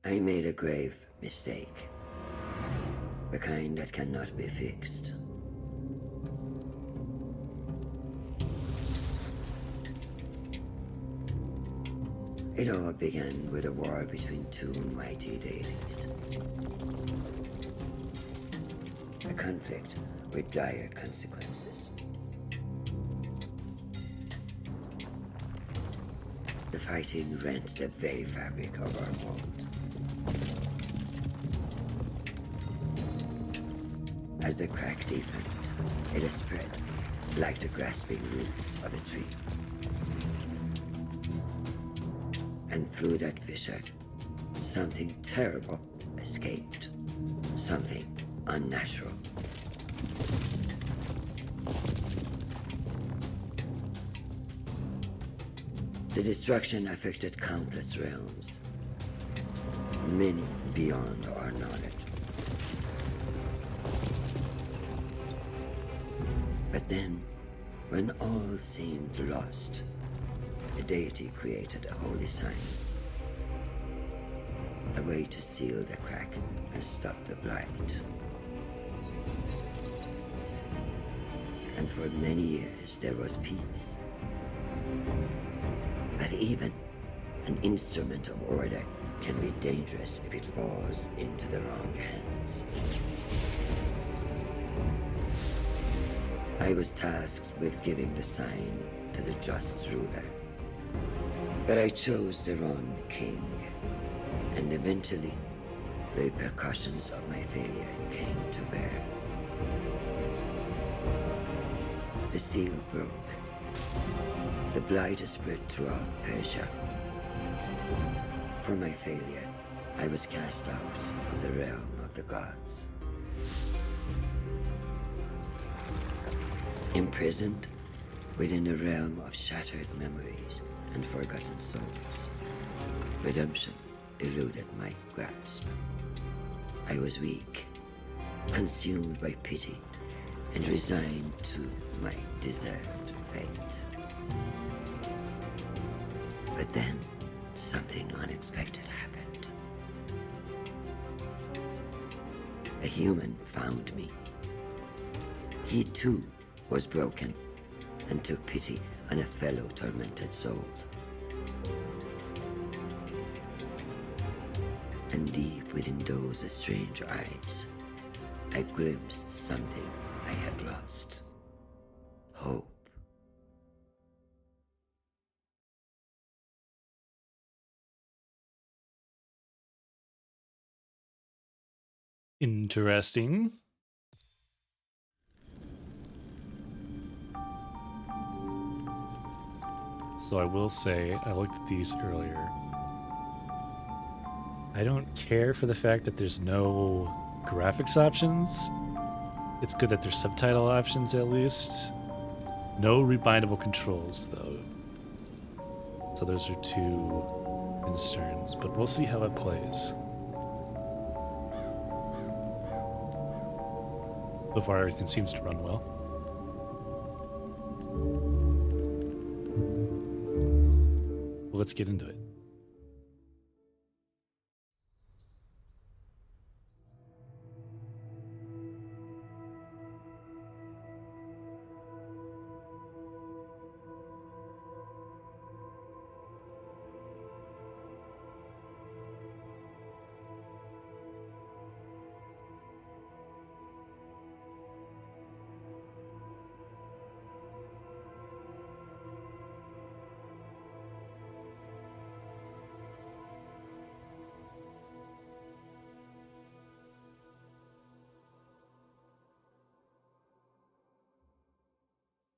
I made a grave mistake. The kind that cannot be fixed. It all began with a war between two mighty deities. A conflict with dire consequences. The fighting rent the very fabric of our world. As the crack deepened, it has spread like the grasping roots of a tree. And through that fissure, something terrible escaped. Something unnatural. The destruction affected countless realms, many beyond our knowledge. But then, when all seemed lost, the deity created a holy sign. A way to seal the crack and stop the blight. And for many years there was peace. But even an instrument of order can be dangerous if it falls into the wrong hands. I was tasked with giving the sign to the just ruler. But I chose the wrong king, and eventually, the repercussions of my failure came to bear. The seal broke. The blight spread throughout Persia. For my failure, I was cast out of the realm of the gods. Imprisoned within a realm of shattered memories and forgotten souls, redemption eluded my grasp. I was weak, consumed by pity, and resigned to my deserved fate. But then, something unexpected happened. A human found me. He too was broken and took pity on a fellow tormented soul. And deep within those strange eyes, I glimpsed something I had lost. Hope. Interesting. So I will say, I looked at these earlier. I don't care for the fact that there's no graphics options. It's good that there's subtitle options at least. No rebindable controls though. So those are two concerns, but we'll see how it plays. So far everything seems to run well. Well, let's get into it.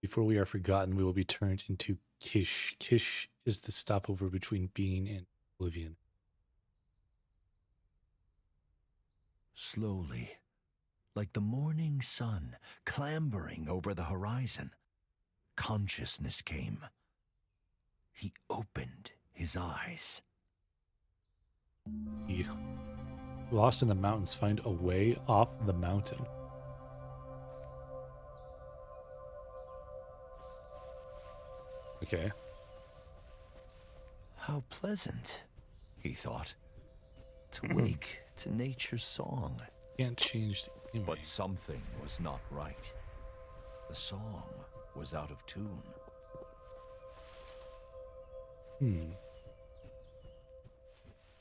Before we are forgotten, we will be turned into Kish. Kish is the stopover between being and oblivion. Slowly, like the morning sun clambering over the horizon, consciousness came. He opened his eyes. He, lost in the mountains, find a way off the mountain. Okay. How pleasant, he thought. to wake to nature's song. Can't change the image. But something was not right. The song was out of tune.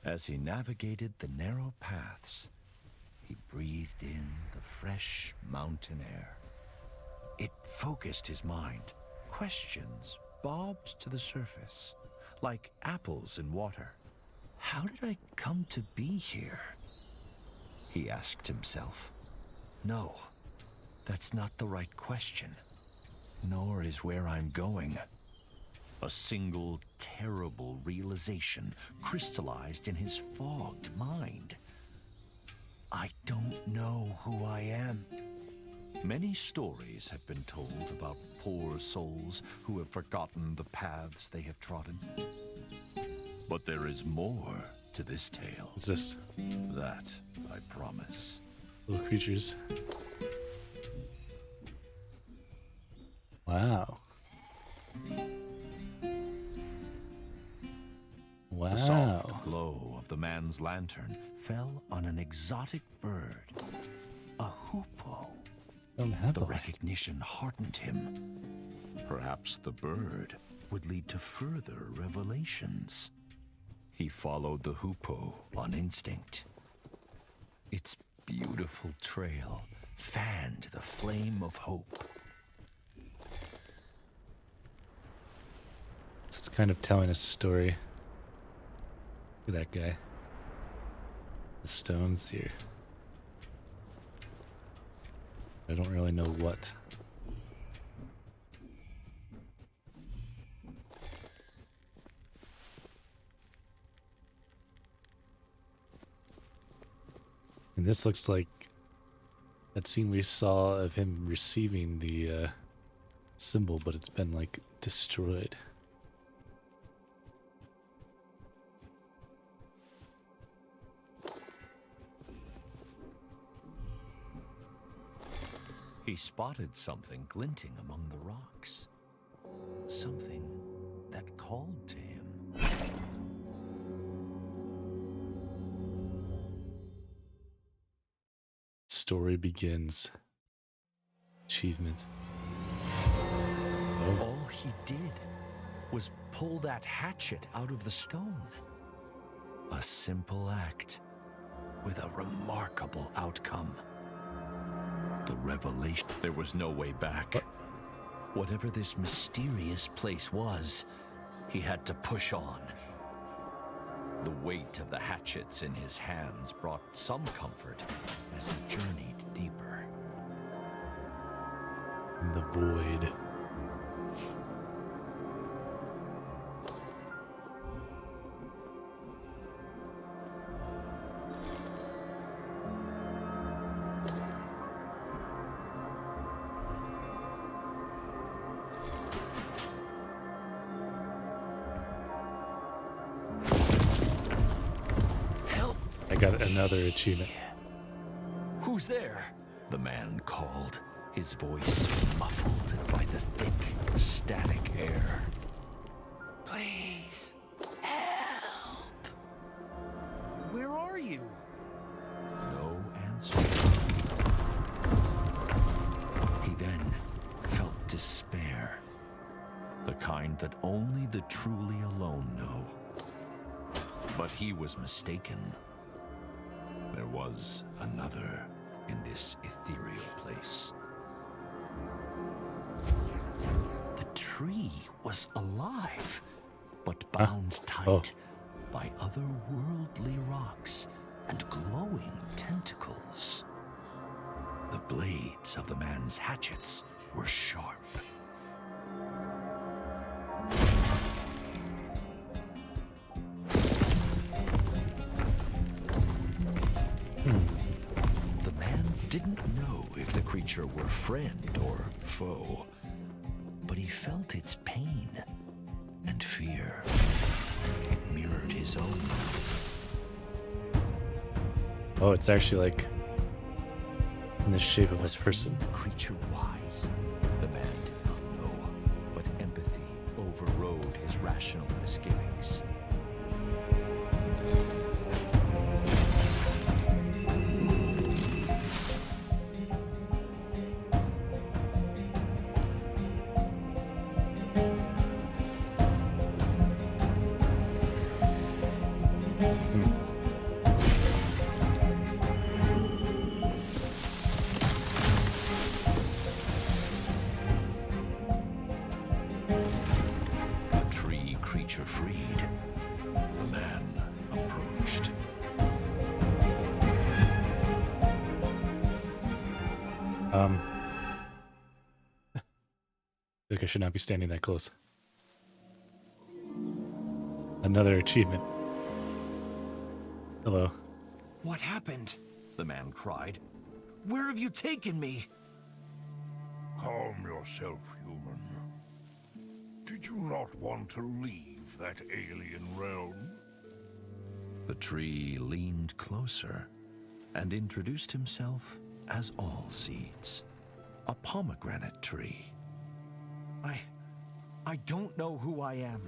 As he navigated the narrow paths, he breathed in the fresh mountain air. It focused his mind. Questions bobbed to the surface, like apples in water. How did I come to be here? He asked himself. No, that's not the right question. Nor is where I'm going. A single terrible realization crystallized in his fogged mind. I don't know who I am. Many stories have been told about poor souls who have forgotten the paths they have trodden. But there is more to this tale. What's this? That I promise. Little creatures. Wow. The soft glow of the man's lantern fell on an exotic bird, a hoopoe. Don't have The a light. recognition heartened him. Perhaps the bird would lead to further revelations. He followed the hoopoe on instinct. Its beautiful trail fanned the flame of hope. So it's kind of telling us a story. Look at that guy. The stones here. I don't really know what. And this looks like that scene we saw of him receiving the symbol, but it's been like destroyed. He spotted something glinting among the rocks. Something that called to him. Story begins. Achievement. Oh, All he did was pull that hatchet out of the stone. A simple act with a remarkable outcome. The revelation. There was no way back. Whatever this mysterious place was, he had to push on. The weight of the hatchets in his hands brought some comfort as he journeyed deeper. in the void. Got another achievement. Who's there? The man called, his voice muffled by the thick, static air. Please, help! Where are you? No answer. He then felt despair, the kind that only the truly alone know. But he was mistaken. There was another in this ethereal place. The tree was alive, but bound tight by otherworldly rocks and glowing tentacles. The blades of the man's hatchets were sharp. The man didn't know if the creature were friend or foe, but he felt its pain and fear. It mirrored his own. Oh, it's actually like in the shape of a person. The creature wise? The man did not know, but empathy overrode his rational misgivings. Um, I think I should not be standing that close. Another achievement. Hello. What happened? The man cried. Where have you taken me? Calm yourself, human. Did you not want to leave that alien realm? The tree leaned closer and introduced himself as All Seeds, a pomegranate tree. I don't know who I am,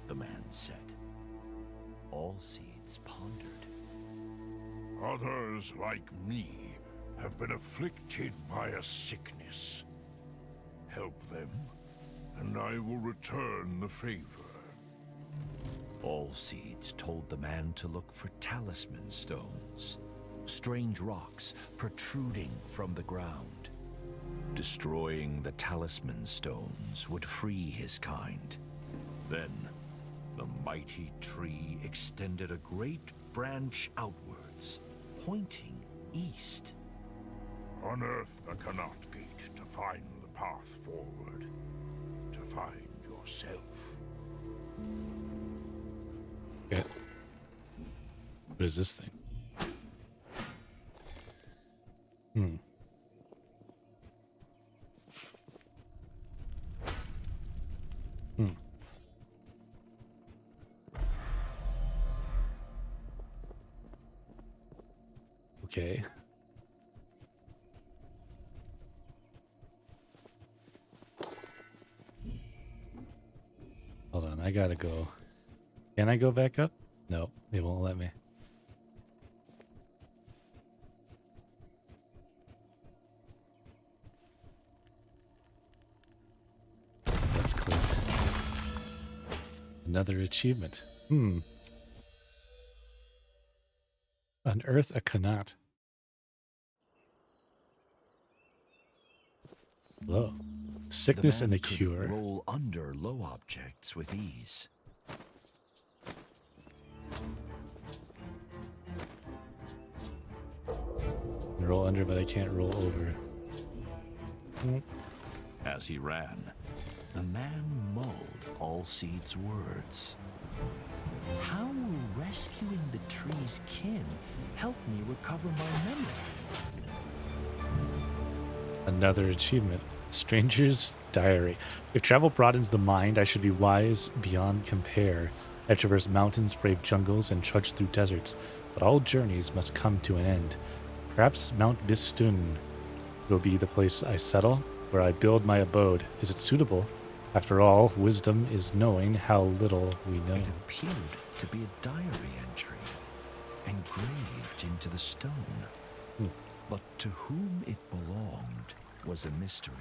the man said. All Seeds pondered. Others like me have been afflicted by a sickness. Help them, and I will return the favor. All Seeds told the man to look for talisman stones, strange rocks protruding from the ground. Destroying the talisman stones would free his kind. Then, the mighty tree extended a great branch outwards, pointing east. Unearth the Kanat Gate to find the path forward, to find yourself. Okay. What is this thing? Okay. Hold on, I gotta go. Can I go back up? No, they won't let me. Left click. Another achievement. Unearth a Kanat. Hello. Sickness and the could cure. Roll under low objects with ease. Roll under, but I can't roll over. As he ran, the man mulled All Seeds' words. How will rescuing the tree's kin help me recover my memory? Another achievement. Stranger's Diary. If travel broadens the mind, I should be wise beyond compare. I traverse mountains, brave jungles, and trudge through deserts, but all journeys must come to an end. Perhaps Mount Bistun will be the place I settle, where I build my abode. Is it suitable? After all, wisdom is knowing how little we know. It appeared to be a diary entry, engraved into the stone. But to whom it belonged was a mystery.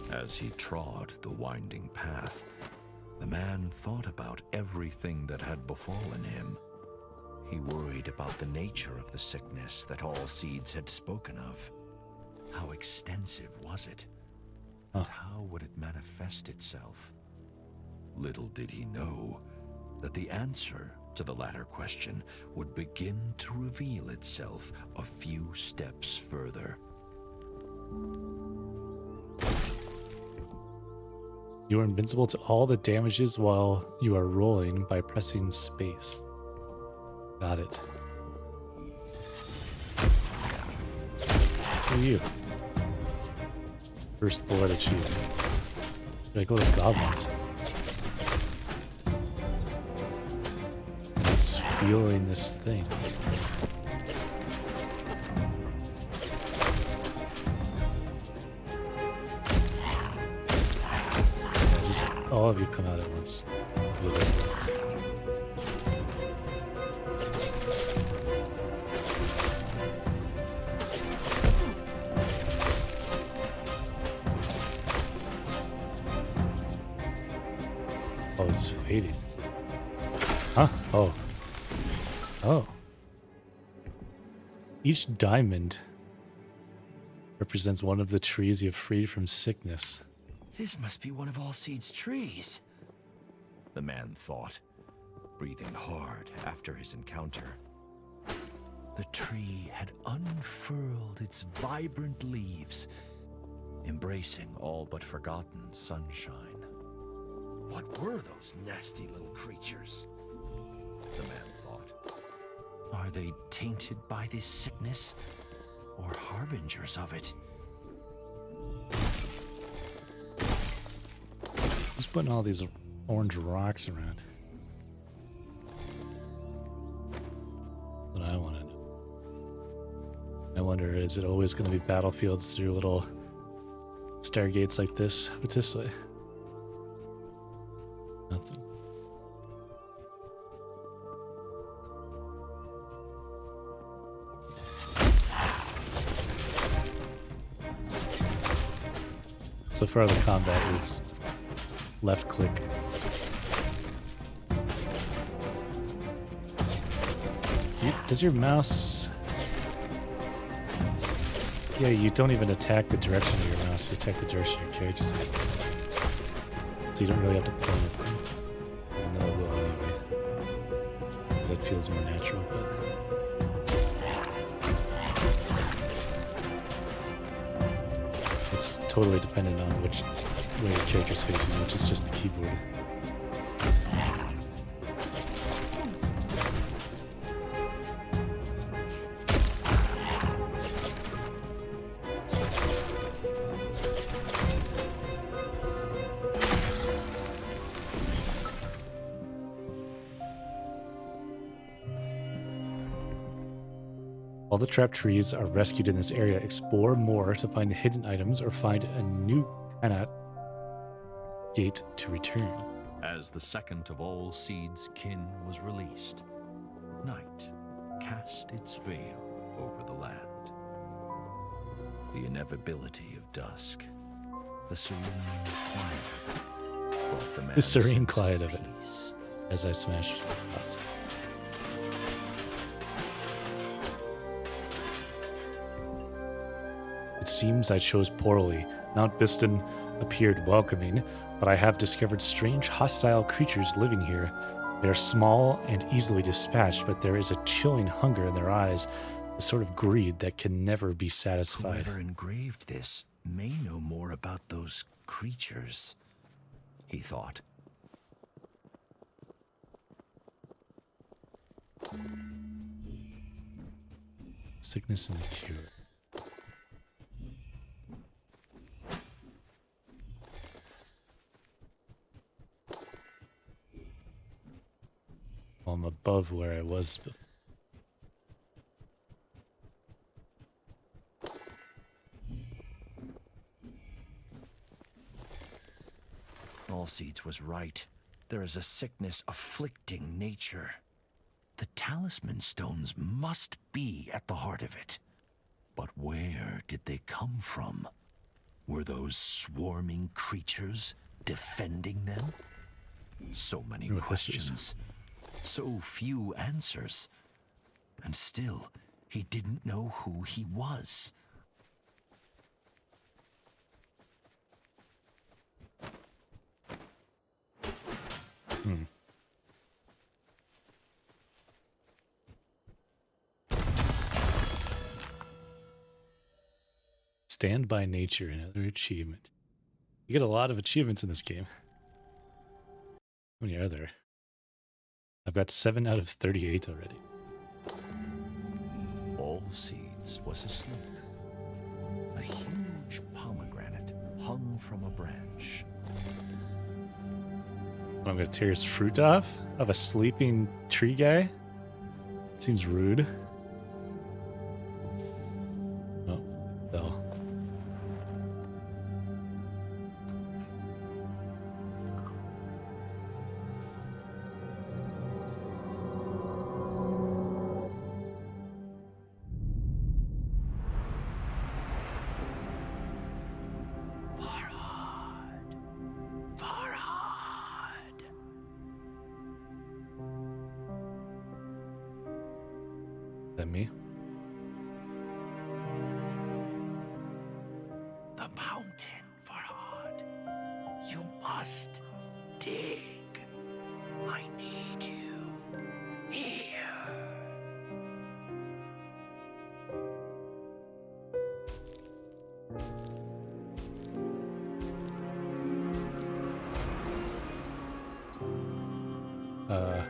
As he trod the winding path, the man thought about everything that had befallen him. He worried about the nature of the sickness that All Seeds had spoken of. How extensive was it? And how would it manifest itself? Little did he know that the answer to the latter question would begin to reveal itself a few steps further. You are invincible to all the damages while you are rolling by pressing space. Got it. Who are you? First blood achievement. Should I go with goblins? It's feeling this thing. Yeah, just all of you come out at once. Oh, it's fading. Huh? Oh. Oh. Each diamond represents one of the trees you have freed from sickness. This must be one of Allseed's trees, the man thought, breathing hard after his encounter. The tree had unfurled its vibrant leaves, embracing all but forgotten sunshine. What were those nasty little creatures? The man thought. Are they tainted by this sickness, or harbingers of it? Who's putting all these orange rocks around? What I want to know. I wonder, is it always going to be battlefields through little stargates like this? What's this way? Nothing. So far the combat is left click. Does your mouse... Yeah, you don't even attack the direction of your mouse, you attack the direction your character says. So you don't really have to play anything. Even though it will anyway. Because that feels more natural, but... It's totally dependent on which way your character's facing, which is just the keyboard. All the trapped trees are rescued in this area. Explore more to find the hidden items or find a new Kanat gate to return. As the second of Allseed's kin was released, night cast its veil over the land. The inevitability of dusk, the serene quiet, brought the man The serene sense quiet of it. peace. As I smashed us. It seems I chose poorly. Mount Bistun appeared welcoming, but I have discovered strange hostile creatures living here. They are small and easily dispatched, but there is a chilling hunger in their eyes, a sort of greed that can never be satisfied. Whoever engraved this may know more about those creatures, he thought. Sickness and the cure. Well, I'm above where I was before. Allseeds was right. There is a sickness afflicting nature. The talisman stones must be at the heart of it. But where did they come from? Were those swarming creatures defending them? So many I wonder what this is. questions, so few answers. And still, he didn't know who he was. Stand by nature, another achievement. You get a lot of achievements in this game. How many are there? I've got 7 out of 38 already. Allseeds was asleep. A huge pomegranate hung from a branch. I'm gonna tear his fruit off of a sleeping tree guy? Seems rude. Oh, fell. Is that me? The mountain, Farhad. Uh...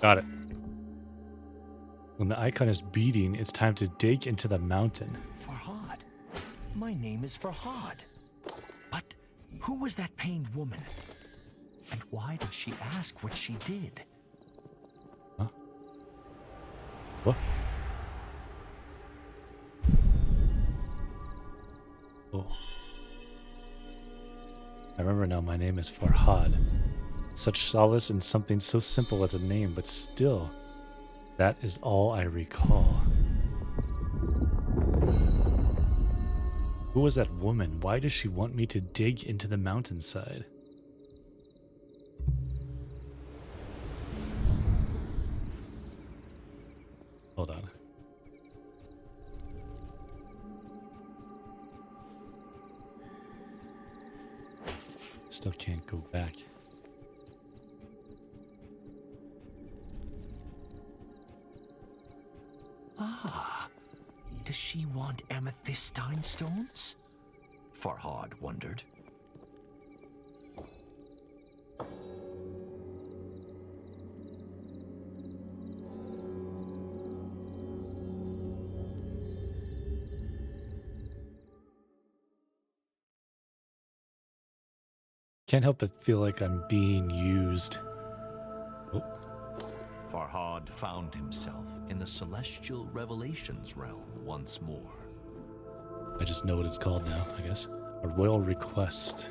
Got it. When the icon is beating, it's time to dig into the mountain. Farhad. My name is Farhad. But who was that pained woman? And why did she ask what she did? Huh? What? Oh. I remember now, my name is Farhad. Such solace in something so simple as a name, but still, that is all I recall. Who was that woman? Why does she want me to dig into the mountainside? Hold on. Still can't go back. Ah, does she want amethystine stones? Farhad wondered. Can't help but feel like I'm being used. Oh. Farhad found himself in the celestial revelations realm once more. I just know what it's called now, I guess. A royal request.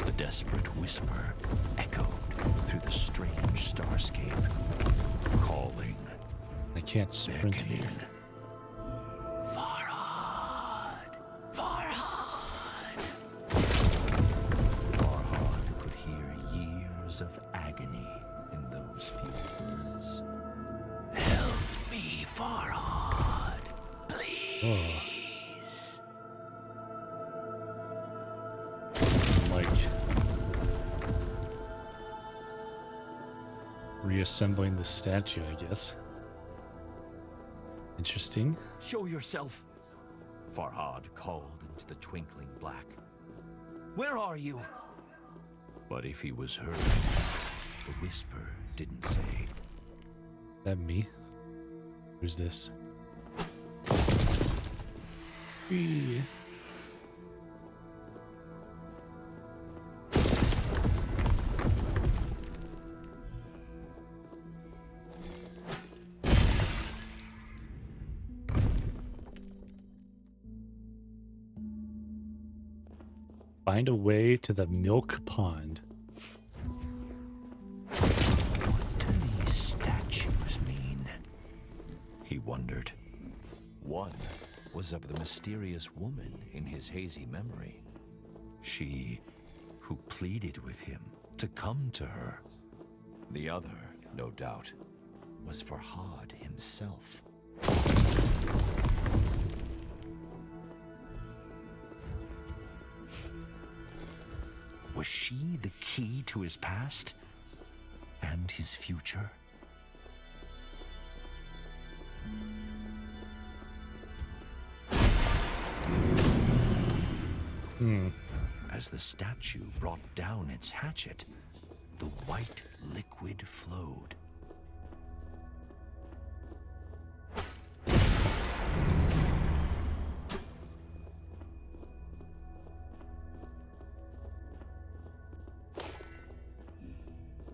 The desperate whisper echoed through the strange starscape, calling. I can't sprint beckoning. here. Farhad! Farhad! Farhad could hear years of agony in those few words. Help me, Farhad! Please! Like reassembling the statue, I guess. Interesting. Show yourself! Farhad called into the twinkling black. Where are you? But if he was heard, the whisper didn't say. That me? Who's this? Whee. Find a way to the milk pond. What do these statues mean? He wondered. One was of the mysterious woman in his hazy memory. She who pleaded with him to come to her. The other, no doubt, was Farhad himself. Was she the key to his past and his future? As the statue brought down its hatchet, the white liquid flowed.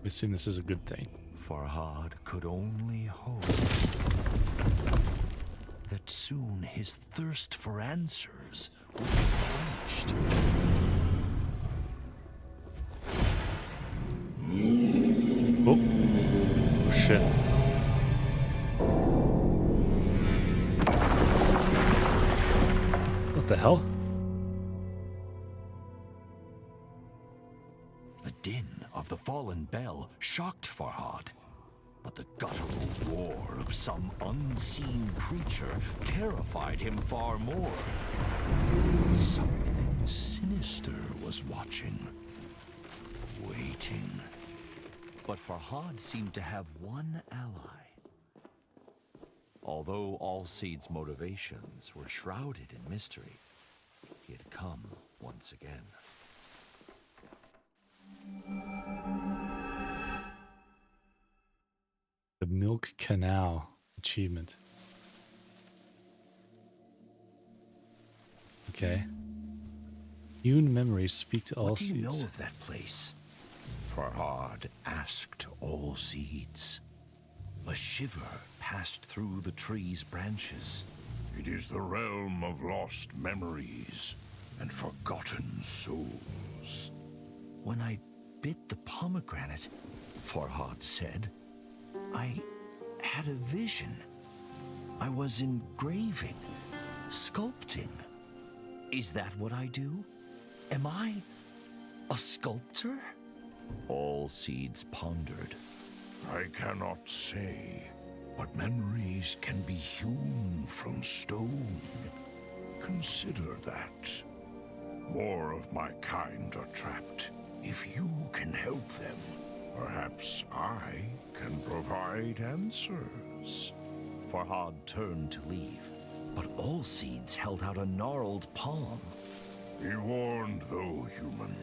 We assume this is a good thing. Farhad could only hope that soon his thirst for answers would be quenched. Oh, shit. What the hell? The din of the fallen bell shocked Farhad, but the guttural roar of some unseen creature terrified him far more. Something sinister was watching, waiting. But Farhad seemed to have one ally. Although Allseed's motivations were shrouded in mystery, he had come once again. The Milk Canal achievement. Okay. Hewn memories speak to all What do you know seeds. of that place? Farhad asked Allseeds. A shiver passed through the tree's branches. It is the realm of lost memories and forgotten souls. When I bit the pomegranate, Farhad said, I had a vision. I was engraving, sculpting. Is that what I do? Am I a sculptor? Allseeds pondered. I cannot say, but memories can be hewn from stone. Consider that. More of my kind are trapped. If you can help them, perhaps I can provide answers. Farhad turned to leave, but Allseeds held out a gnarled palm. Be warned, though, human.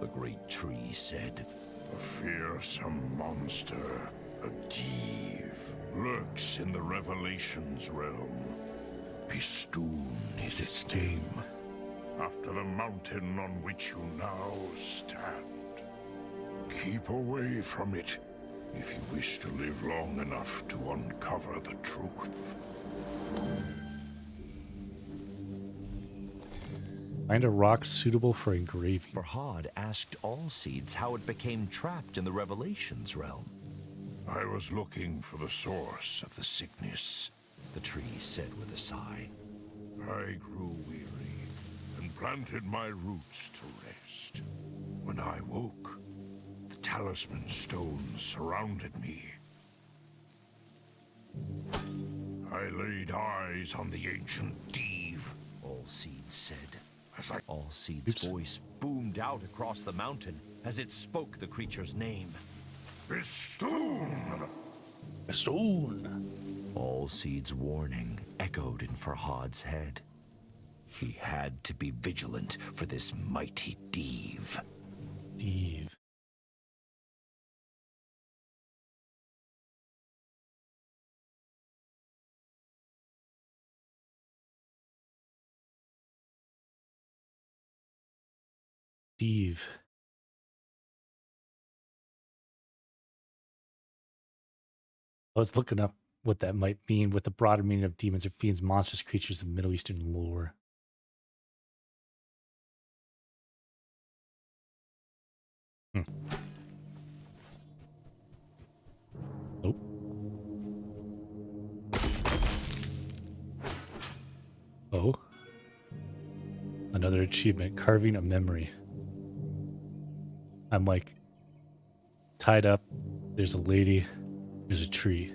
The great tree said, A fearsome monster, a Div, lurks in the Revelations realm. Bistun is its name, after the mountain on which you now stand. Keep away from it if you wish to live long enough to uncover the truth. Find a rock suitable for engraving. Farhad asked Allseeds how it became trapped in the Revelations realm. I was looking for the source of the sickness, The tree said with a sigh. I grew weary and planted my roots to rest. When I woke, the talisman stones surrounded me. I laid eyes on the ancient Div Allseeds said. as I... Allseeds' voice boomed out across the mountain as it spoke the creature's name. Bistun! Stone. Allseeds' warning echoed in Farhad's head. He had to be vigilant for this mighty Div. Div. Div. I was looking up what that might mean with the broader meaning of demons or fiends, monstrous creatures of Middle Eastern lore. Oh. Oh. Another achievement, carving a memory. I'm like tied up. There's a lady. There's a tree.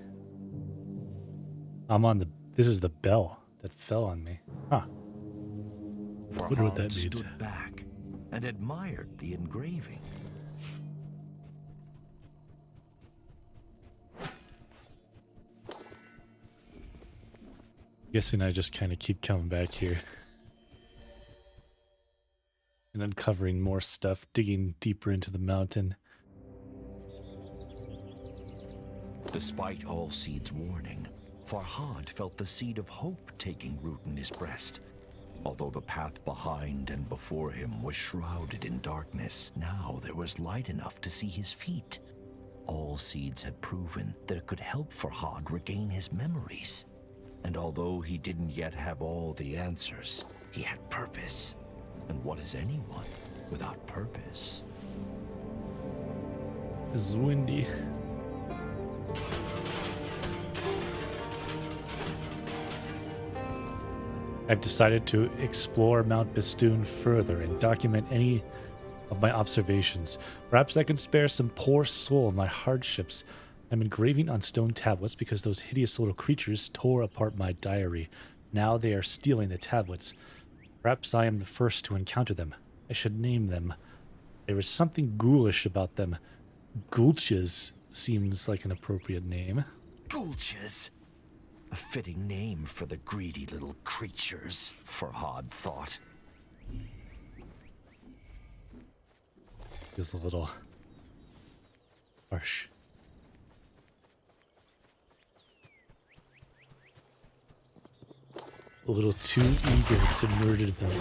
I'm on the... This is the bell that fell on me. Huh. Wonder what that Farhad means. stood back and admired the engraving. Guessing I just kind of keep coming back here. And uncovering more stuff, digging deeper into the mountain. Despite Allseeds' warning, Farhad felt the seed of hope taking root in his breast. Although the path behind and before him was shrouded in darkness, now there was light enough to see his feet. Allseeds had proven that it could help Farhad regain his memories. And although he didn't yet have all the answers, he had purpose. And what is anyone without purpose? It's windy. I've decided to explore Mount Bistun further and document any of my observations. Perhaps I can spare some poor soul my hardships. I'm engraving on stone tablets because those hideous little creatures tore apart my diary. Now they are stealing the tablets. Perhaps I am the first to encounter them. I should name them. There is something ghoulish about them. Gulches seems like an appropriate name. Gulches. A fitting name for the greedy little creatures, Farhad thought. Feels a little harsh. A little too eager to murder them.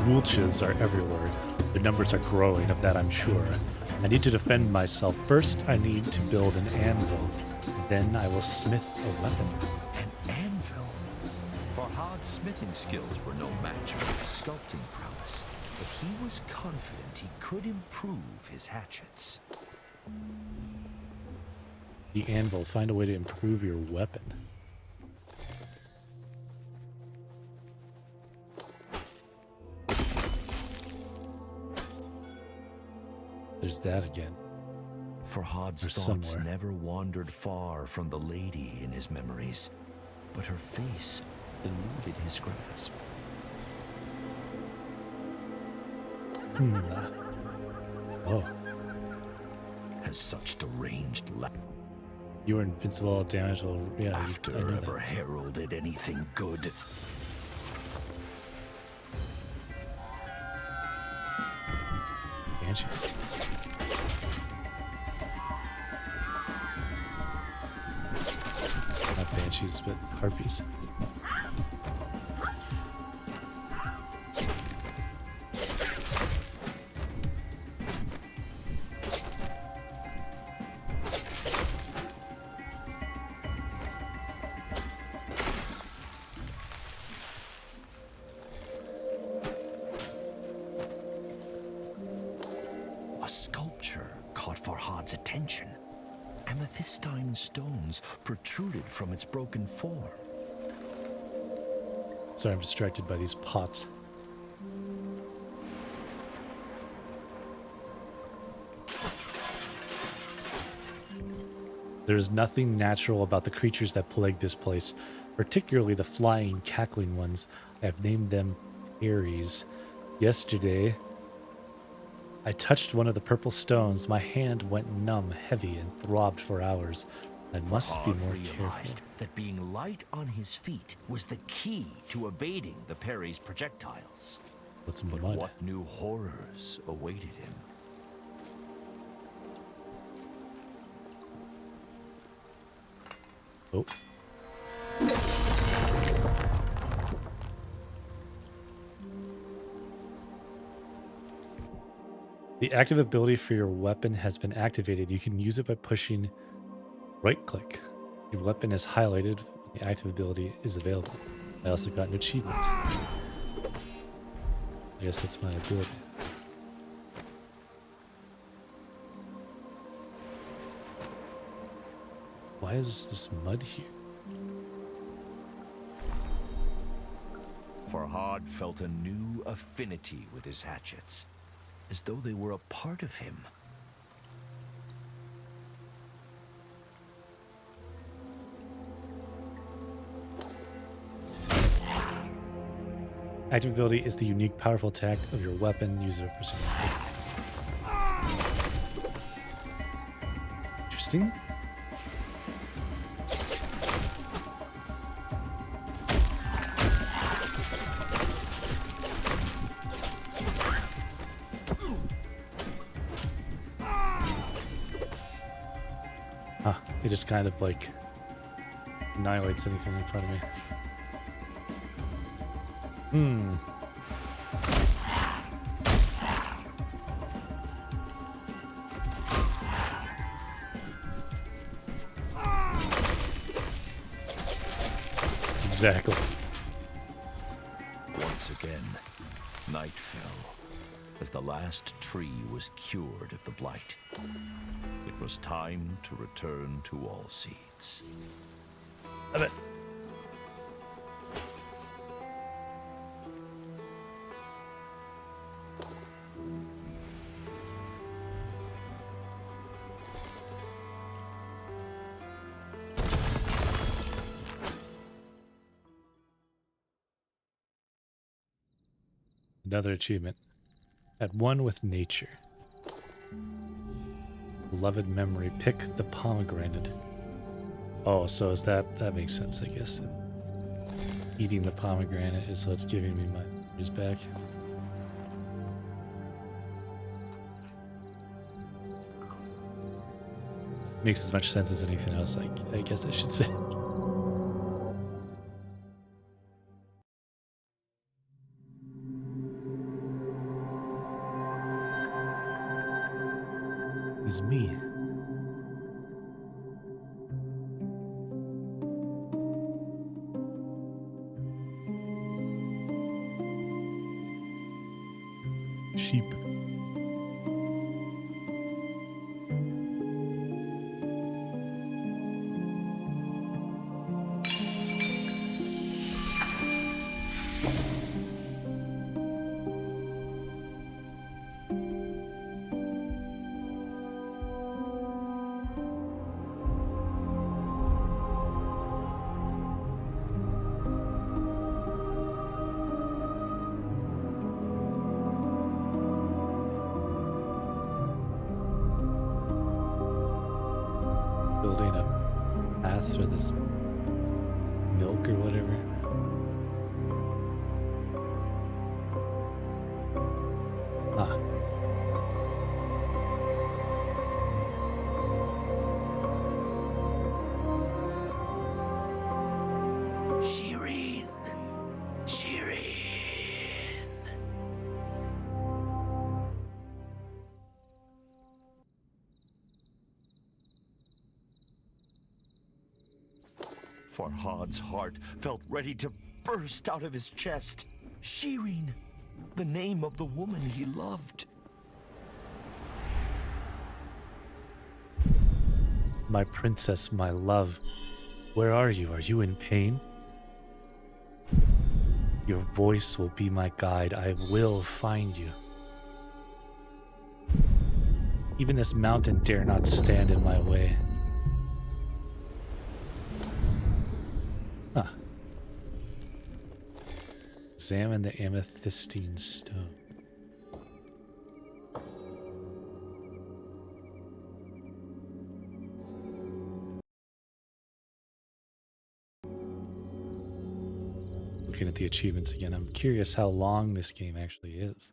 Gulches are everywhere. The numbers are growing, of that I'm sure. I need to defend myself. First, I need to build an anvil. Then I will smith a weapon. An anvil? Farhad's smithing skills were no match for his sculpting prowess, but he was confident he could improve his hatchets. The anvil. Find a way to improve your weapon. There's that again. Farhad's thoughts never wandered far from the lady in his memories, but her face eluded his grasp. Oh. Has such deranged You were invincible, damage will... Yeah, after ever heralded anything good. Banshees. Not banshees, but harpies. A sculpture caught Farhad's attention. Amethystine stones protruded from its broken form. Sorry, I'm distracted by these pots. There is nothing natural about the creatures that plague this place, particularly the flying, cackling ones. I have named them Aries. Yesterday, I touched one of the purple stones. My hand went numb, heavy, and throbbed for hours. I must be more careful. That being light on his feet was the key to evading the Perry's projectiles. What's But mud? what new horrors awaited him? Oh. The active ability for your weapon has been activated. You can use it by pushing right-click. Your weapon is highlighted when the active ability is available. I also got an achievement. I guess that's my ability. Why is this mud here? Farhad felt a new affinity with his hatchets, as though they were a part of him. Active ability is the unique, powerful attack of your weapon. Use it for something. Interesting. Huh, it just kind of like annihilates anything in front of me. Exactly. last tree was cured of the blight. It was time to return to all seeds. Love it. Another achievement. At one with nature. Beloved memory. Pick the pomegranate. Oh, so is that makes sense, I guess. Eating the pomegranate is what's giving me my memories back. Makes as much sense as anything else, I guess I should say. Is me. Sheep. Building a path for this milk or whatever. Ah. Shireen! Shireen! Farhad's heart felt ready to burst out of his chest. Shireen, the name of the woman he loved. My princess, my love. Where are you? Are you in pain? Your voice will be my guide. I will find you. Even this mountain dare not stand in my way. Huh. Examine the amethystine stone. Looking at the achievements again, I'm curious how long this game actually is.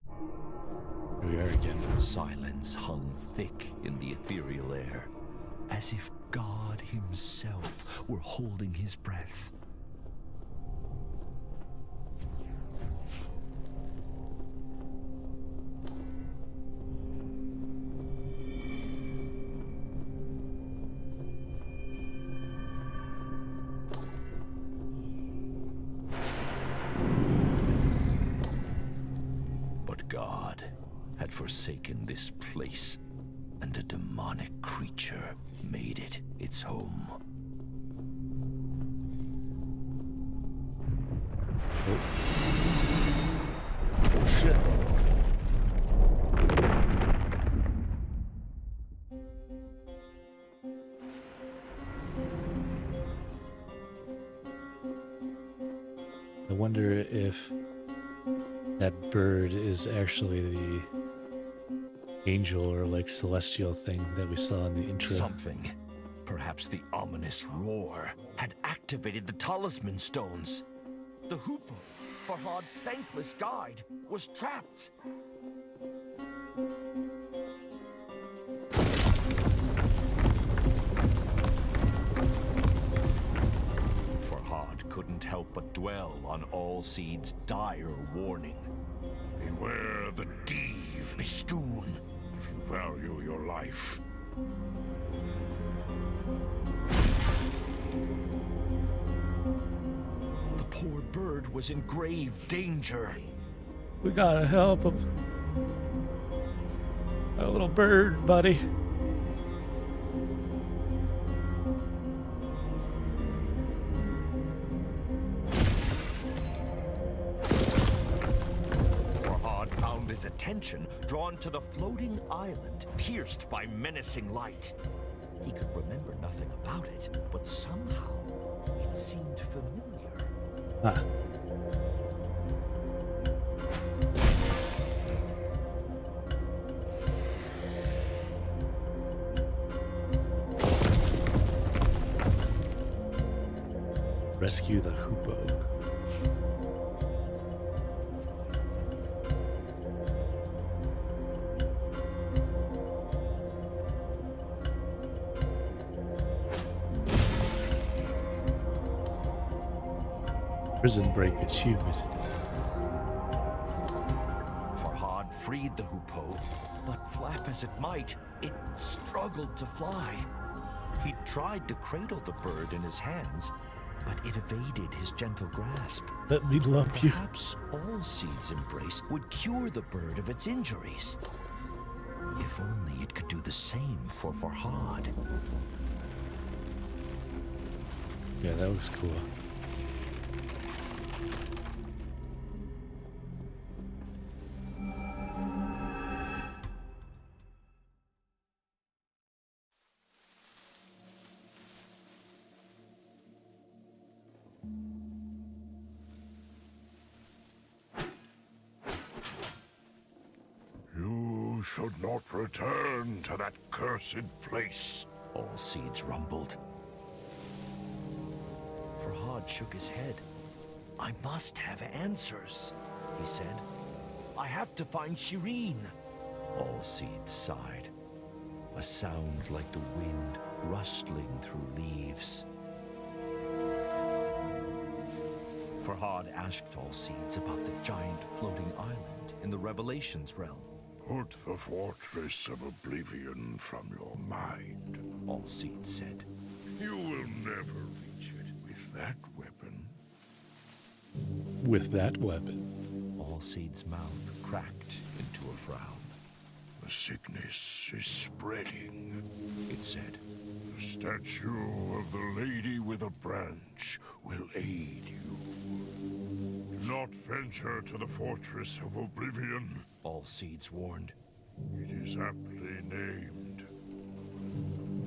Here we are again. Silence hung thick in the ethereal air, as if God himself were holding his breath. But God had forsaken this place, and a demonic creature made it its home. Oh shit. I wonder if that bird is actually the angel or like celestial thing that we saw in the intro. Something, perhaps the ominous roar, had activated the talisman stones. The Hoopoe, Farhad's thankless guide, was trapped. Farhad couldn't help but dwell on All-Seed's dire warning. Beware the Div, Bistun, if you value your life. The poor bird was in grave danger. We gotta help him. A little bird, buddy. Farhad found his attention drawn to the floating island, pierced by menacing light. He could remember nothing about it, but somehow it seemed familiar. Huh. Rescue the hoopoe. Prison break achievement. Farhad freed the hoopoe, but flap as it might, it struggled to fly. He tried to cradle the bird in his hands, but it evaded his gentle grasp. Let me love you. Perhaps all Seed's embrace would cure the bird of its injuries. If only it could do the same for Farhad. Yeah, that looks cool. You should not return to that cursed place. All Seeds rumbled. Farhad shook his head. I must have answers, he said. I have to find Shireen. All Seeds sighed. A sound like the wind rustling through leaves. Farhad asked All Seeds about the giant floating island in the Revelations realm. Put the Fortress of Oblivion from your mind. All Seeds said. You will never reach it with that weapon. With that weapon. All Seeds' mouth cracked into a frown. The sickness is spreading, It said. The statue of the Lady with a Branch will aid you. Do not venture to the Fortress of Oblivion. All Seeds warned. It is aptly named.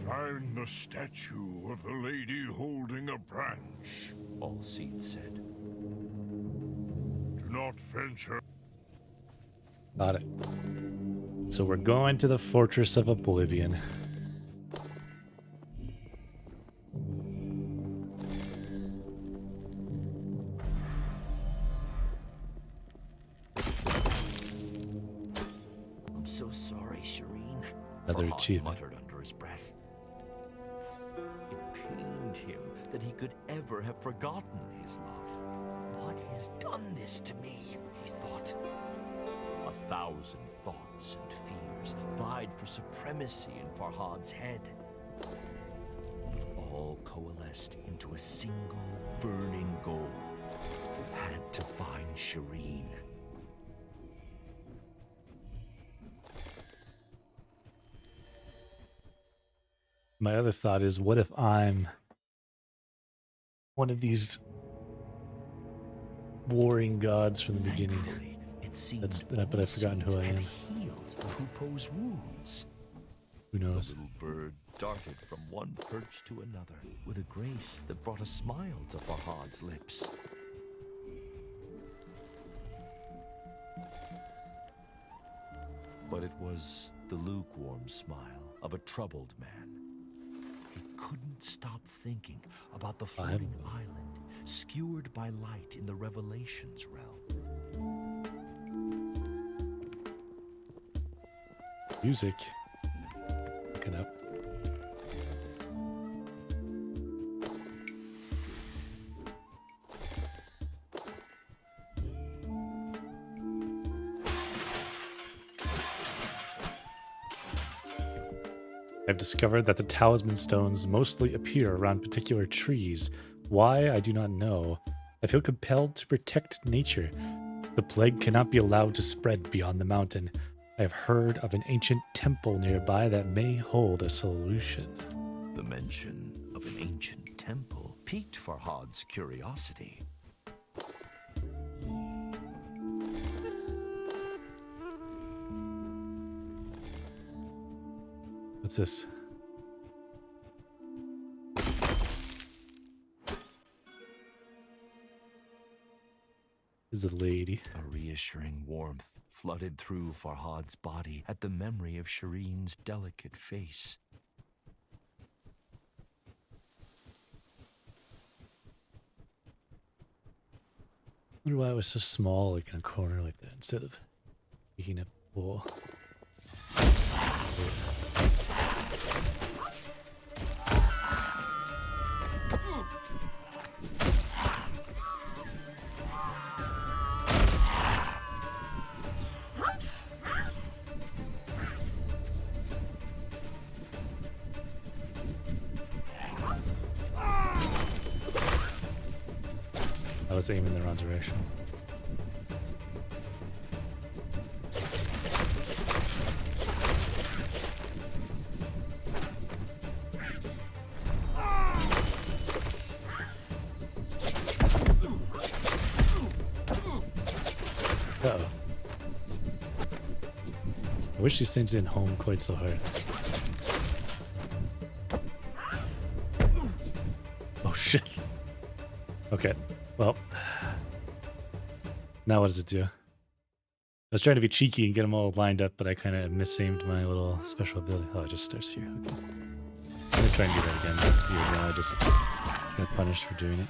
Find the statue of the Lady holding a branch. All Seeds said. Do not venture. Got it. So we're going to the Fortress of Oblivion. I'm so sorry, Shireen. Another Farhad achievement. muttered under his breath. It pained him that he could ever have forgotten his love. What has done this to me? He thought. 1,000 thoughts and fears vied for supremacy in Farhad's head. But all coalesced into a single burning goal. He had to find Shireen. My other thought is, what if I'm one of these warring gods from the beginning? Thankfully, it seemed But I've forgotten who I am. had healed the hoopoe's wounds. Who The knows? little bird darted from one perch to another with a grace that brought a smile to Farhad's lips. But it was the lukewarm smile of a troubled man. He couldn't stop thinking about the floating island, skewered by light in the Revelations realm. Music. Looking up. I've discovered that the talisman stones mostly appear around particular trees. Why, I do not know. I feel compelled to protect nature. The plague cannot be allowed to spread beyond the mountain. I have heard of an ancient temple nearby that may hold a solution. The mention of an ancient temple piqued Farhad's curiosity. What's this? Is a lady. A reassuring warmth flooded through Farhad's body at the memory of Shireen's delicate face. I wonder why it was so small, like in a corner like that, instead of taking up the wall. I was aiming in the wrong direction. Uh-oh. I wish these things didn't home quite so hard. Oh shit. Okay, well. Now what does it do? I was trying to be cheeky and get them all lined up, but I kind of misaimed my little special ability. Oh, it just starts here. Okay. I'm gonna try and do that again, but even now I just get punished for doing it.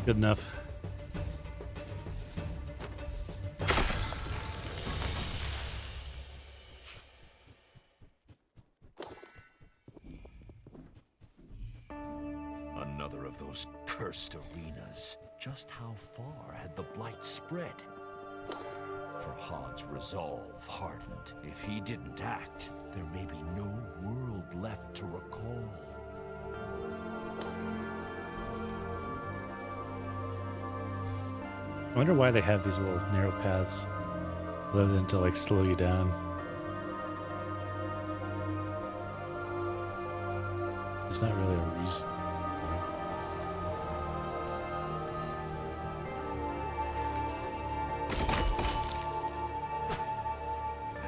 Good enough. Another of those cursed arenas. Just how far had the blight spread? Farhad's resolve hardened. If he didn't act, there may be no world left to recall. I wonder why they have these little narrow paths other than to like slow you down. There's not really a reason.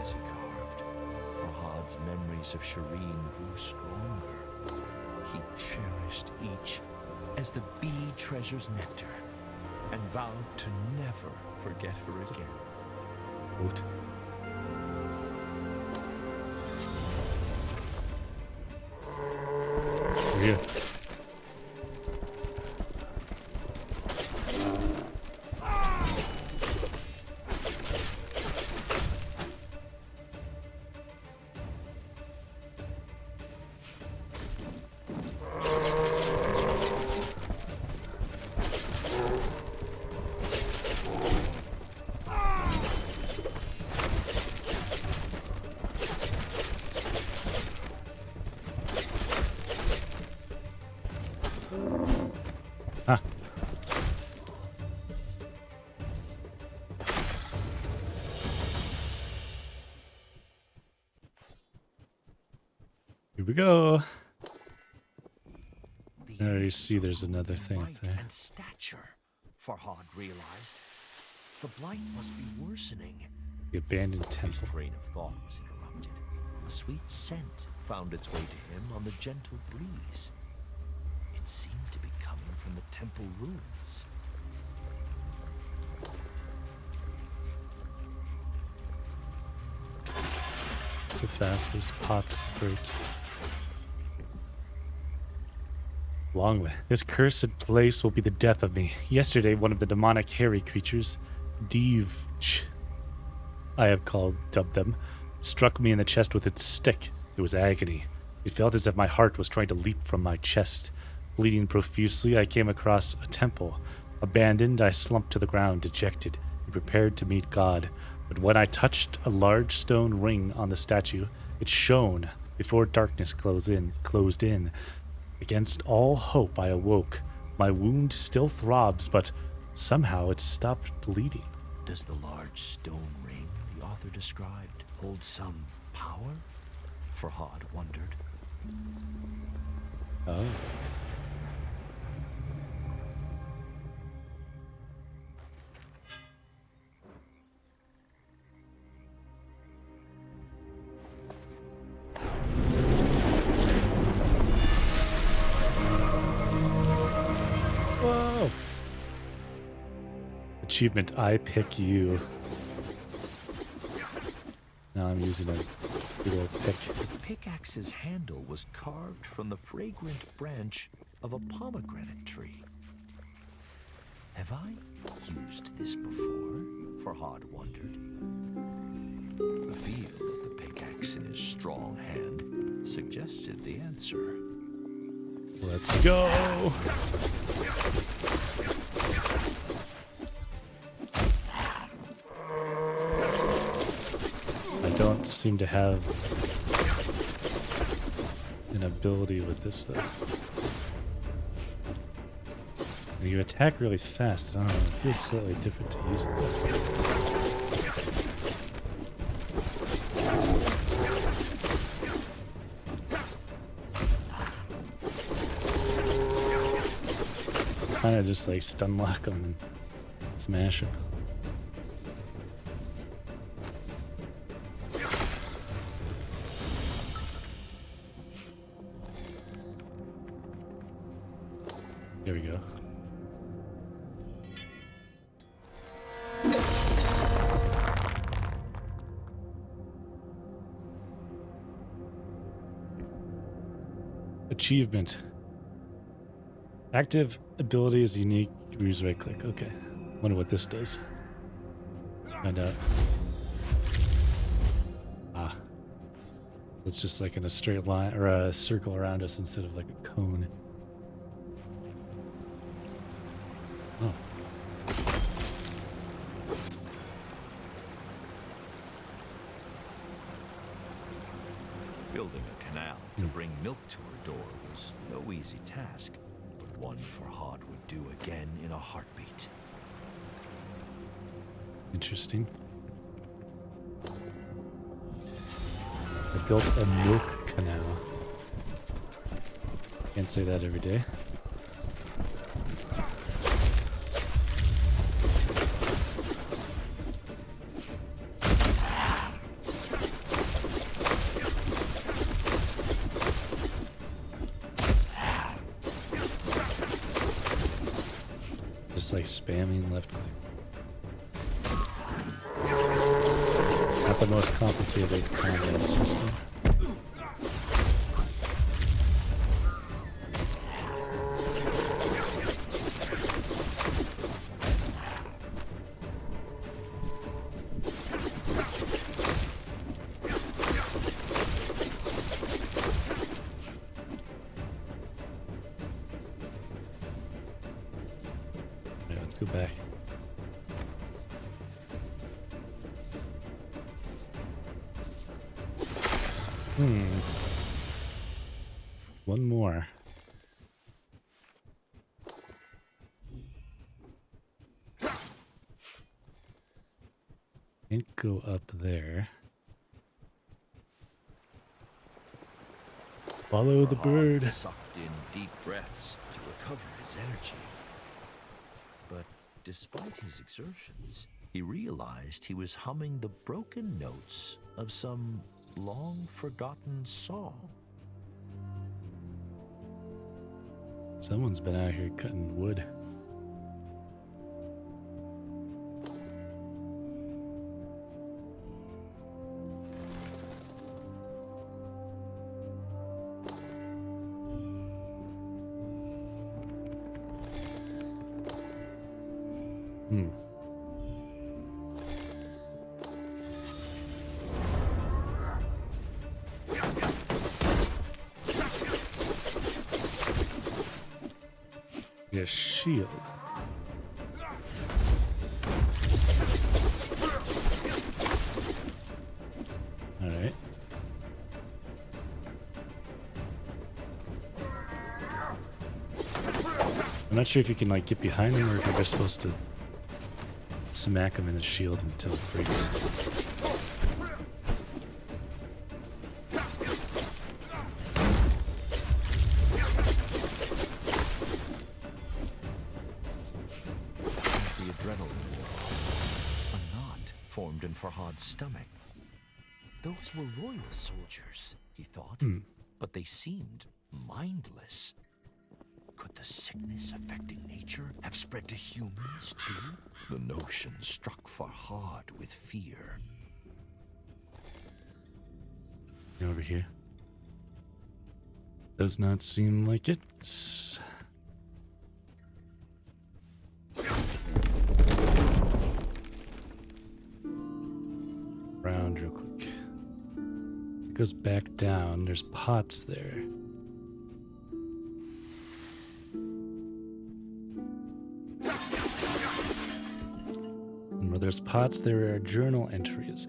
As he carved, Farhad's memories of Shireen grew stronger. He cherished each as the bee treasures nectar, and vowed to never forget her again. Moved. Over here. Here we go. Now you see there's another thing up there. And stature, Farhad realized. The blight must be worsening. The abandoned His temple. train of thought was interrupted. A sweet scent found its way to him on the gentle breeze. It seemed to be coming from the temple ruins. So fast, there's pots to break. Long way. This cursed place will be the death of me. Yesterday, one of the demonic hairy creatures, Divch, I have dubbed them, struck me in the chest with its stick. It was agony. It felt as if my heart was trying to leap from my chest. Bleeding profusely, I came across a temple. Abandoned, I slumped to the ground, dejected, and prepared to meet God. But when I touched a large stone ring on the statue, it shone before darkness closed in. Against all hope, I awoke. My wound still throbs, but somehow it stopped bleeding. Does the large stone ring the author described hold some power? Farhad wondered. Oh. Whoa! Achievement, I pick you. Now I'm using a good old pick. The pickaxe's handle was carved from the fragrant branch of a pomegranate tree. Have I used this before? Farhad wondered. The feel of the pickaxe in his strong hand suggested the answer. Let's go! I don't seem to have an ability with this though. When you attack really fast, I don't know, it feels slightly different to use it. Kind of just like stun lock them and smash them. There we go. Achievement. Active ability is unique. Use right click. Okay. Wonder what this does. Find out. Ah. It's just like in a straight line or a circle around us instead of like a cone. Oh. Building a canal to bring milk to her door was no easy task, but one Farhad would do again in a heartbeat. Interesting. I built a milk canal. Can't say that every day. Just like spamming left click. Not the most complicated combat system. Alright, let's go back. One more. Can't go up there. Follow the bird. Sucked in deep breaths to recover his energy. But despite his exertions, he realized he was humming the broken notes of some long-forgotten song. Someone's been out here cutting wood. Hmm. A shield. All right. I'm not sure if you can like get behind him or if you're just supposed to smack him in the shield until it breaks. The adrenaline wore. A knot formed in Farhad's stomach. Those were royal soldiers, he thought, but they seemed mindless. Could the sickness affecting nature have spread to humans too? The notion struck Farhad with fear. Over here. Does not seem like it. Round real quick. It goes back down. There's pots there. And where there's pots, there are journal entries.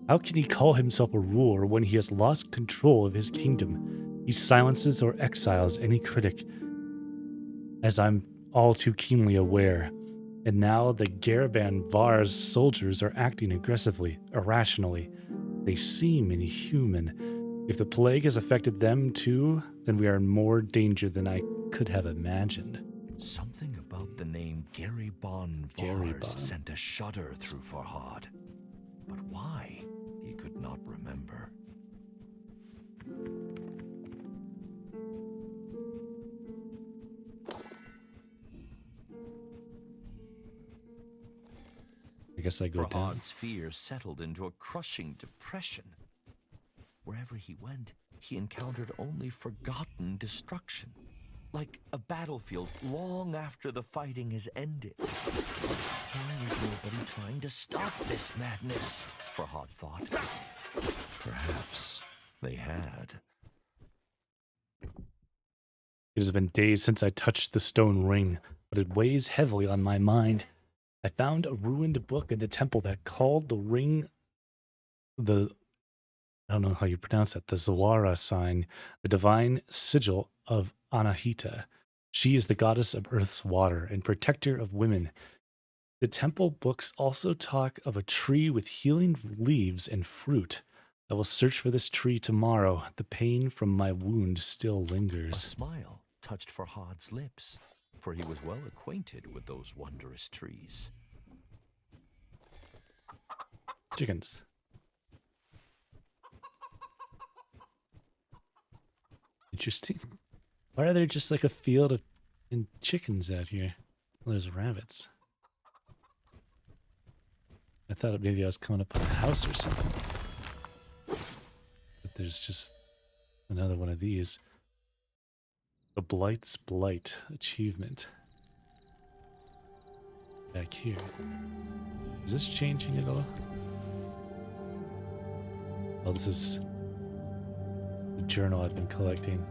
How can he call himself a ruler when he has lost control of his kingdom? He silences or exiles any critic, as I'm all too keenly aware. And now the Garaban Var's soldiers are acting aggressively, irrationally. They seem inhuman. If the plague has affected them too, then we are in more danger than I could have imagined. Something about the name Gariban Vars sent a shudder through Farhad. But why? He could not remember. I guess I go down. Farhad's fear settled into a crushing depression. Wherever he went, he encountered only forgotten destruction. Like a battlefield long after the fighting has ended. Why is nobody trying to stop this madness? Farhad thought. Perhaps they had. It has been days since I touched the stone ring, but it weighs heavily on my mind. I found a ruined book in the temple that called the ring I don't know how you pronounce that, the Zawara sign, the divine sigil of Anahita. She is the goddess of Earth's water and protector of women. The temple books also talk of a tree with healing leaves and fruit. I will search for this tree tomorrow. The pain from my wound still lingers. A smile touched Farhad's lips, for he was well acquainted with those wondrous trees. Chickens. Interesting. Why are there just like a field of chickens out here? Well, there's rabbits. I thought maybe I was coming up on a house or something. But there's just another one of these. The Blight's Blight achievement. Back here. Is this changing at all? Oh, this is the journal I've been collecting.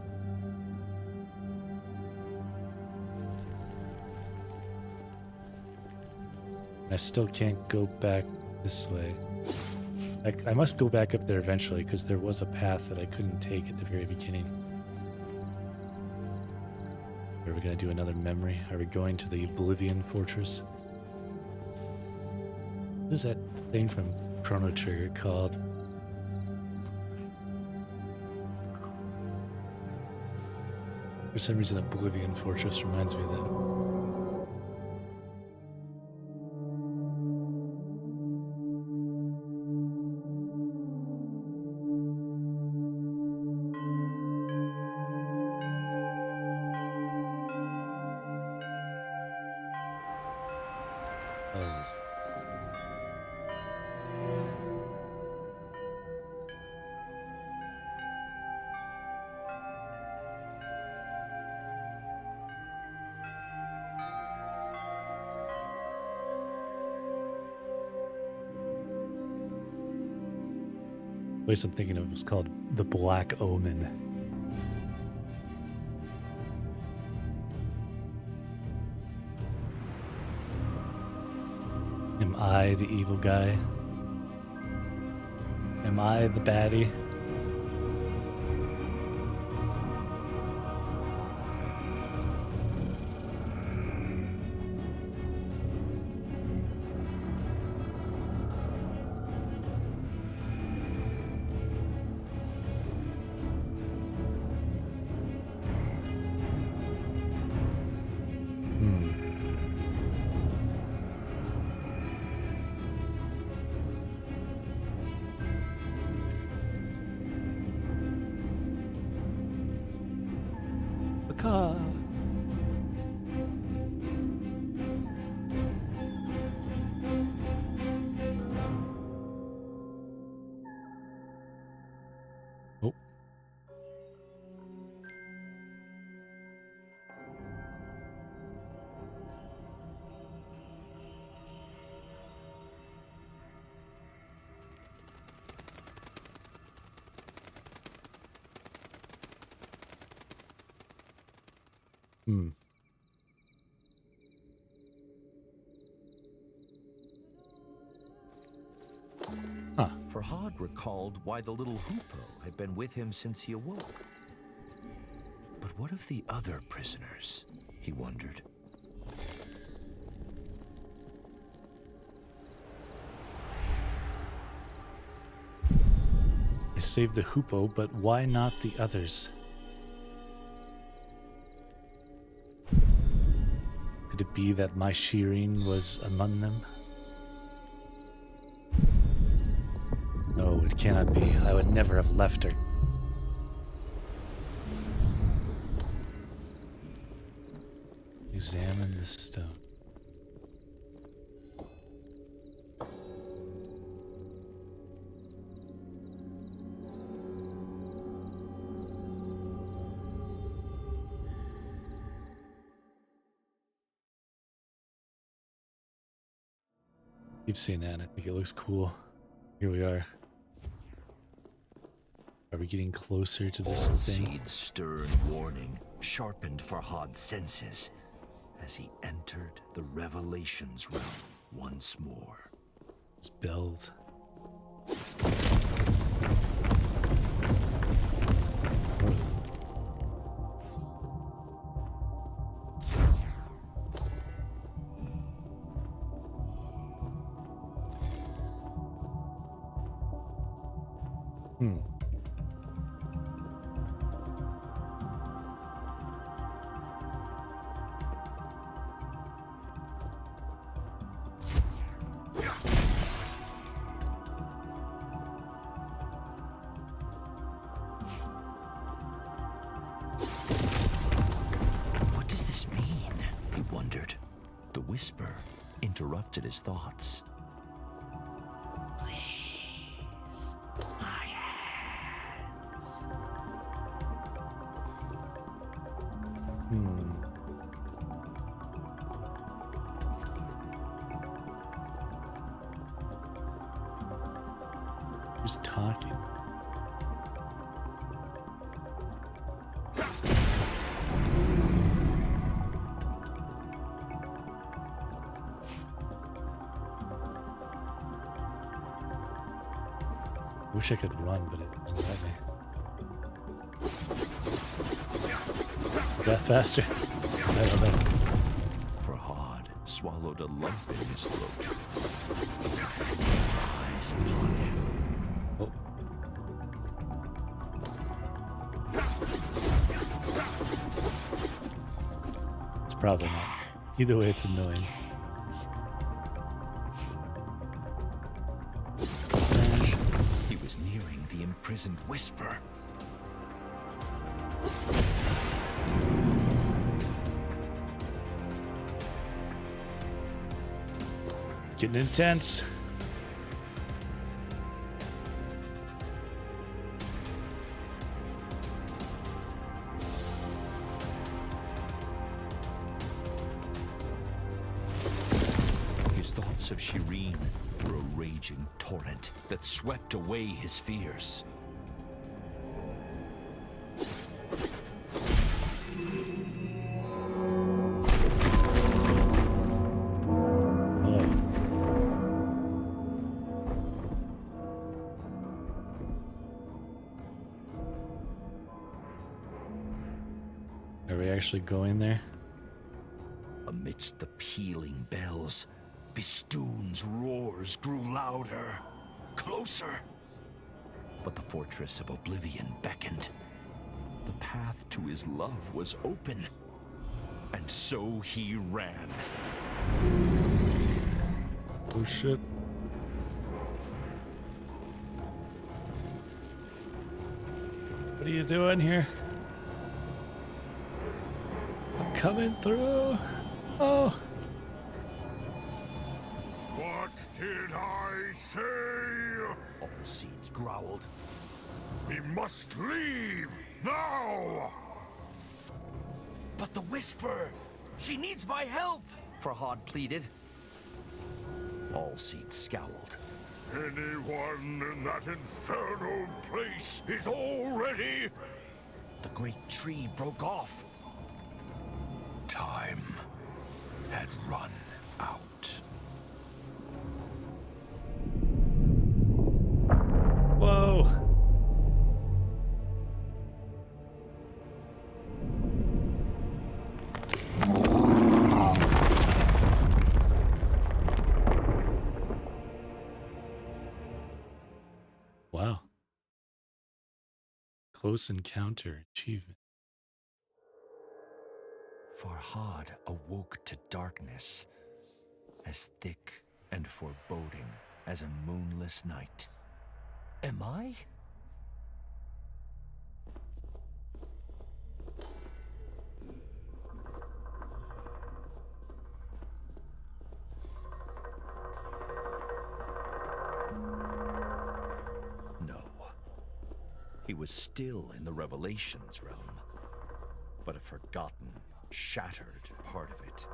I still can't go back this way. I must go back up there eventually because there was a path that I couldn't take at the very beginning. Are we going to do another memory? Are we going to the Oblivion Fortress? What is that thing from Chrono Trigger called? For some reason, Oblivion Fortress reminds me of that. place I'm thinking of is called the Black Omen. Am I the evil guy? Am I the baddie? Macaw. Oh. Hmm. Huh. Farhad recalled why the little hoopoe had been with him since he awoke. But what of the other prisoners? He wondered. I saved the hoopoe, but why not the others? Could it be that my Shireen was among them? No, it cannot be. I would never have left her. Examine the stone. Keep seeing that, and I think it looks cool. Here we are. Are we getting closer to this thing? Seed's stern warning sharpened Farhad's senses as he entered the Revelations realm once more. It's bells. What does this mean? He wondered. The whisper interrupted his thoughts. Please, my hands. Who's talking? Wish I could run, but it doesn't let me. Is that faster? I don't know. Farhad swallowed a lump in his throat. Eyes upon him. Oh. It's probably not. Either way, it's annoying. Smash. He was nearing the imprisoned whisper. Getting intense. His thoughts of Shireen were a raging torrent that swept away his fears. Are we actually going there? Amidst the pealing bells, Bistun's roars grew louder, closer. But the fortress of oblivion beckoned. The path to his love was open, and so he ran. Oh shit. What are you doing here? I'm coming through. Oh. What did I say? All seeds growled. We must leave now! But the whisper! She needs my help! Farhad pleaded. All seeds scowled. Anyone in that infernal place is already... The great tree broke off. Time had run out. Whoa. Wow. Close encounter achievement. Farhad awoke to darkness, as thick and foreboding as a moonless night. Am I? No. He was still in the Revelations realm, but a forgotten, shattered part of it.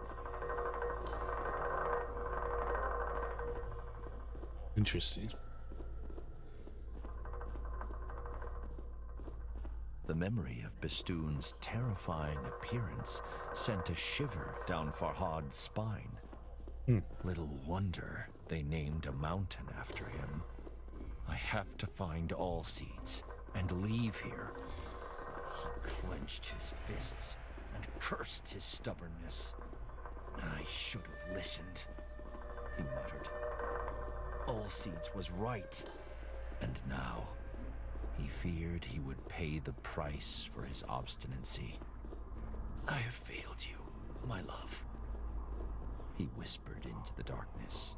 Interesting. The memory of Bistun's terrifying appearance sent a shiver down Farhad's spine. Little wonder they named a mountain after him. I have to find all seeds and leave here. He clenched his fists and cursed his stubbornness. I should have listened, he muttered. All seeds was right, and now he feared he would pay the price for his obstinacy. I have failed you, my love, he whispered into the darkness.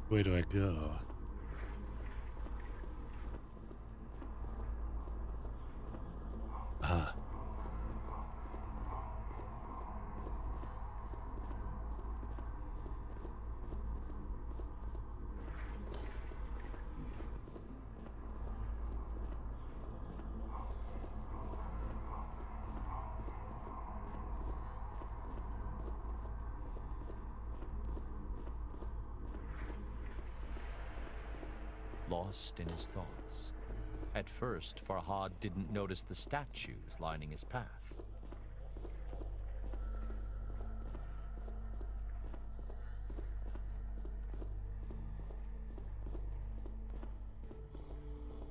Where do I go? Ah. Lost in his thoughts. At first, Farhad didn't notice the statues lining his path.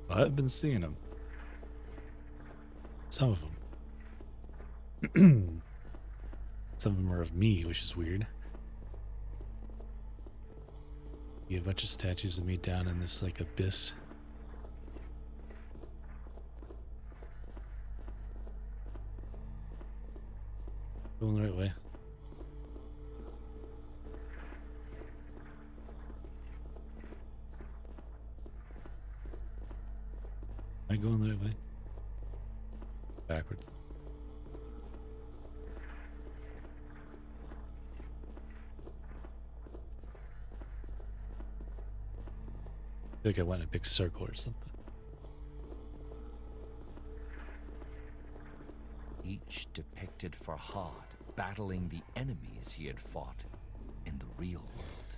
I've been seeing them. Some of them. Some of them are of me, which is weird. You have a bunch of statues of me down in this, like, abyss. Going the right way. Am I going the right way? Backwards. feel like I went in a big circle or something. Each depicted Farhad battling the enemies he had fought in the real world.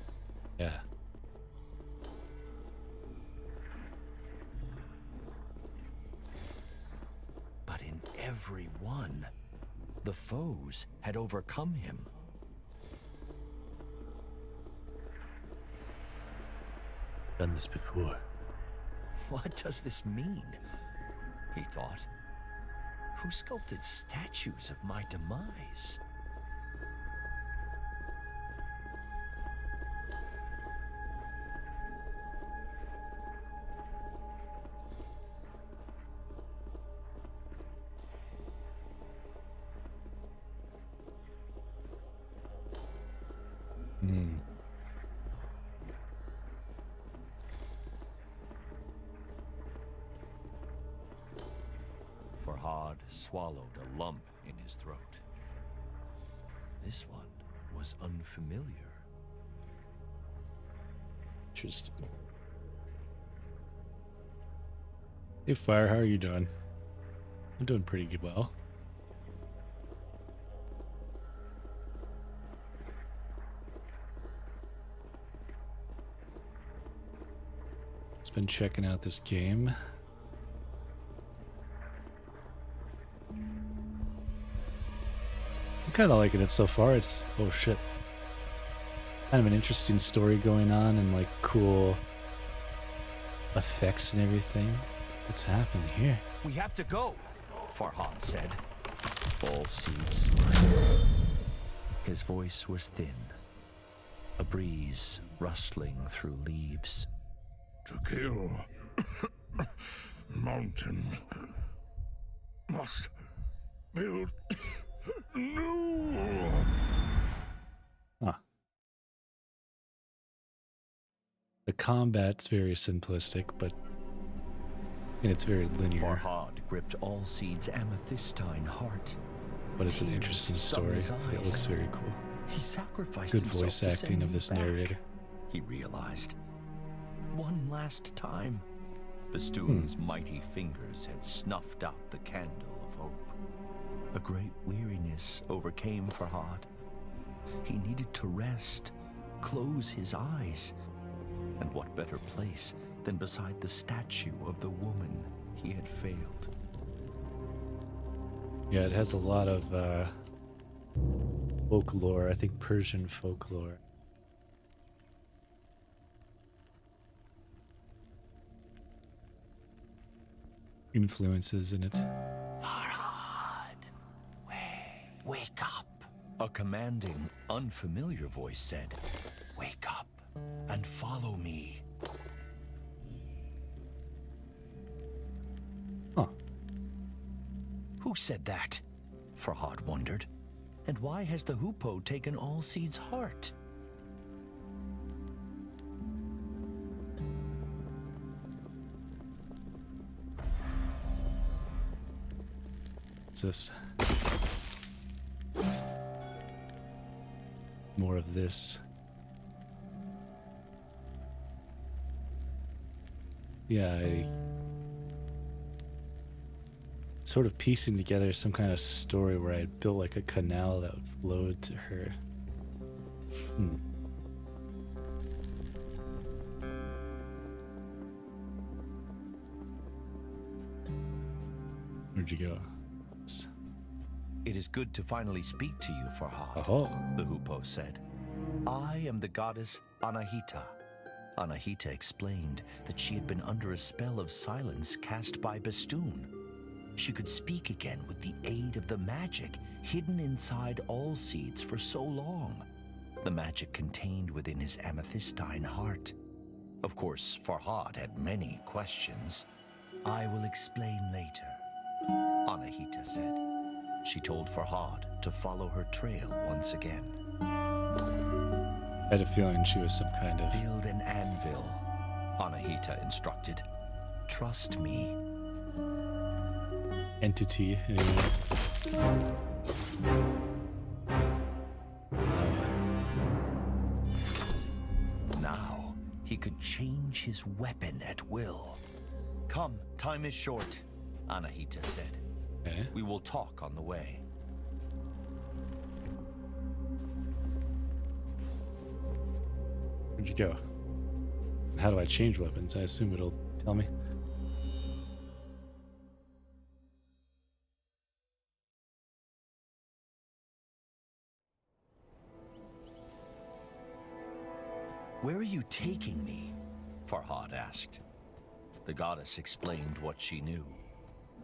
Yeah. But in every one, the foes had overcome him. Done this before. What does this mean? He thought. Who sculpted statues of my demise? Hmm. Farhad swallowed a lump in his throat. This one was unfamiliar. Interesting. Hey, Fire, how are you doing? I'm doing pretty good. Well. Just been checking out this game. I'm kind of liking it so far. It's, oh shit, kind of an interesting story going on and like cool effects and everything. What's happening here? We have to go, Farhad said. All seeds smiled. His voice was thin, a breeze rustling through leaves. To kill mountain must build new. Huh. The combat's very simplistic, but and it's very linear. Farhad gripped Allseed's amethystine heart. But it's an Tears interesting stung story. his It eyes. looks very cool. He sacrificed Good himself voice to acting send of me this back, narrator. he realized. One last time. Bistun's mighty fingers had snuffed out the candle of hope. A great weariness overcame Farhad. He needed to rest, close his eyes. And what better place than beside the statue of the woman he had failed? Yeah, it has a lot of folklore, I think Persian folklore. Influences in it. Farhad, wake up. A commanding, unfamiliar voice said, "Wake up and follow me." Huh. Who said that? Farhad wondered. And why has the hoopoe taken Allseed's heart? What's this? More of this. Yeah, I sort of piecing together some kind of story where I built like a canal that would flow to her. Where'd you go? It is good to finally speak to you, Farhad, Oh, the hoopoe said. I am the goddess Anahita. Anahita explained that she had been under a spell of silence cast by Bistun. She could speak again with the aid of the magic hidden inside Allseeds for so long. The magic contained within his amethystine heart. Of course, Farhad had many questions. I will explain later, Anahita said. She told Farhad to follow her trail once again. I had a feeling she was some kind of Build an anvil, Anahita instructed. Trust me. entity. Anyway. Now, he could change his weapon at will. Come, time is short, Anahita said. Okay. We will talk on the way. Where'd you go? How do I change weapons? I assume it'll tell me. Where are you taking me? Farhad asked. The goddess explained what she knew.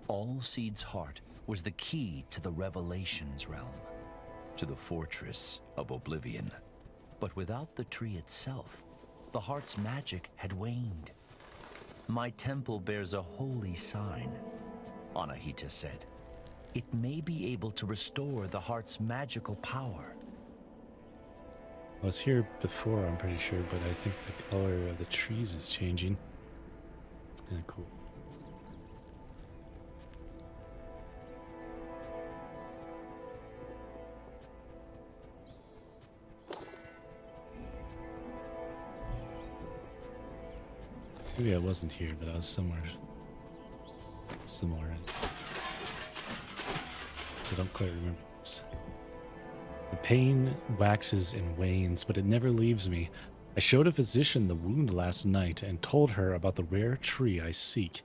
Allseed's heart was the key to the Revelations realm, to the fortress of Oblivion. But without the tree itself, the heart's magic had waned. My temple bears a holy sign, Anahita said. It may be able to restore the heart's magical power. I was here before, I'm pretty sure, but I think the color of the trees is changing. It's kind of cool. Maybe I wasn't here, but I was somewhere similar. So I don't quite remember this. The pain waxes and wanes, but it never leaves me. I showed a physician the wound last night and told her about the rare tree I seek.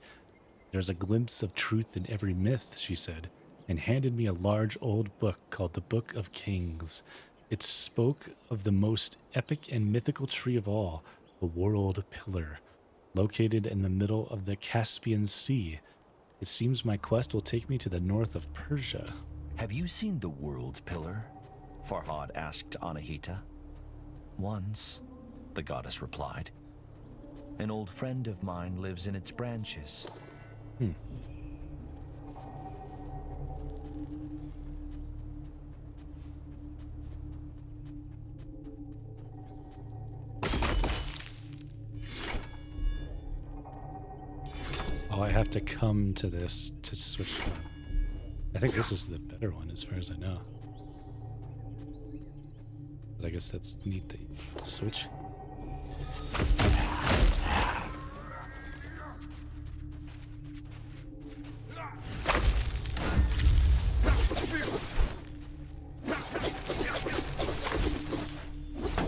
There's a glimpse of truth in every myth, she said, and handed me a large old book called the Book of Kings. It spoke of the most epic and mythical tree of all, the World Pillar, located in the middle of the Caspian Sea. It seems my quest will take me to the north of Persia. Have you seen the World Pillar? Farhad asked Anahita. Once, the goddess replied. An old friend of mine lives in its branches. Oh, I have to come to this to switch one. I think this is the better one as far as I know. But I guess that's neat that you switch.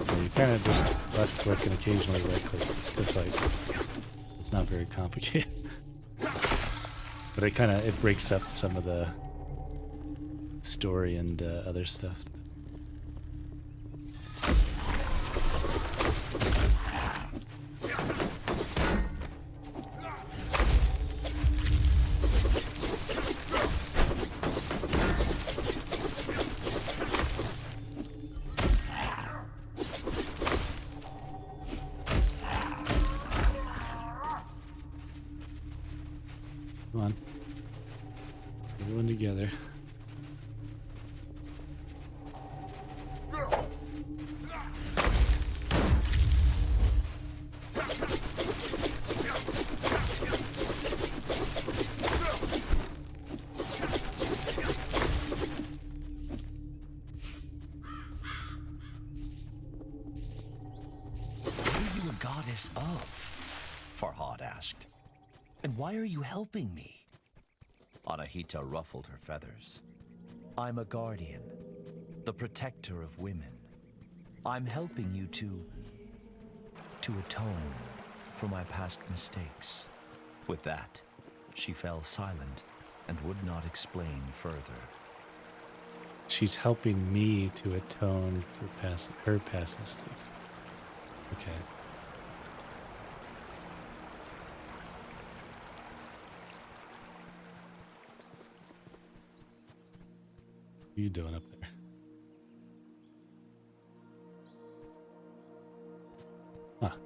Yeah, you kind of just left click and occasionally right click to fight. It's not very complicated. But it breaks up some of the story and other stuff. Come on. Everyone together. What are you a goddess of? Farhad asked. And why are you helping me? Anahita ruffled her feathers. I'm a guardian, the protector of women. I'm helping you to atone for my past mistakes. With that, she fell silent and would not explain further. She's helping me to atone for her past mistakes. Okay. What are you doing up there? Huh.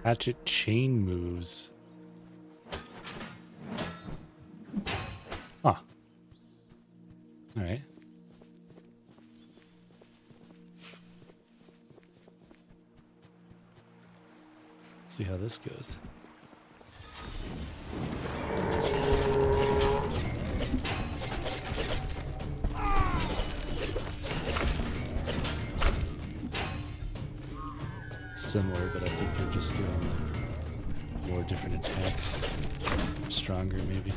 Hatchet chain moves. Huh. Alright. See how this goes. Similar, but I think you're just doing more different attacks. Stronger, maybe.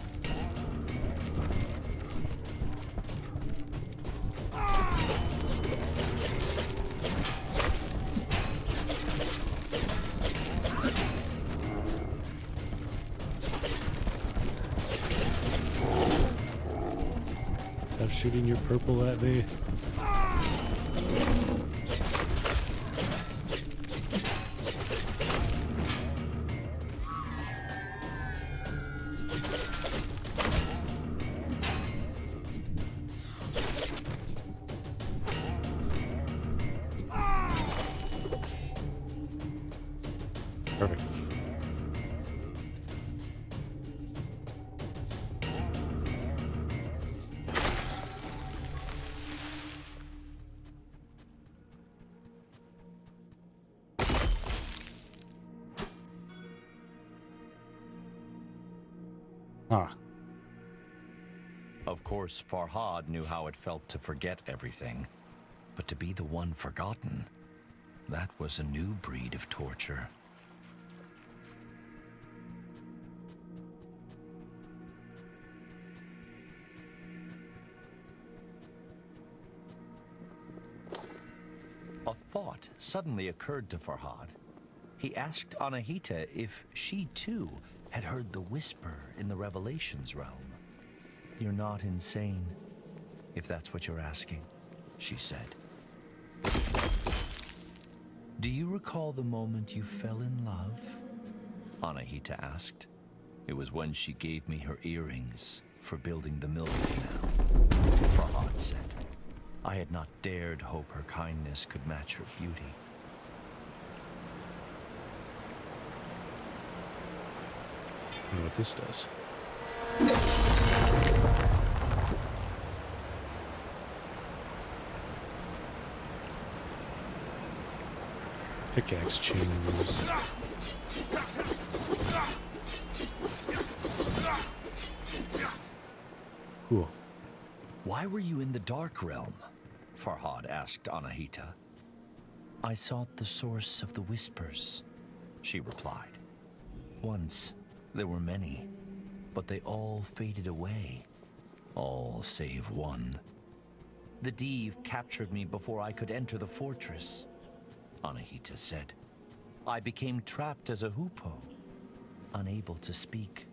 Stop shooting your purple at me. Perfect. Huh. Of course, Farhad knew how it felt to forget everything. But to be the one forgotten, that was a new breed of torture. A thought suddenly occurred to Farhad. He asked Anahita if she too had heard the whisper in the Revelations realm. "You're not insane, if that's what you're asking," she said. "Do you recall the moment you fell in love?" Anahita asked. "It was when she gave me her earrings for building the milk canal," Farhad said. "I had not dared hope her kindness could match her beauty." I don't know what this does. Pickaxe chain moves. Cool. "Why were you in the Dark Realm?" Farhad asked Anahita. "I sought the source of the whispers," she replied. "Once, there were many, but they all faded away. All save one. The Div captured me before I could enter the fortress," Anahita said. "I became trapped as a hoopoe, unable to speak."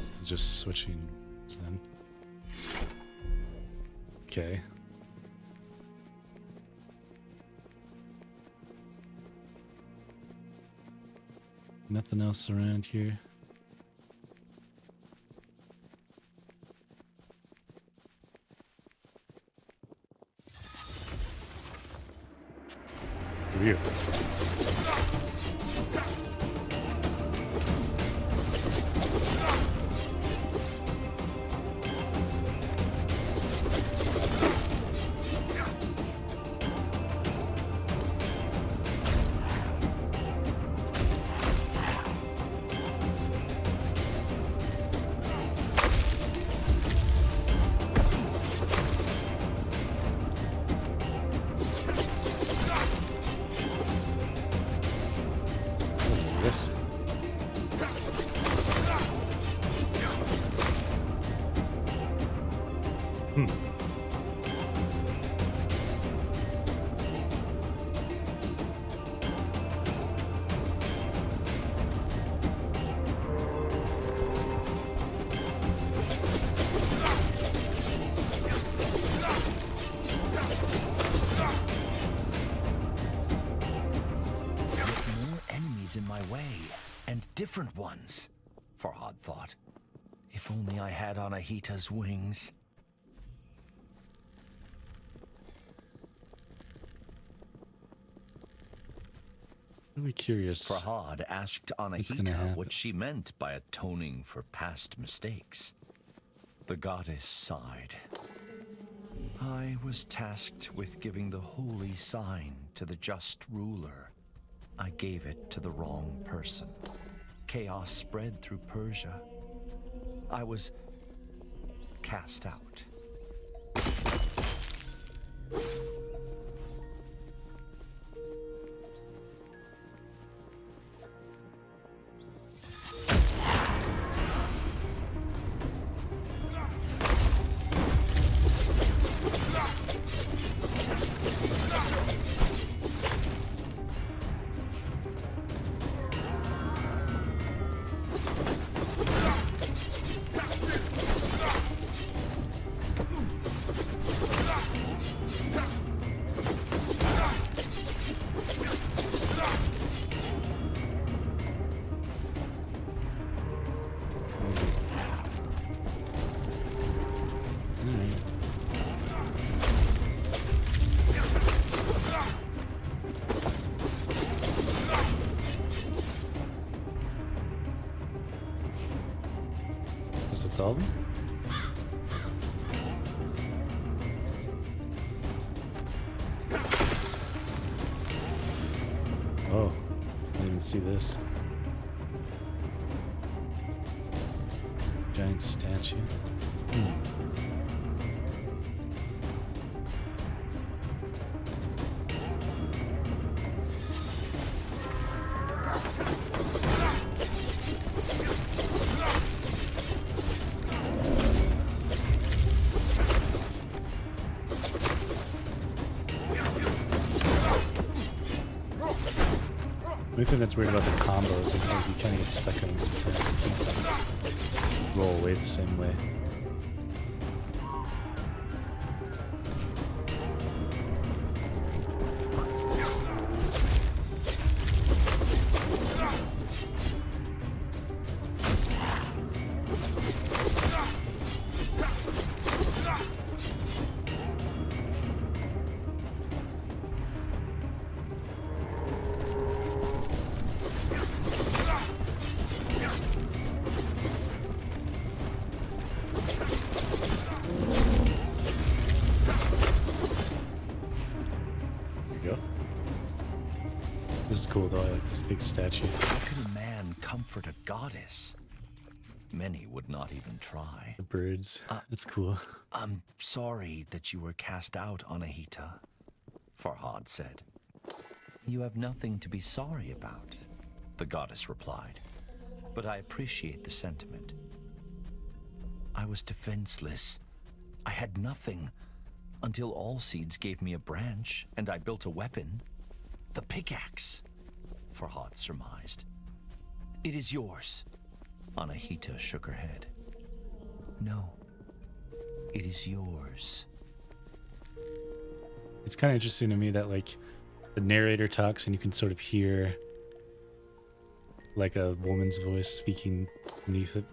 It's just switching then. Okay. Nothing else around here. Weird. This. In my way, and different ones, Farhad thought. If only I had Anahita's wings. Really curious. Farhad asked Anahita what she meant by atoning for past mistakes. The goddess sighed. I was tasked with giving the holy sign to the just ruler. I gave it to the wrong person. Chaos spread through Persia. I was cast out. That's all of them? Oh, I didn't even see this. Giant statue. The only thing that's weird about the combos is like you kind of get stuck in them sometimes. You can't roll away the same way. This is cool though, I like this big statue. How can a man comfort a goddess? Many would not even try. The birds. That's cool. I'm sorry that you were cast out, Anahita, Farhad said. You have nothing to be sorry about, the goddess replied. But I appreciate the sentiment. I was defenseless. I had nothing until All Seeds gave me a branch and I built a weapon. The pickaxe, Farhad surmised. It is yours. Anahita shook her head. No, it is yours. It's kind of interesting to me that like the narrator talks and you can sort of hear like a woman's voice speaking beneath it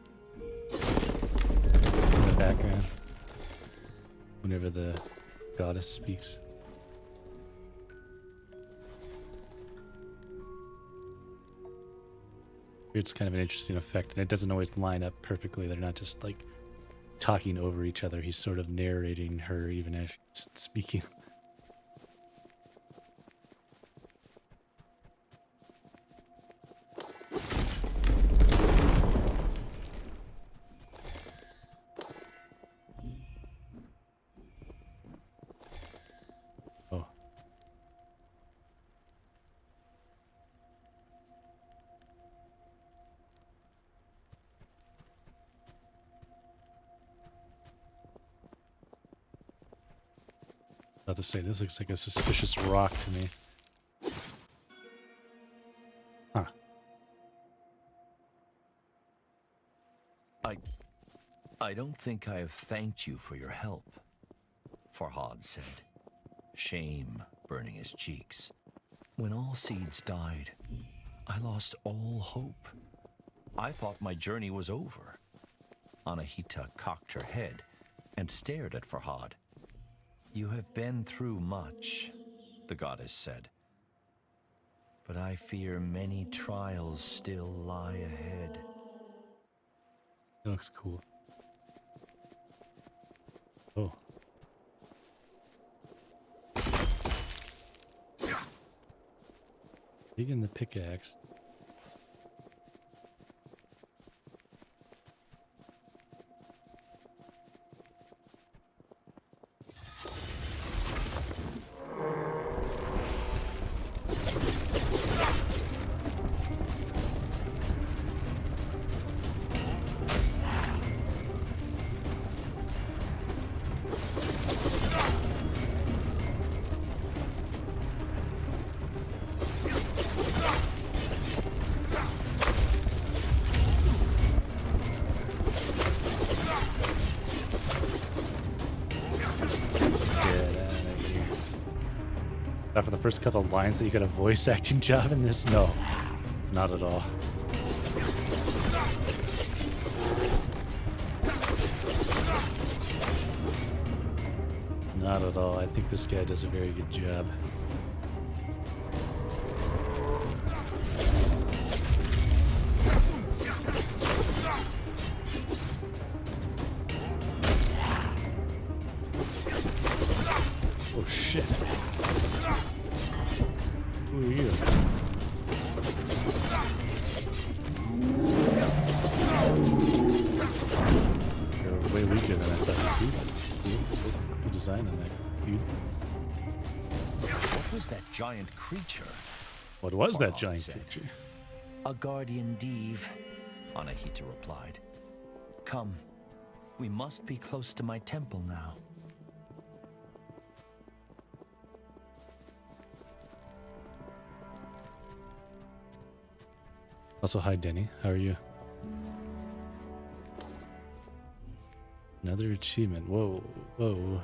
in the background whenever the goddess speaks. It's kind of an interesting effect, and it doesn't always line up perfectly. They're not just like talking over each other. He's sort of narrating her even as she's speaking. Oh. About to say, this looks like a suspicious rock to me. Huh. I don't think I have thanked you for your help, Farhad said, shame burning his cheeks. When All Seeds died, I lost all hope. I thought my journey was over. Anahita cocked her head and stared at Farhad. You have been through much, the goddess said. But I fear many trials still lie ahead. It looks cool. Oh. Digging the pickaxe. For the first couple of lines that you got a voice acting job in this? No, not at all. Not at all. I think this guy does a very good job. Oh shit. Who are you? You're way weaker than I thought you'd be. Good design on that, dude. What was that giant creature? What was that Farhan giant said. creature? A guardian Deve, Anahita replied. Come, we must be close to my temple now. Also, hi Denny, how are you? Another achievement. Whoa, whoa.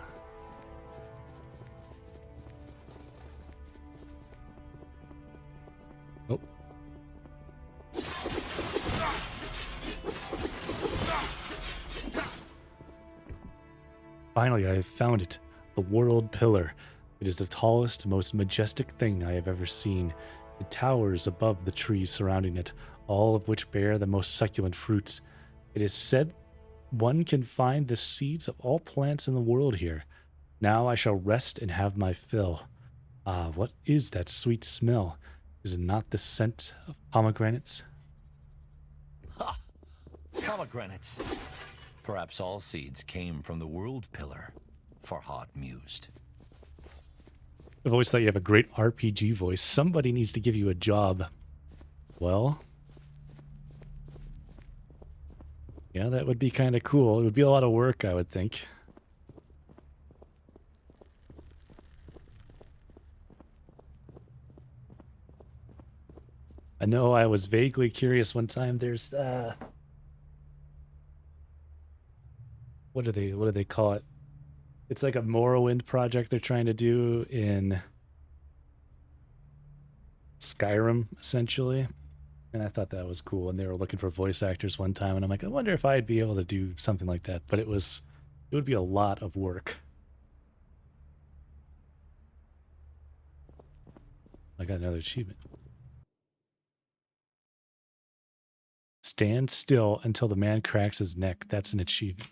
Oh. Finally, I have found it. The World Pillar. It is the tallest, most majestic thing I have ever seen. It towers above the trees surrounding it, all of which bear the most succulent fruits. It is said one can find the seeds of all plants in the world here. Now I shall rest and have my fill. Ah, what is that sweet smell? Is it not the scent of pomegranates? Ha! Pomegranates. Perhaps all seeds came from the World Pillar, Farhad mused. I've always thought you have a great RPG voice. Somebody needs to give you a job. Well, yeah, that would be kind of cool. It would be a lot of work, I would think. I know I was vaguely curious one time. There's what do they call it? It's like a Morrowind project they're trying to do in Skyrim, essentially. And I thought that was cool. And they were looking for voice actors one time, and I'm like, I wonder if I'd be able to do something like that. But it would be a lot of work. I got another achievement. Stand still until the man cracks his neck. That's an achievement.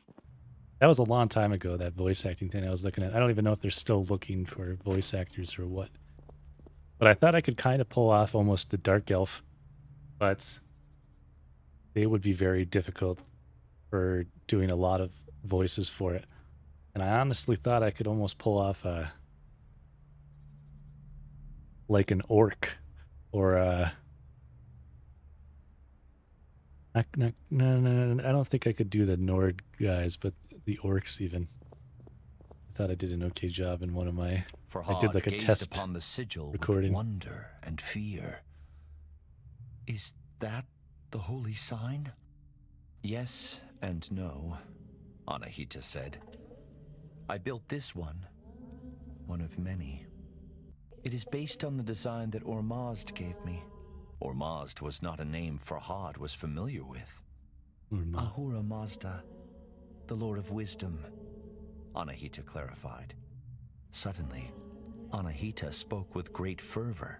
That was a long time ago, that voice acting thing I was looking at. I don't even know if they're still looking for voice actors or what. But I thought I could kind of pull off almost the Dark Elf. But they would be very difficult for doing a lot of voices for it. And I honestly thought I could almost pull off like an orc or no, I don't think I could do the Nord guys, but the orcs even. I thought I did an okay job in one of my. I did like a test upon the sigil recording. With wonder and fear. Is that the holy sign? Yes and no, Anahita said. I built this one of many. It is based on the design that Ormazd gave me. Ormazd was not a name Farhad was familiar with. Ahura Mazda, the Lord of Wisdom, Anahita clarified. Suddenly, Anahita spoke with great fervor.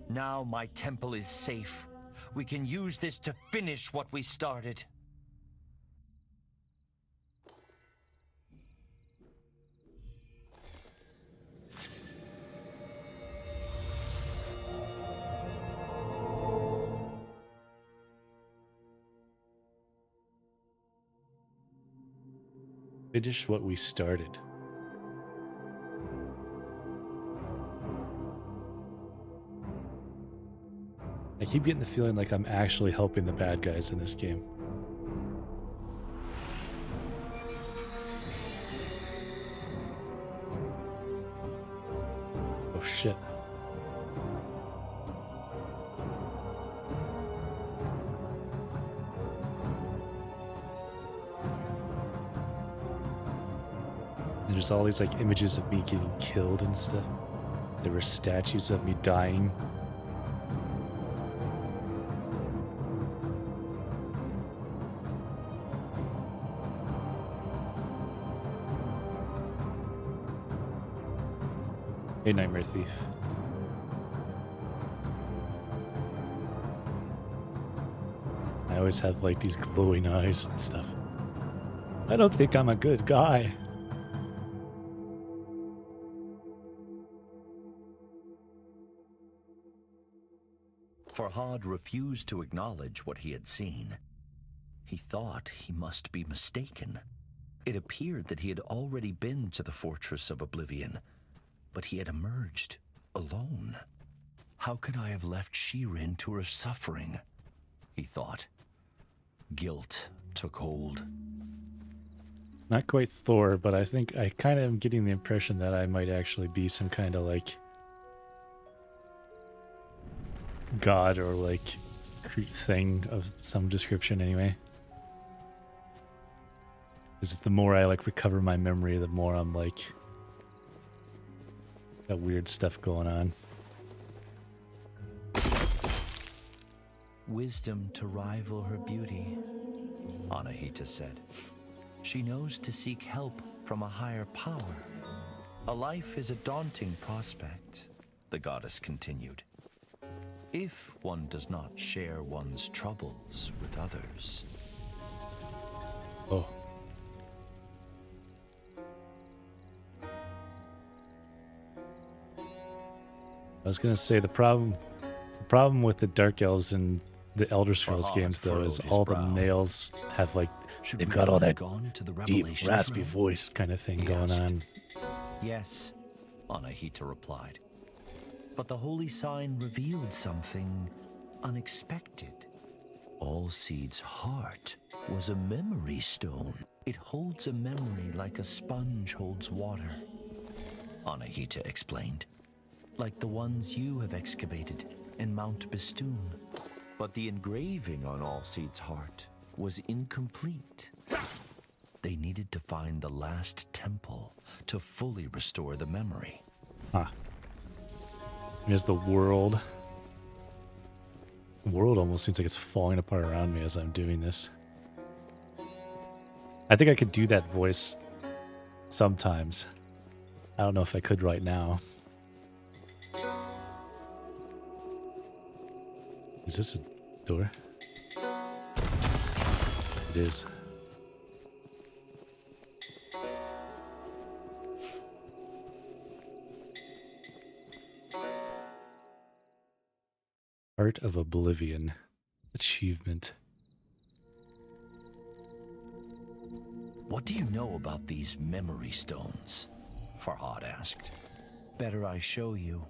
Now my temple is safe. We can use this to finish what we started. Finish what we started. I keep getting the feeling like I'm actually helping the bad guys in this game. Oh shit. There's all these like images of me getting killed and stuff. There were statues of me dying. Hey, Nightmare Thief. I always have like these glowing eyes and stuff. I don't think I'm a good guy. Farhad refused to acknowledge what he had seen. He thought he must be mistaken. It appeared that he had already been to the Fortress of Oblivion, but he had emerged alone. How could I have left Shirin to her suffering? He thought. Guilt took hold. Not quite Thor, but I think I kind of am getting the impression that I might actually be some kind of like god or like thing of some description anyway. Because the more I like recover my memory, the more I'm like got weird stuff going on. Wisdom to rival her beauty, Anahita said. She knows to seek help from a higher power. A life is a daunting prospect, the goddess continued, if one does not share one's troubles with others. Oh. I was gonna say the problem with the Dark Elves and the Elder Scrolls games though is all the males have like they've got all that deep, raspy voice kind of thing going on. Yes, Anahita replied. But the holy sign revealed something unexpected. Allseed's heart was a memory stone. It holds a memory like a sponge holds water, Anahita explained. Like the ones you have excavated in Mount Bistun. But the engraving on Allseed's heart was incomplete. They needed to find the last temple to fully restore the memory. Ah. Here's the world. The world almost seems like it's falling apart around me as I'm doing this. I think I could do that voice sometimes. I don't know if I could right now. Is this a door? It is. Art of Oblivion. Achievement. What do you know about these memory stones? Farhad asked. Better I show you,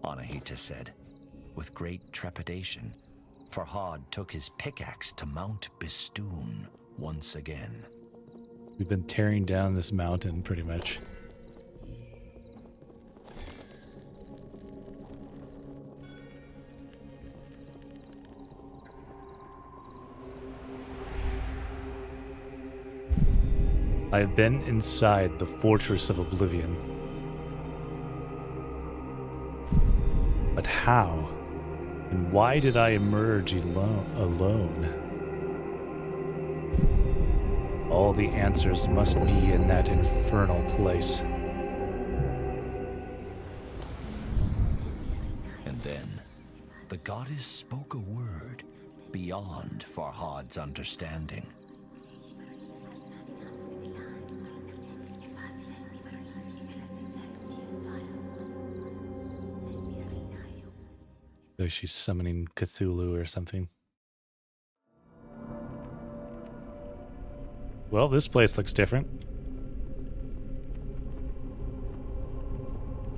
Anahita said. With great trepidation, Farhad took his pickaxe to Mount Bistun once again. We've been tearing down this mountain pretty much. I have been inside the Fortress of Oblivion. But how? And why did I emerge alone? All the answers must be in that infernal place. And then, the goddess spoke a word beyond Farhad's understanding. So she's summoning Cthulhu or something. Well, this place looks different.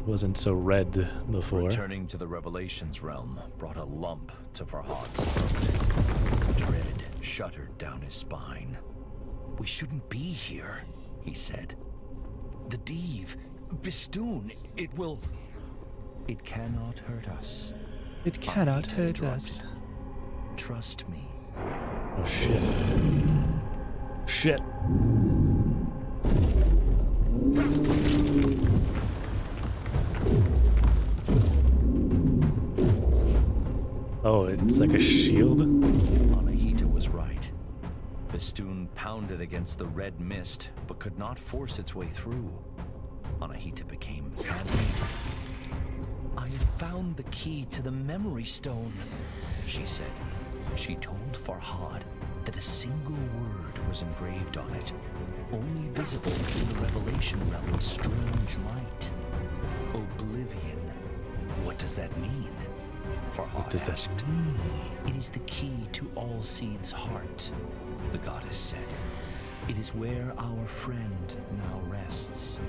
Wasn't so red before. Returning to the Revelations realm brought a lump to Farhad's throat. Dread shuddered down his spine. "We shouldn't be here," he said. "The Div, Bistun, it will..." "It cannot hurt us." It cannot Anahita hurt us. interrupted. "Trust me." Oh shit. Shit. Oh, it's like a shield? Anahita was right. Bistun pounded against the red mist, but could not force its way through. Anahita became animated. "I have found the key to the memory stone," she said. She told Farhad that a single word was engraved on it, only visible in the Revelation realm's strange light. Oblivion. What does that mean? Farhad does that asked. "It is the key to all seeds' heart," the goddess said. "It is where our friend now rests."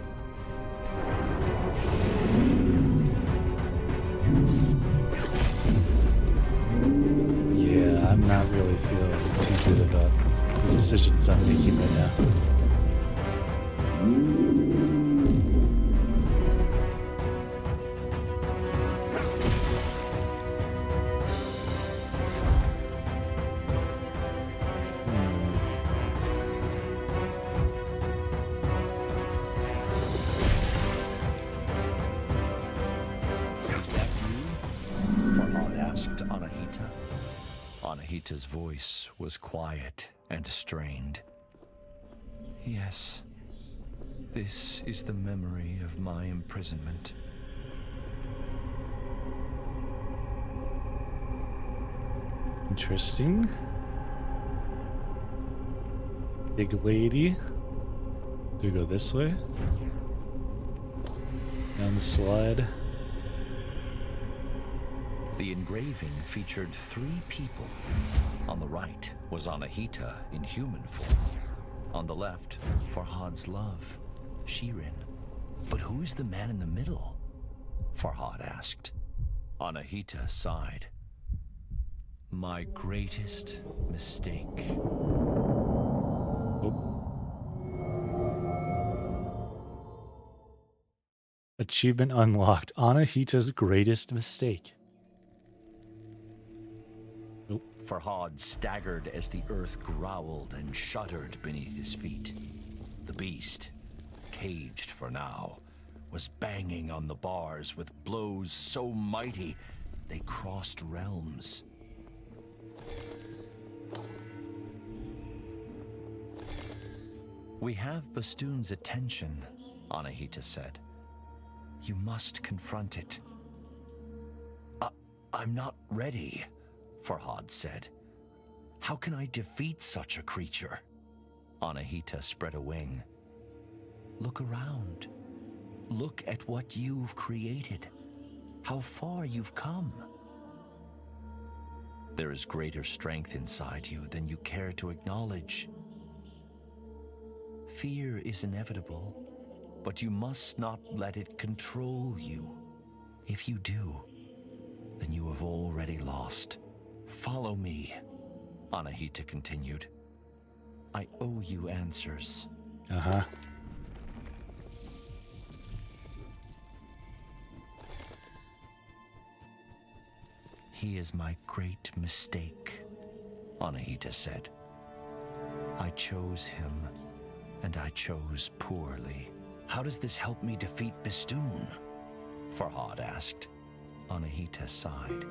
Yeah, I'm not really feeling too good about the decisions I'm making right now. Anahita's voice was quiet and strained. "Yes, this is the memory of my imprisonment." Interesting. Big lady. Do we go this way? Down the slide. The engraving featured 3 people. On the right was Anahita in human form. On the left, Farhad's love, Shirin. But who's the man in the middle? Farhad asked. Anahita sighed. "My greatest mistake." Achievement unlocked. Anahita's greatest mistake. Farhad staggered as the earth growled and shuddered beneath his feet. The beast, caged for now, was banging on the bars with blows so mighty they crossed realms. "We have Bistun's attention," Anahita said. "You must confront it." I'm not ready," Farhad said. "How can I defeat such a creature?" Anahita spread a wing. "Look around. Look at what you've created. How far you've come. There is greater strength inside you than you care to acknowledge. Fear is inevitable, but you must not let it control you. If you do, then you have already lost. Follow me," Anahita continued. "I owe you answers." Uh-huh. "He is my great mistake," Anahita said. "I chose him, and I chose poorly." "How does this help me defeat Bistun?" Farhad asked. Anahita sighed.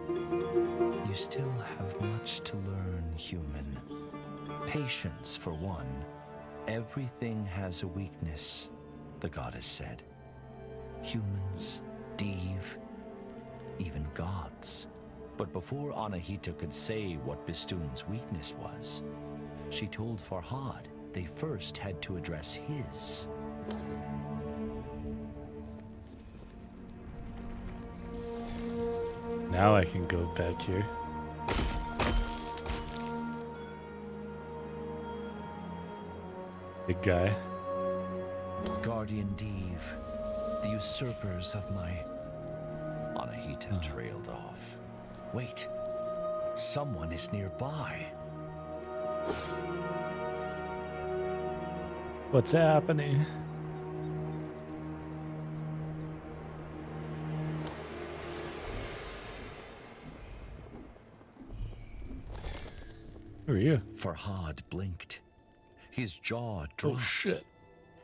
"You still have much to learn, human. Patience, for one. Everything has a weakness," the goddess said. "Humans, Div, even gods." But before Anahita could say what Bistun's weakness was, she told Farhad they first had to address his. Now I can go back here. Big guy. "Guardian Div, The usurpers of my... Anahita trailed off. Wait. Someone is nearby. What's happening? Who are you? Farhad blinked. His jaw dropped. Oh shit.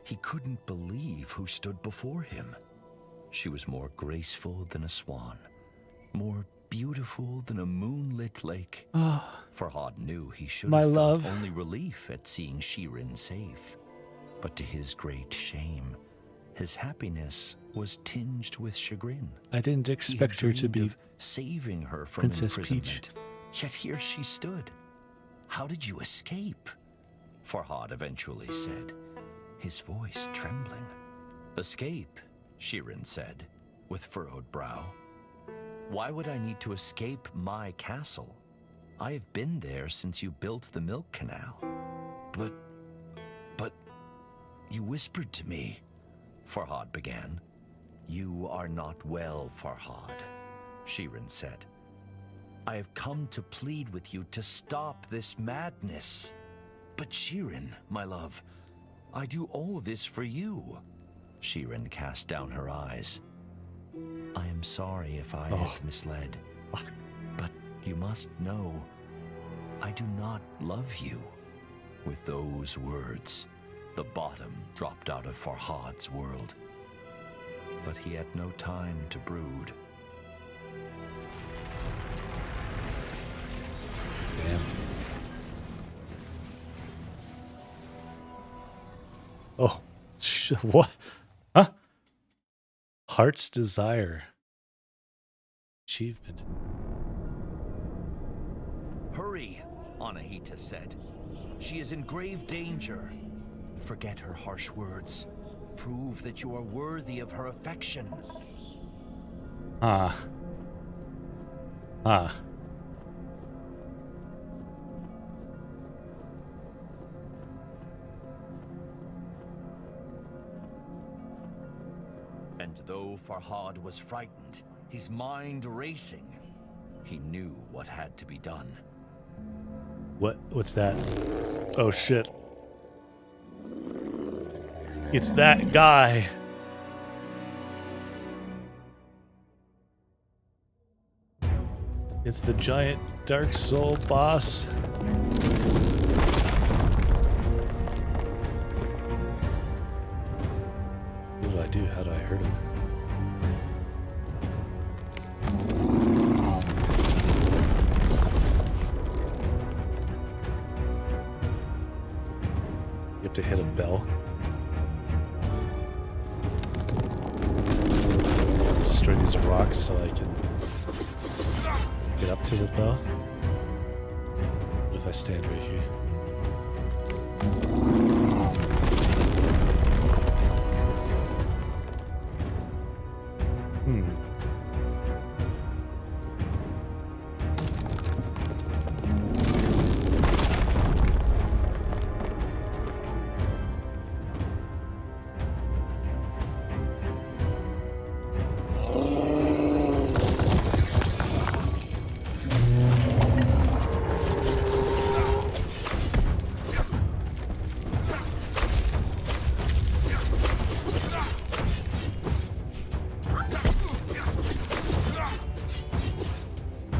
He couldn't believe who stood before him. She was more graceful than a swan, more beautiful than a moonlit lake. Farhad knew he should My have love. felt only relief at seeing Shirin safe. But to his great shame, his happiness was tinged with chagrin. I didn't He expect had her to dreamed be of saving her from Princess imprisonment. Peach. Yet here she stood. How did you escape? Farhad eventually said, his voice trembling. Escape, Shirin said, with furrowed brow. Why would I need to escape my castle? I have been there since you built the milk canal. But, you whispered to me, Farhad began. You are not well, Farhad, Shirin said. I have come to plead with you to stop this madness. But Shirin, my love, I do all this for you. Shirin cast down her eyes. I am sorry if I have misled. But you must know, I do not love you. With those words, the bottom dropped out of Farhad's world. But he had no time to brood. Damn. Oh, what? Huh? Heart's Desire. Achievement. Hurry, Anahita said. She is in grave danger. Forget her harsh words. Prove that you are worthy of her affection. Ah. And though Farhad was frightened, his mind racing, he knew what had to be done. What's that? Oh shit. It's that guy. It's the giant Dark Soul boss. What do I do? How do I hurt him? You have to hit a bell. Destroy these rocks so I can get up to the bell. What if I stand right here?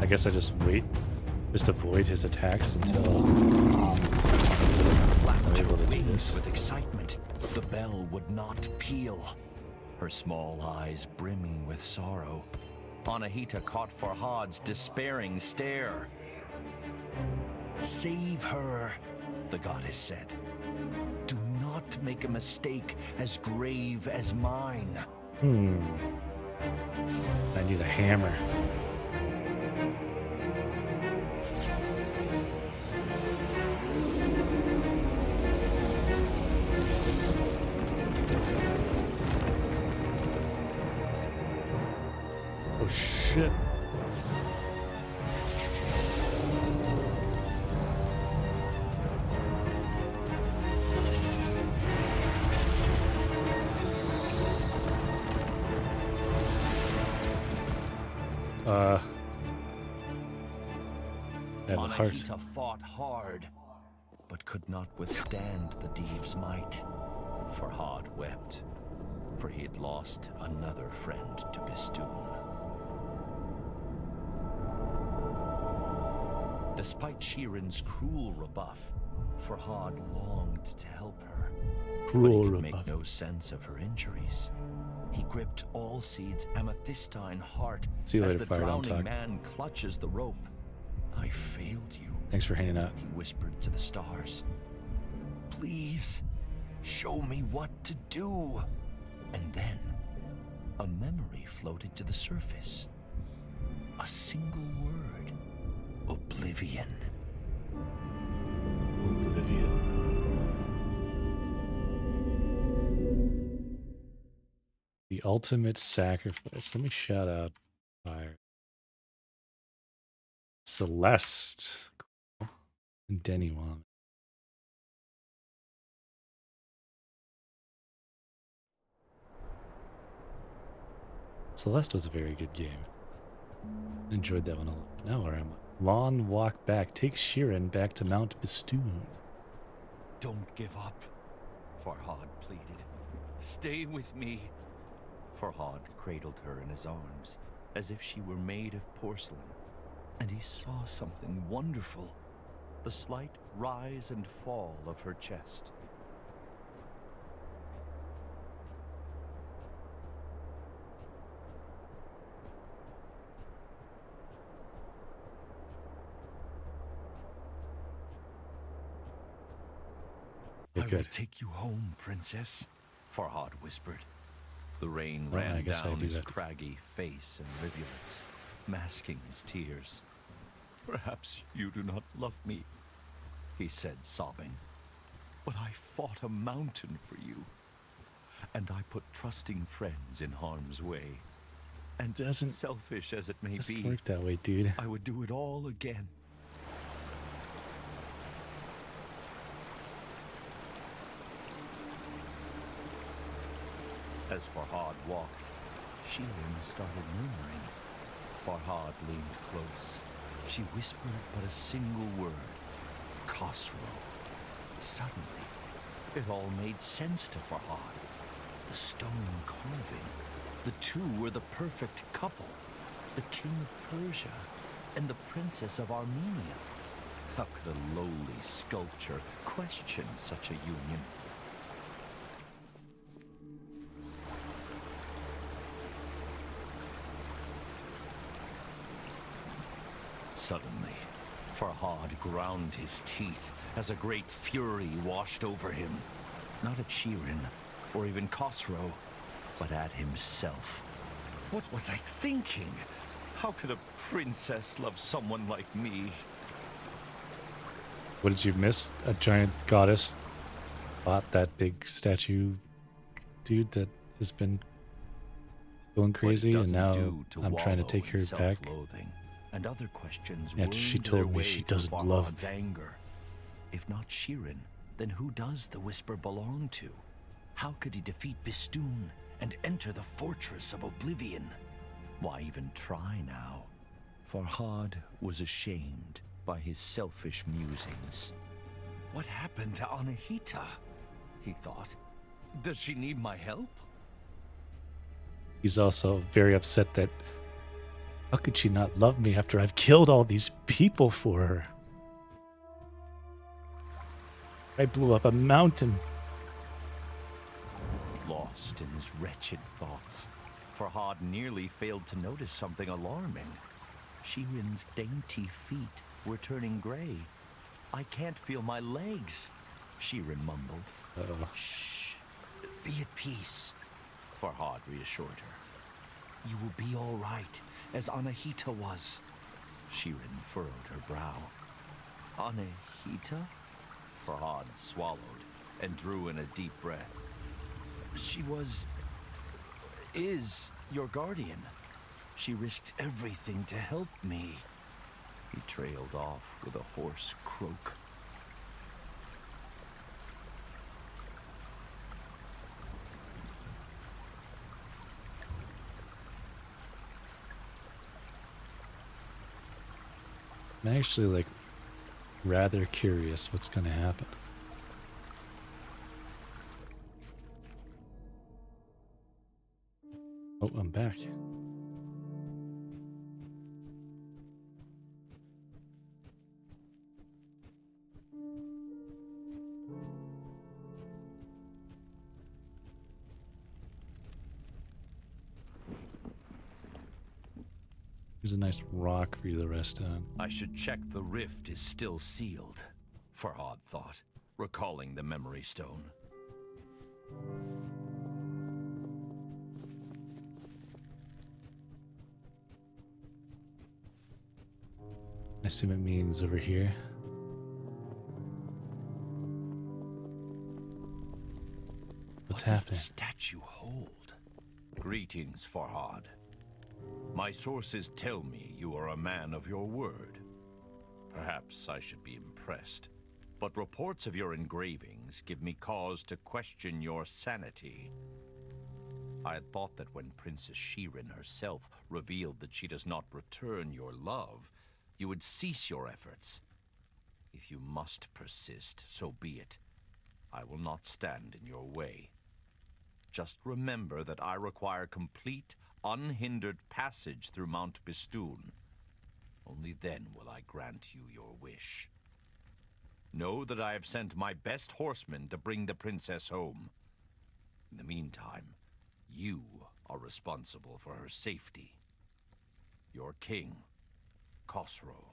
I guess I just wait, just avoid his attacks until I'm able to do this. With excitement, the bell would not peal. Her small eyes brimming with sorrow. Anahita caught Farhad's despairing stare. Save her, the goddess said. Do not make a mistake as grave as mine. I need a hammer. Oh shit. I have a heart. Anahita fought hard, but could not withstand the Diev's might. Farhad wept, for he had lost another friend to Bistun. Despite Shirin's cruel rebuff, Farhad longed to help her. Cruel but he could rebuff. make no sense of her injuries. He gripped Allseed's amethystine heart See you as later, the Fire, don't drowning talk. man clutches the rope. I failed you, Thanks for hanging out. he whispered to the stars. Please, show me what to do. And then, a memory floated to the surface. A single word. Oblivion. Oblivion. The ultimate sacrifice. Let me shout out Fire. Celeste. Cool. And Denny Wong. Celeste was a very good game. Enjoyed that one a lot. Now where am I? Long walk back. Take Shirin back to Mount Bistun. Don't give up, Farhad pleaded. Stay with me. Farhad cradled her in his arms, as if she were made of porcelain, and he saw something wonderful, the slight rise and fall of her chest. Yeah, I will good. take you home, princess, Farhad whispered. The rain Well, I ran guess I down do his have to- craggy face and rivulets, masking his tears. Perhaps you do not love me, he said, sobbing. But I fought a mountain for you, and I put trusting friends in harm's way. And Doesn't- selfish as it may Doesn't be, work that way, dude. I would do it all again. As Farhad walked, Shirin started murmuring. Farhad leaned close. She whispered but a single word. Khosrow. Suddenly, it all made sense to Farhad. The stone carving. The two were the perfect couple. The king of Persia and the princess of Armenia. How could a lowly sculpture question such a union? Suddenly, Farhad ground his teeth as a great fury washed over him. Not at Shirin, or even Khosrow, but at himself. What was I thinking? How could a princess love someone like me? What did you miss? A giant goddess bought that big statue dude that has been going What it crazy, and doesn't now do to I'm trying to wallow take in her back. self-loathing and other questions After she wormed told their me way she through doesn't love Farhad's me. anger. If not Shirin, then who does the whisper belong to? How could he defeat Bistun and enter the fortress of Oblivion? Why even try now? Farhad was ashamed by his selfish musings. What happened to Anahita? He thought. Does she need my help? He's also very upset that how could she not love me after I've killed all these people for her? I blew up a mountain. Lost in his wretched thoughts, Farhad nearly failed to notice something alarming. Shirin's dainty feet were turning gray. I can't feel my legs, Shirin mumbled. Uh-oh. Shh, be at peace, Farhad reassured her. You will be all right, as Anahita was. Shirin furrowed her brow. Anahita? Farhad swallowed and drew in a deep breath. She is your guardian. She risked everything to help me. He trailed off with a hoarse croak. I'm actually like rather curious what's going to happen. Oh, I'm back. Here's a nice rock for you to rest on. I should check the rift is still sealed, Farhad thought, recalling the memory stone. I assume it means over here. What's What does happening? the statue hold? Greetings, Farhad. My sources tell me you are a man of your word. Perhaps I should be impressed, but reports of your engravings give me cause to question your sanity. I had thought that when Princess Shirin herself revealed that she does not return your love, you would cease your efforts. If you must persist, so be it. I will not stand in your way. Just remember that I require complete, unhindered passage through Mount Bistun. Only then will I grant you your wish. Know that I have sent my best horsemen to bring the princess home. In the meantime, you are responsible for her safety. Your king, Khosrow.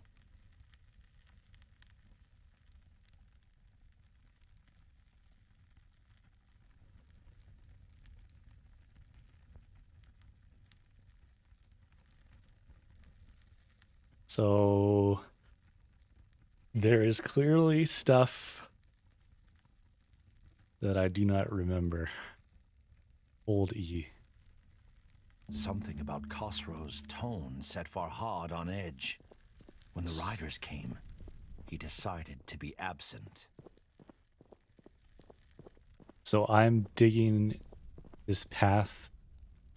So there is clearly stuff that I do not remember. Old E. Something about Khosrow's tone set Farhad on edge. When the riders came, he decided to be absent. So I'm digging this path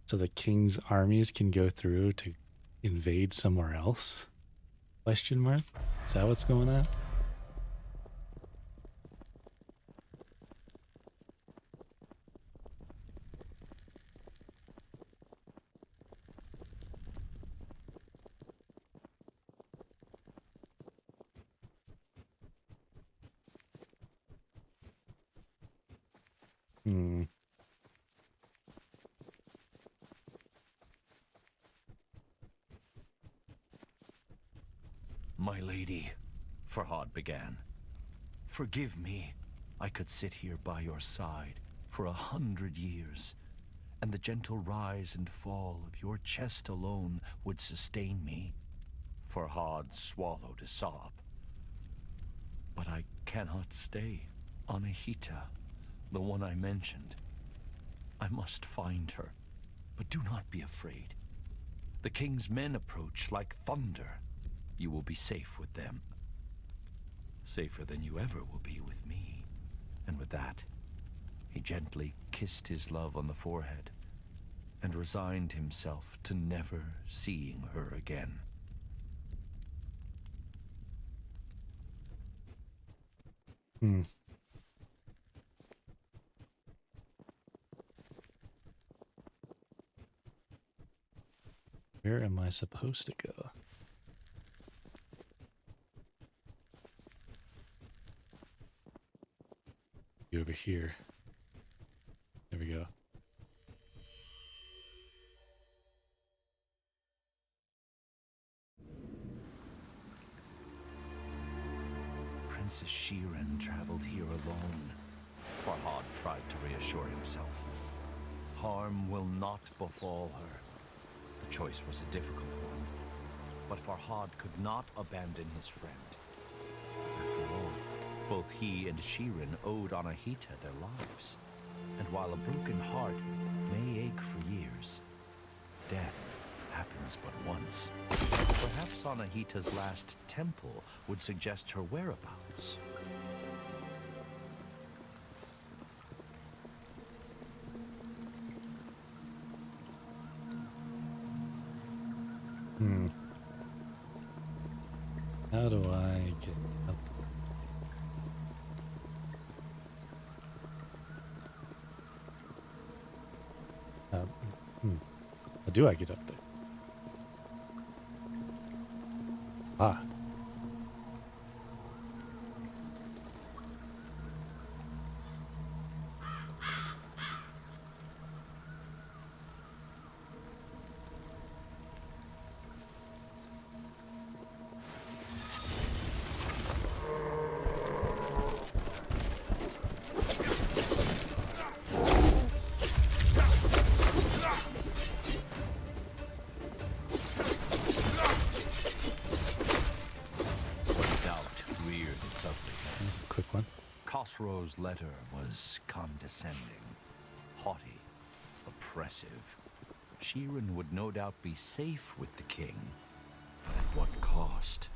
so the king's armies can go through to invade somewhere else? Question mark? Is that what's going on? Hmm. My lady, Farhad began, forgive me. I could sit here by your side for 100 years, and the gentle rise and fall of your chest alone would sustain me. Farhad swallowed a sob. But I cannot stay on Ahita, the one I mentioned. I must find her, but do not be afraid. The king's men approach like thunder. You will be safe with them. Safer than you ever will be with me. And with that, he gently kissed his love on the forehead and resigned himself to never seeing her again. Hmm. Where am I supposed to go? Be over here. There we go. Princess Shirin traveled here alone. Farhad tried to reassure himself. Harm will not befall her. The choice was a difficult one, but Farhad could not abandon his friend. After all, both he and Shirin owed Anahita their lives. And while a broken heart may ache for years, death happens but once. Perhaps Anahita's last temple would suggest her whereabouts. How do I get up? How do I get up there? Ah. That's a quick one. Khosrow's letter was condescending, haughty, oppressive. Shirin would no doubt be safe with the king, but at what cost?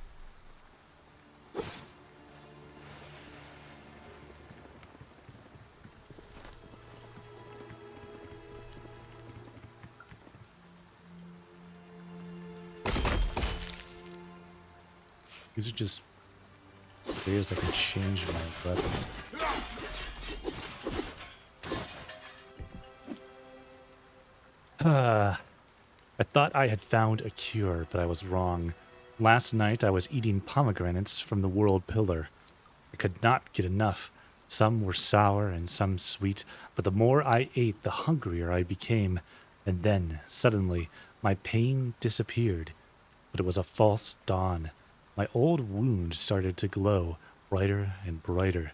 These are just areas I can change my weapon. I thought I had found a cure, but I was wrong. Last night I was eating pomegranates from the world pillar. I could not get enough. Some were sour and some sweet, but the more I ate, the hungrier I became. And then, suddenly, my pain disappeared. But it was a false dawn. My old wound started to glow, brighter and brighter.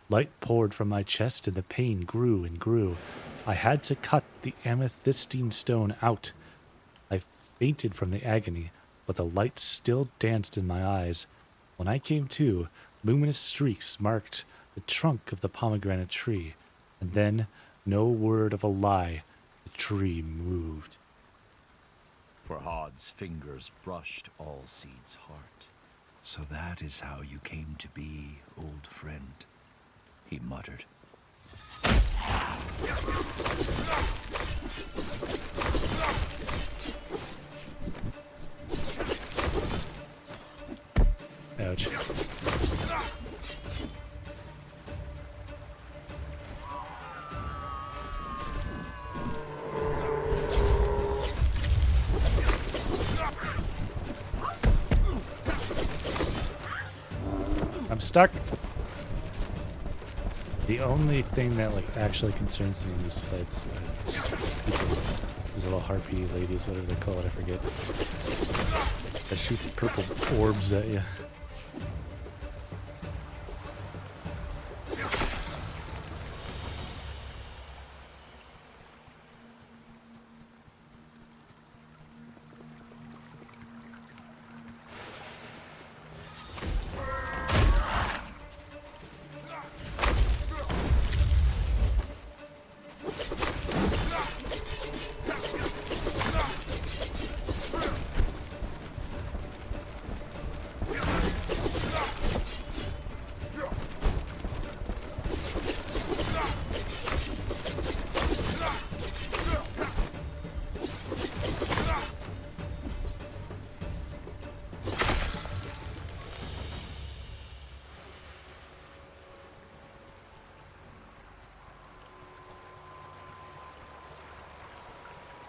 Light poured from my chest and the pain grew and grew. I had to cut the amethystine stone out. I fainted from the agony, but the light still danced in my eyes. When I came to, luminous streaks marked the trunk of the pomegranate tree. And then, no word of a lie, the tree moved. Farhad's fingers brushed Allseed's heart. So that is how you came to be, old friend, he muttered. Ouch. I'm stuck. The only thing that actually concerns me in these fights are these little harpy ladies, whatever they call it, I forget. That shoot purple orbs at you.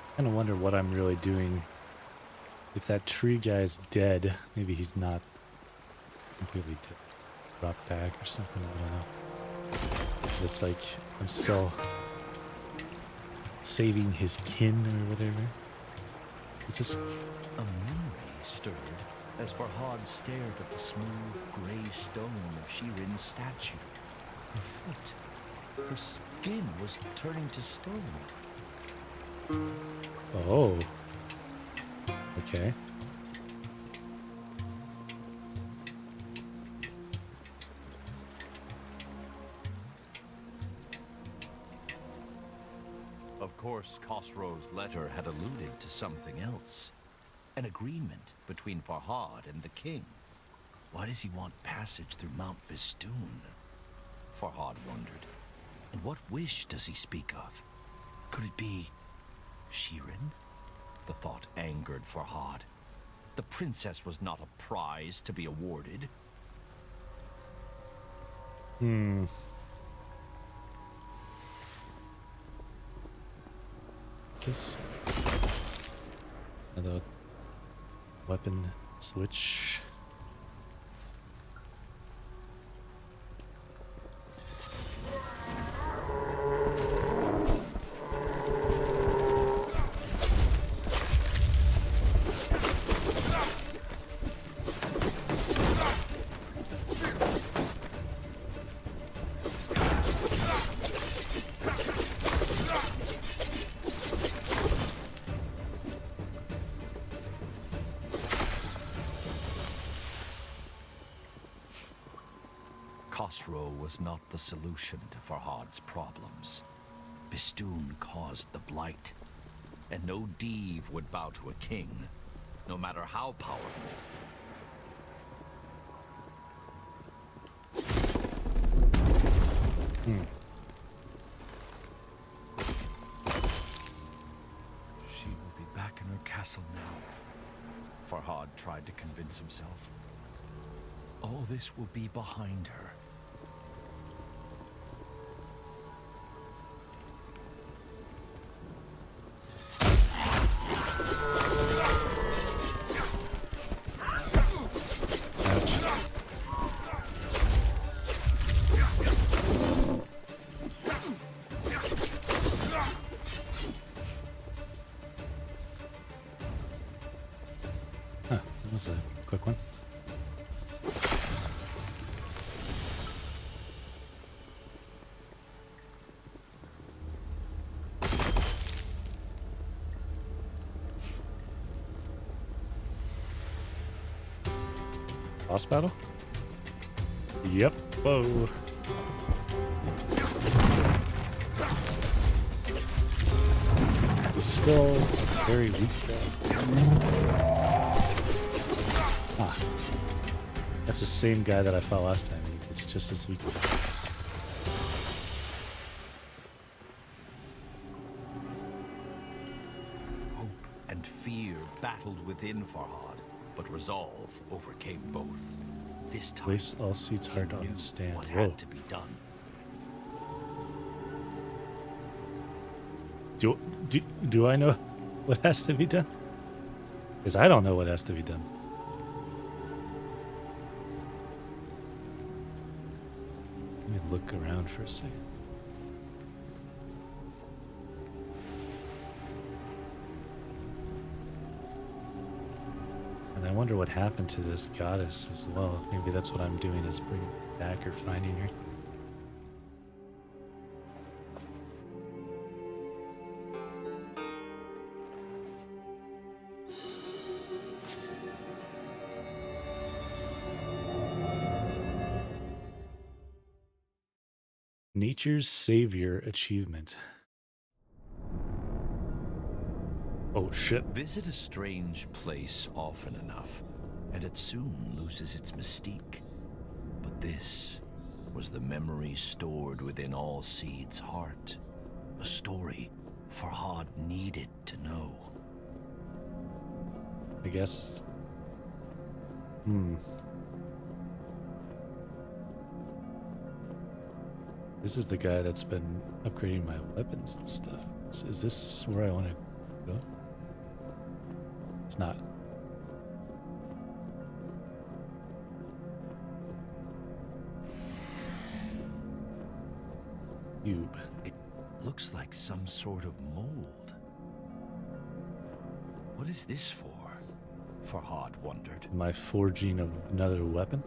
I kind of wonder what I'm really doing. If that tree guy's dead, maybe he's not completely dead. Brought back or something, I don't know. It's like I'm still saving his kin or whatever. Is this? A memory stirred as Farhad stared at the smooth gray stone of Shirin's statue. Her foot, her skin was turning to stone. Oh. Okay. Of course, Khosrow's letter had alluded to something else. An agreement between Farhad and the king. Why does he want passage through Mount Bistun? Farhad wondered. And what wish does he speak of? Could it be Shirin? The thought angered Farhad. The princess was not a prize to be awarded. What's this? Another weapon switch. Khosrow was not the solution to Farhad's problems. Bistun caused the blight, and no Div would bow to a king, no matter how powerful. She will be back in her castle now, Farhad tried to convince himself. All this will be behind her. Huh, that was a quick one. Boss battle? Yep. Whoa. He's still very weak though. Ah. That's the same guy that I fought last time. It's just as weak. Hope and fear battled within Farhad, but resolve overcame both. This time, Place all seats hard to he knew understand. what Whoa. had to be done. Do I know what has to be done? Because I don't know what has to be done. Let me look around for a second. And I wonder what happened to this goddess as well. Maybe that's what I'm doing, is bringing her back or finding her. Nature's Savior achievement. Oh shit. Visit a strange place often enough, and it soon loses its mystique. But this was the memory stored within all Seed's heart. A story Farhad needed to know. I guess. This is the guy that's been upgrading my weapons and stuff. Is this where I want to go? It's not. Cube. It looks like some sort of mold. What is this for? Farhad wondered. Am I forging of another weapon?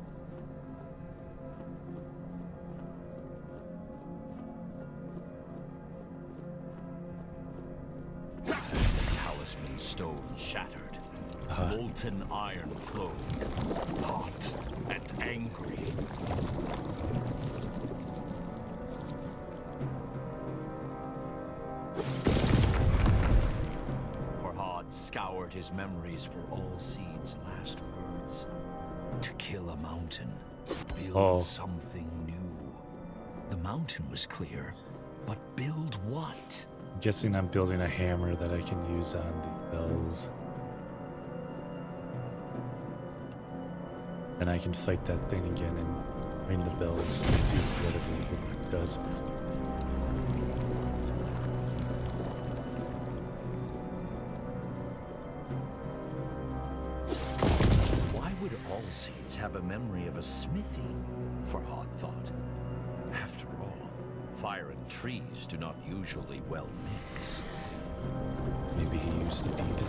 The talisman stone shattered. Molten iron flowed, hot and angry. Farhad scoured his memories for all Seed's last words. To kill a mountain, build something new. The mountain was clear, but build what? I'm guessing I'm building a hammer that I can use on the bells. then I can fight that thing again and ring the bells to do whatever it does. Why would all saints have a memory of a smithy? Farhad thought. After all, fire and trees do not usually well mix. Maybe he used to be there.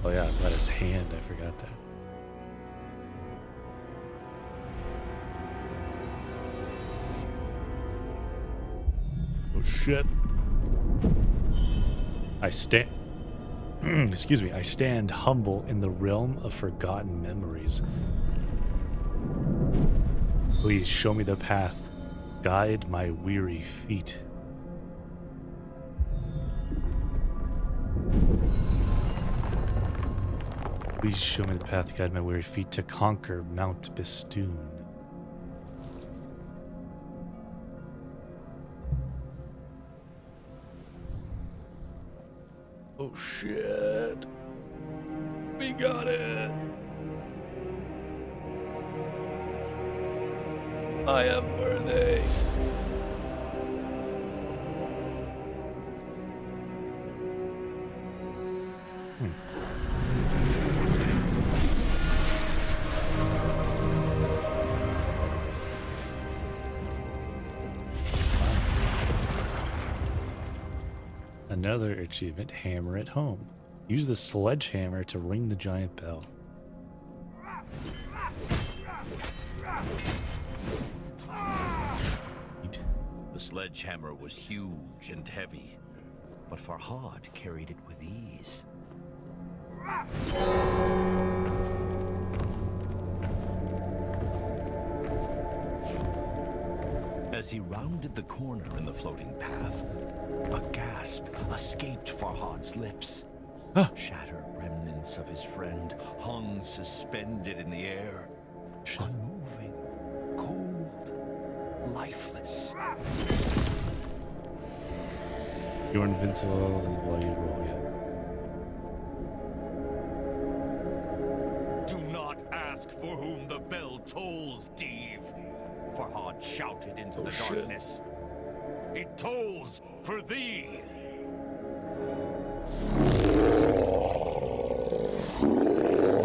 Oh yeah, about his hand, I forgot that. Oh shit. I stand excuse me, I stand humble in the realm of forgotten memories. Please show me the path. Guide my weary feet. Please show me the path to guide my weary feet to conquer Mount Bistun. Oh shit. We got it. I am worthy. Another achievement, hammer it home. Use the sledgehammer to ring the giant bell. The sledgehammer was huge and heavy, but Farhad carried it with ease. As he rounded the corner in the floating path, a gasp escaped Farhad's lips. Shattered remnants of his friend hung suspended in the air, unmoving, cold, lifeless. You're invincible while you roll, yeah. Do not ask for whom the bell tolls, Dave. Farhad shouted into the darkness. It tolls for thee.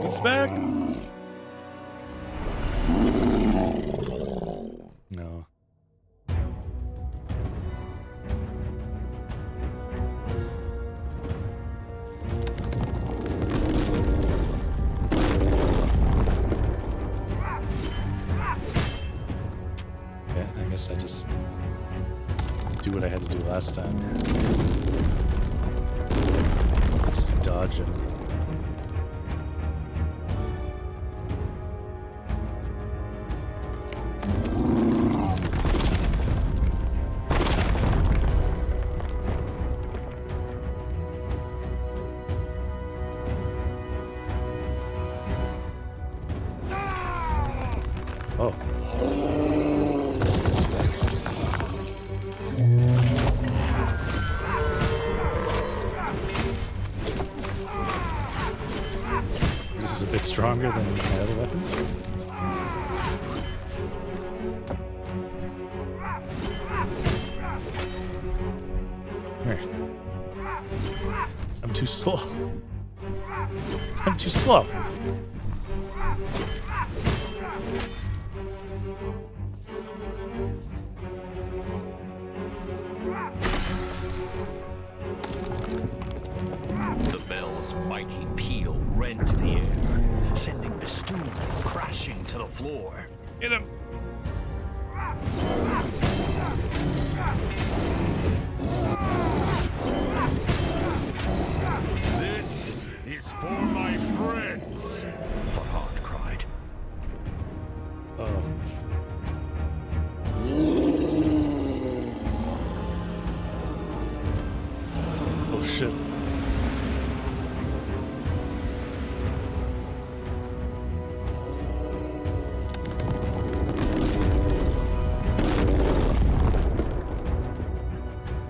He's back. No. I guess I just do what I had to do last time. Just dodge him. Oh. This is a bit stronger than my other weapons. Here. I'm too slow. I'm too slow. The bell's mighty peal rent the air, sending Bistun crashing to the floor. Get him. This is for my friends, Farhad cried. Oh. Oh shit.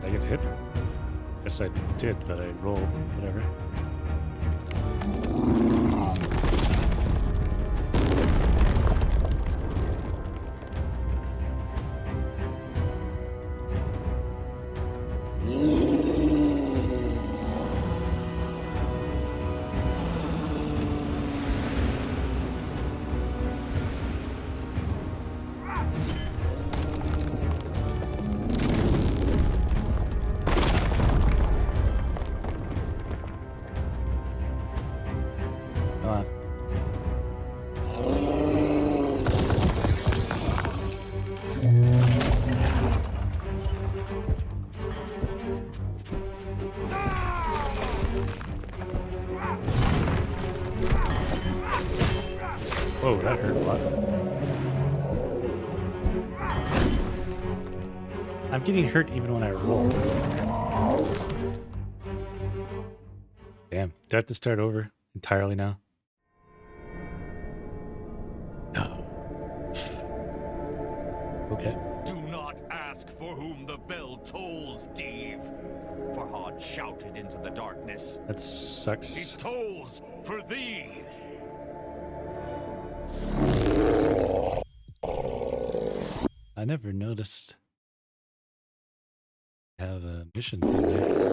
Did I get hit? Guess I did, but I rolled, whatever. that hurt a lot. I'm getting hurt even when I roll. Damn. Do I have to start over entirely now? Okay. Do not ask for whom the bell tolls, Dave. Farhad shouted into the darkness. That sucks. It tolls for thee. I never noticed I have a mission thing there.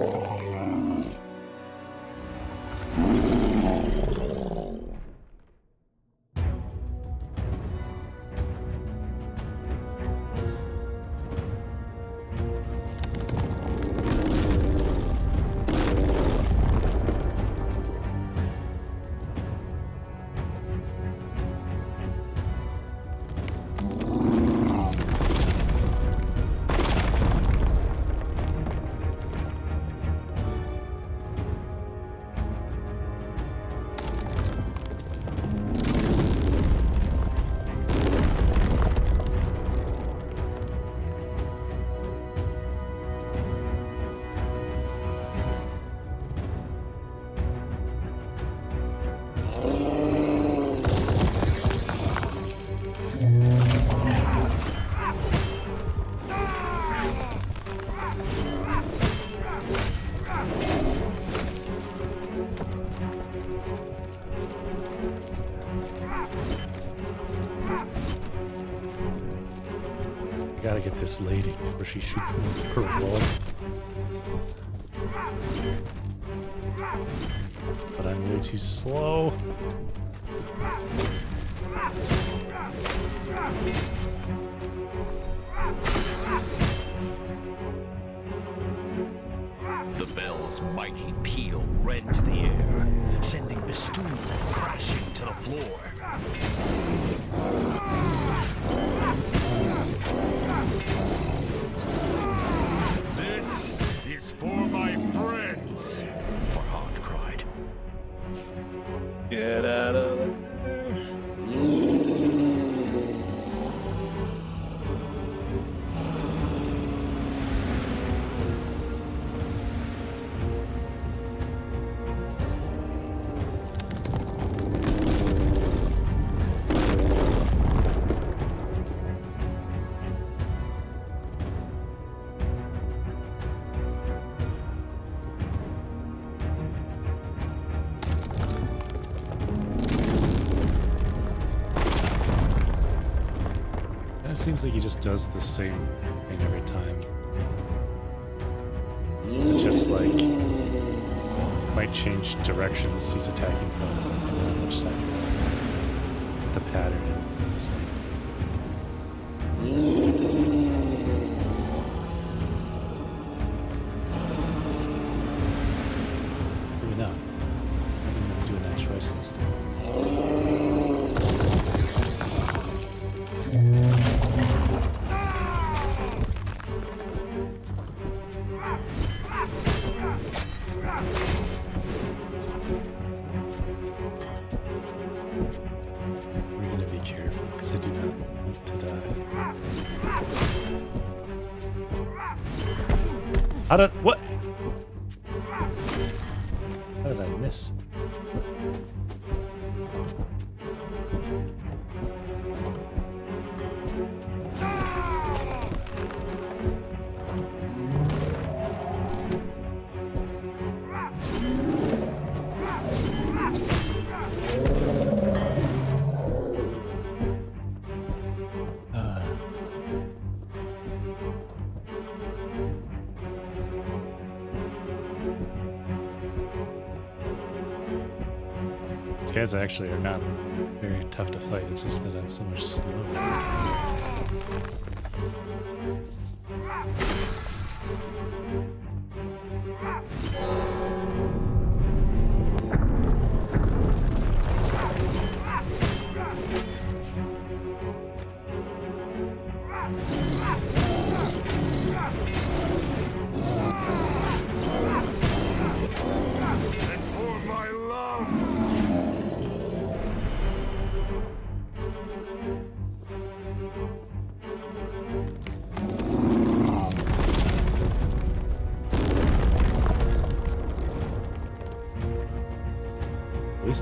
Gotta get this lady before she shoots me with her wall. But I'm way too slow. The bell's mighty peal rent the air, sending Bistun crashing to the floor. This is for my friends, Farhad cried. Get out of there. It seems like he just does the same thing every time. Just like might change directions he's attacking from depending on which side you're on. The pattern is the same. Maybe not. Maybe I'm doing that choice this time. We're gonna be careful because I do not want to die. How did what? How did I miss? These guys actually are not very tough to fight, it's just that I'm so much slower. And for my love,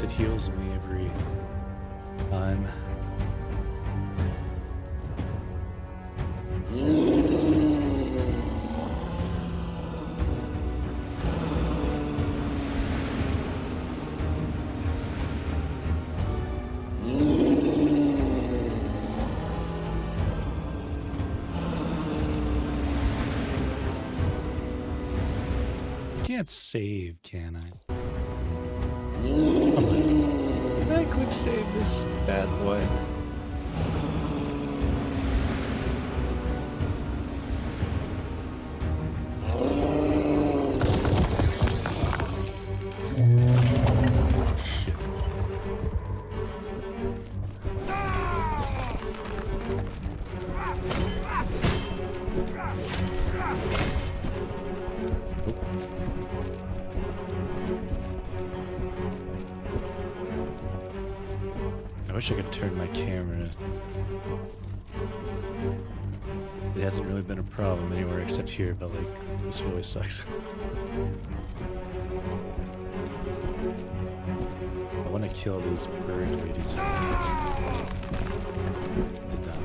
it heals me every time. Can't save, can I? Come on. Can I quick save this bad boy? Shit. I wish I could turn my camera. It hasn't really been a problem anywhere except here, but like, this really sucks. I want to kill these bird ladies. Did that.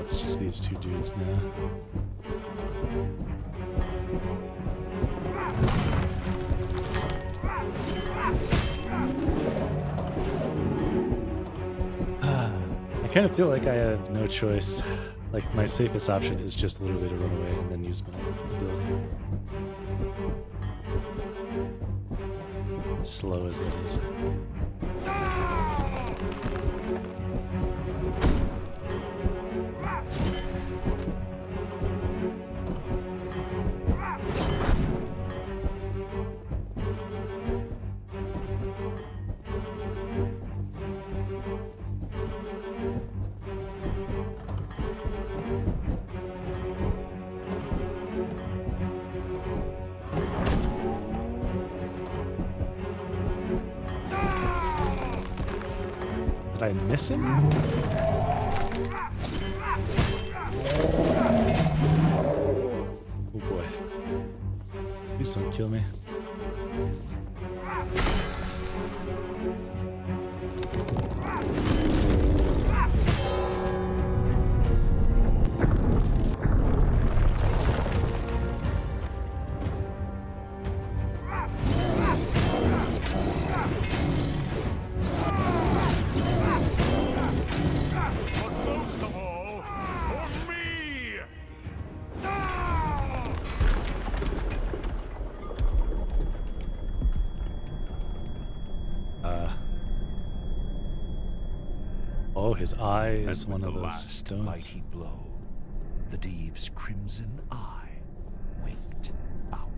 It's just these two dudes now. I kind of feel like I have no choice. Like, my safest option is just literally to run away and then use my ability. Slow as it is. Did I miss him? Oh boy. Please don't kill me. Oh, his eye is one of those stones. Mighty blow, the Deve's crimson eye winked out.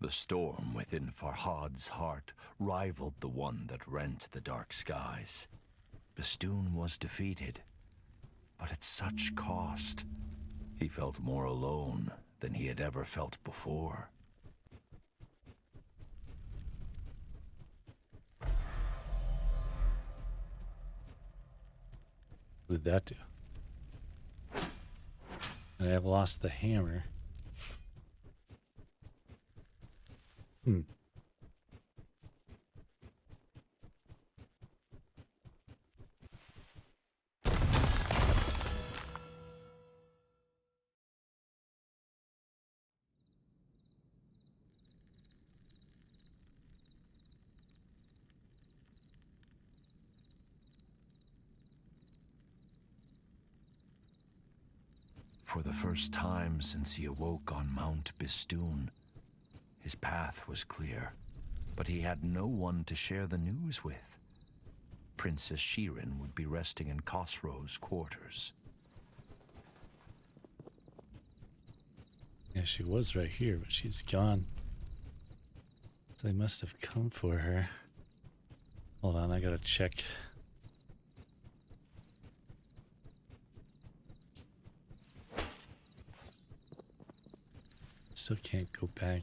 The storm within Farhad's heart rivaled the one that rent the dark skies. Bistun was defeated, but at such cost. He felt more alone than he had ever felt before. What did that do? And I've lost the hammer. For the first time since he awoke on Mount Bistun, his path was clear, but he had no one to share the news with. Princess Shirin would be resting in Khosrow's quarters. Yeah, she was right here, but she's gone. So they must have come for her. Hold on, I gotta check. Still can't go back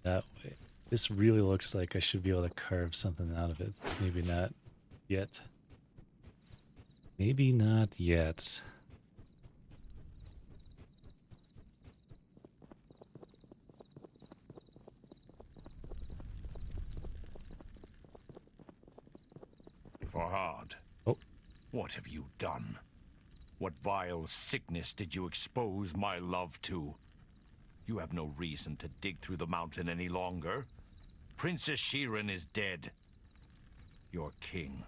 that way. This really looks like I should be able to carve something out of it. Maybe not yet. Maybe not yet. Farhad, Oh, what have you done? What vile sickness did you expose my love to? You have no reason to dig through the mountain any longer. Princess Shirin is dead. Your king,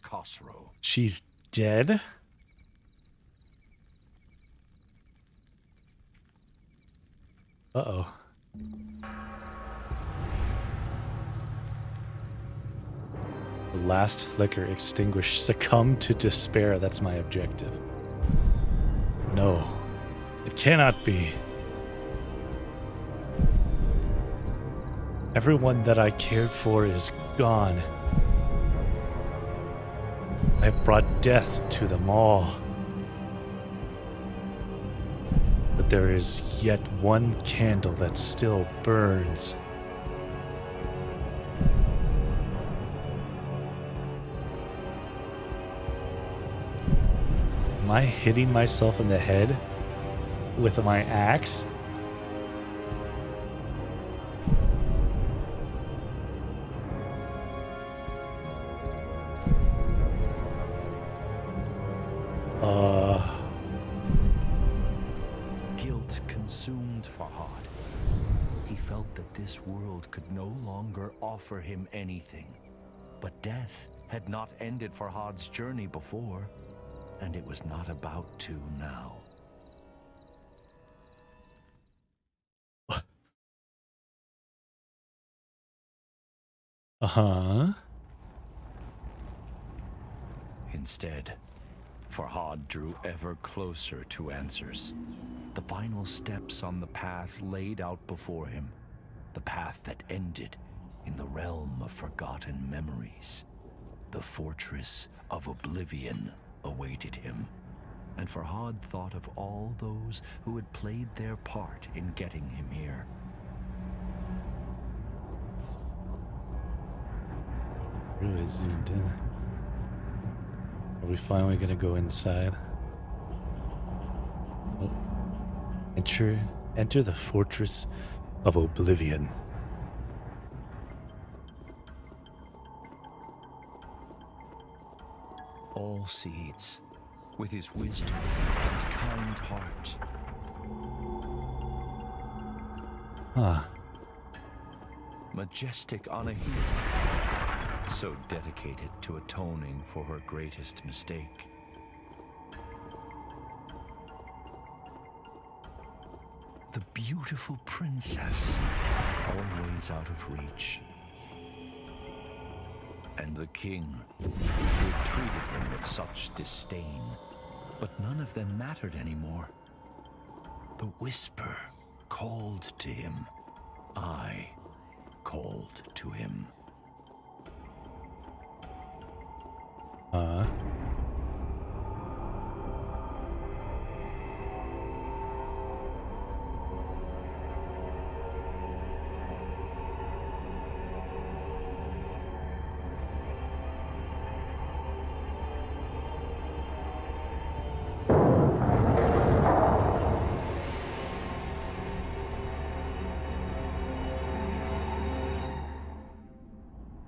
Khosrow. she's dead? Uh-oh. The last flicker extinguished. Succumb to despair. That's my objective. No. It cannot be. Everyone that I cared for is gone. I've brought death to them all. But there is yet one candle that still burns. Am I hitting myself in the head with my axe? Guilt consumed Farhad. He felt that this world could no longer offer him anything. But death had not ended Farhad's journey before, and it was not about to now. Uh-huh. Instead, Farhad drew ever closer to answers. The final steps on the path laid out before him. The path that ended in the realm of forgotten memories. The fortress of oblivion awaited him. And Farhad thought of all those who had played their part in getting him here. Really zoomed in. Are we finally gonna go inside? Oh. Enter the fortress of oblivion. All seeds, with his wisdom and kind heart. Huh. Majestic Anahita, so dedicated to atoning for her greatest mistake. The beautiful princess, always out of reach. And the king, who had treated him with such disdain. But none of them mattered anymore. The whisper called to him. I called to him.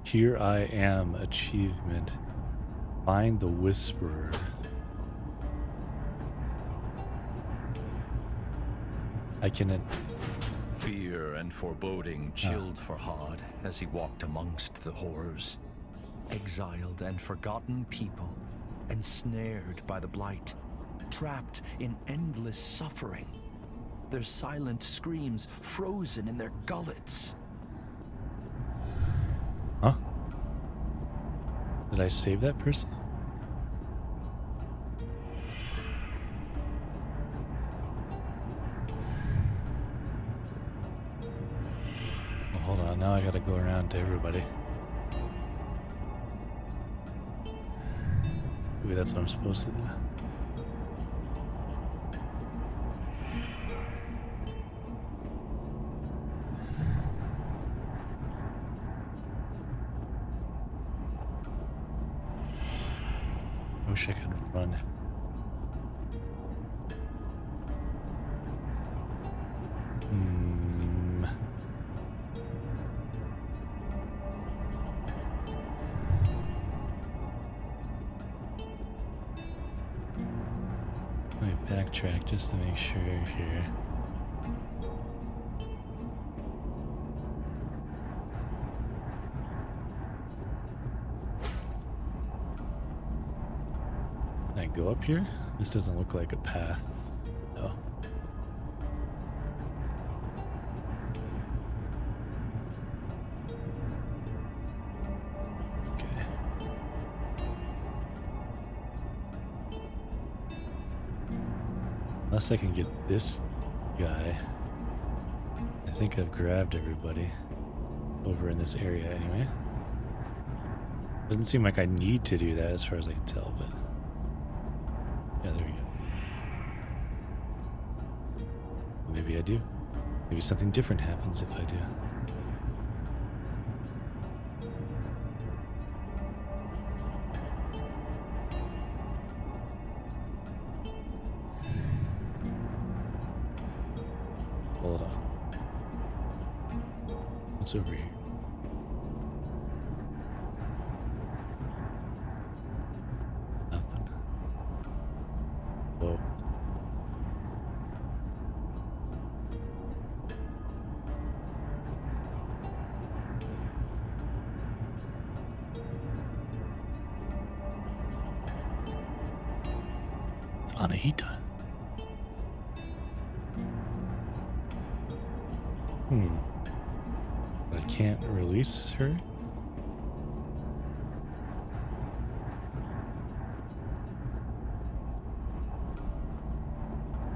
Here I am achievement. Find the Whisperer. I can... Fear and foreboding chilled Farhad as he walked amongst the horrors. Exiled and forgotten people, ensnared by the blight, trapped in endless suffering, their silent screams frozen in their gullets. Huh? Did I save that person? Well, hold on, now I gotta go around to everybody. Maybe that's what I'm supposed to do. I wish I could run. Let me backtrack just to make sure here. Can I go up here? This doesn't look like a path. No. Okay. Unless I can get this guy. I think I've grabbed everybody over in this area anyway. Doesn't seem like I need to do that as far as I can tell, but yeah, there we go. Maybe I do. Maybe something different happens if I do. Hold on. What's over here? Nothing. Whoa. Anahita. But I can't release her?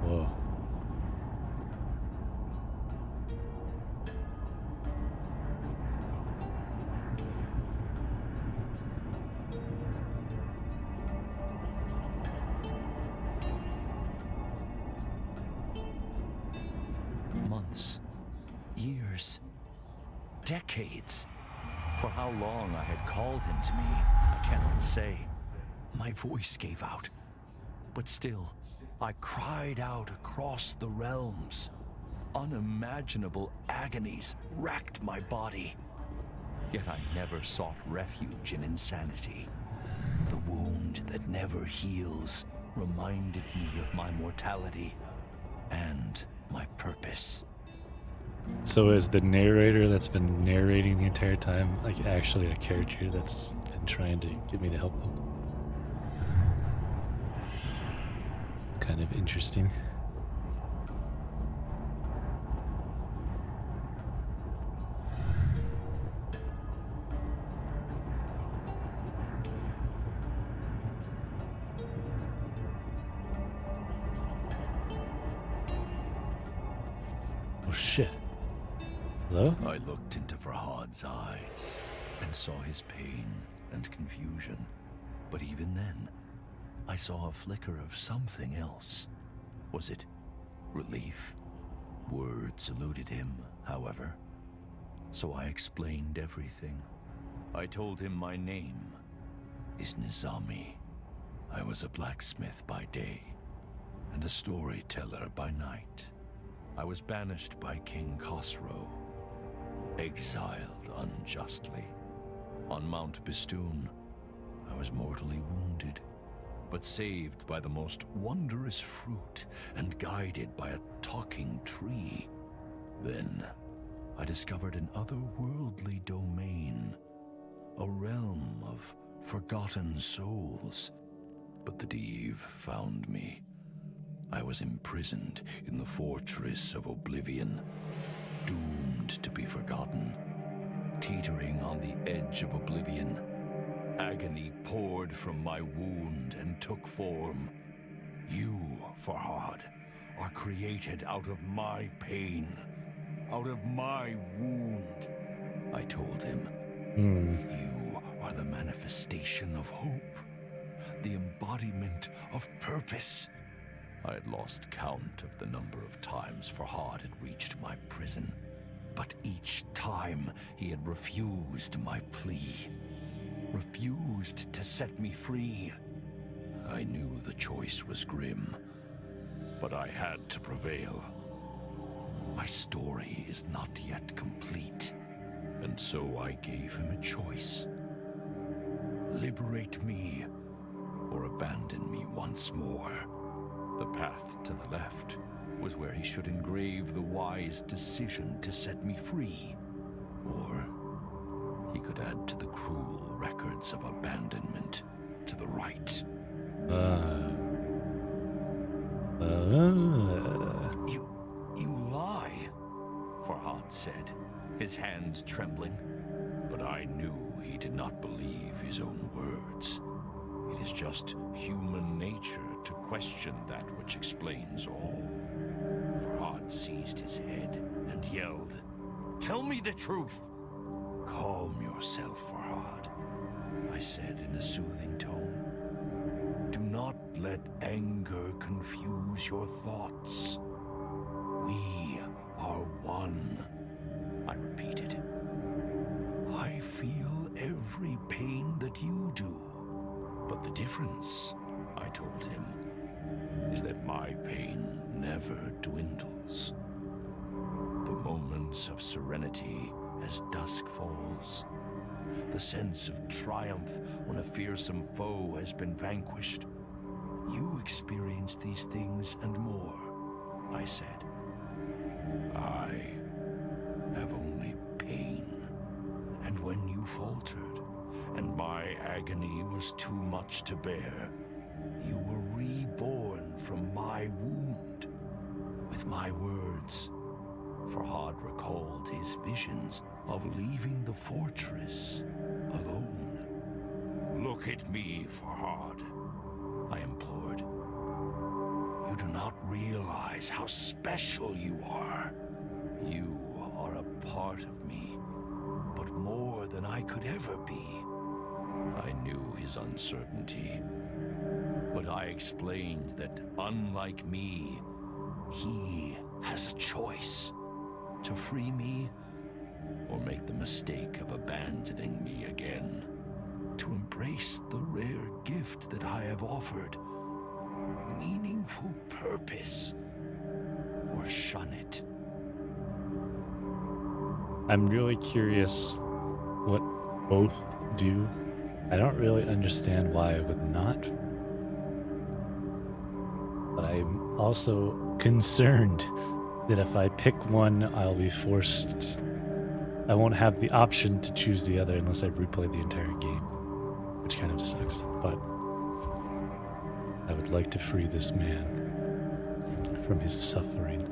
Whoa. Months, years, decades. For how long I had called him to me, I cannot say. My voice gave out. But still, I cried out across the realms. Unimaginable agonies racked my body. Yet I never sought refuge in insanity. The wound that never heals reminded me of my mortality and my purpose. So is the narrator that's been narrating the entire time like actually a character that's been trying to get me to help them? It's kind of interesting. Oh shit. Hello? I looked into Farhad's eyes and saw his pain and confusion. But even then, I saw a flicker of something else. Was it relief? Words eluded him, however. So I explained everything. I told him my name is Nizami. I was a blacksmith by day and a storyteller by night. I was banished by King Khosrow, exiled unjustly. On Mount Bistun, I was mortally wounded, but saved by the most wondrous fruit and guided by a talking tree. Then, I discovered an otherworldly domain, a realm of forgotten souls. But the Div found me I was imprisoned in the fortress of oblivion, doomed to be forgotten. Teetering on the edge of oblivion, agony poured from my wound and took form. You, Farhad, are created out of my pain, out of my wound, I told him. You are the manifestation of hope, the embodiment of purpose. I had lost count of the number of times Farhad had reached my prison, but each time he had refused my plea, refused to set me free. I knew the choice was grim, but I had to prevail. My story is not yet complete, and so I gave him a choice. Liberate me, or abandon me once more. The path to the left was where he should engrave the wise decision to set me free, or he could add to the cruel records of abandonment to the right. You lie, Farhad said, his hands trembling. But I knew he did not believe his own words. It is just human nature to question that which explains all. Farhad seized his head and yelled, "Tell me the truth!" "Calm yourself, Farhad," I said in a soothing tone. "Do not let anger confuse your thoughts. We are one," I repeated. "I feel every pain that you do. But the difference," I told him, "is that my pain never dwindles. The moments of serenity as dusk falls, the sense of triumph when a fearsome foe has been vanquished. You experience these things and more," I said. "I have only pain. And when you faltered, and my agony was too much to bear, you were reborn from my wound. With my words, Farhad recalled his visions of leaving the fortress alone. "Look at me, Farhad," I implored. "You do not realize how special you are. You are a part of me, but more than I could ever be." I knew his uncertainty, but I explained that, unlike me, he has a choice: to free me or make the mistake of abandoning me again, to embrace the rare gift that I have offered, meaningful purpose, or shun it. I'm really curious what both do. I don't really understand why I would not. But I'm also concerned that if I pick one, I'll be forced. I won't have the option to choose the other unless I replay the entire game, which kind of sucks. But I would like to free this man from his suffering.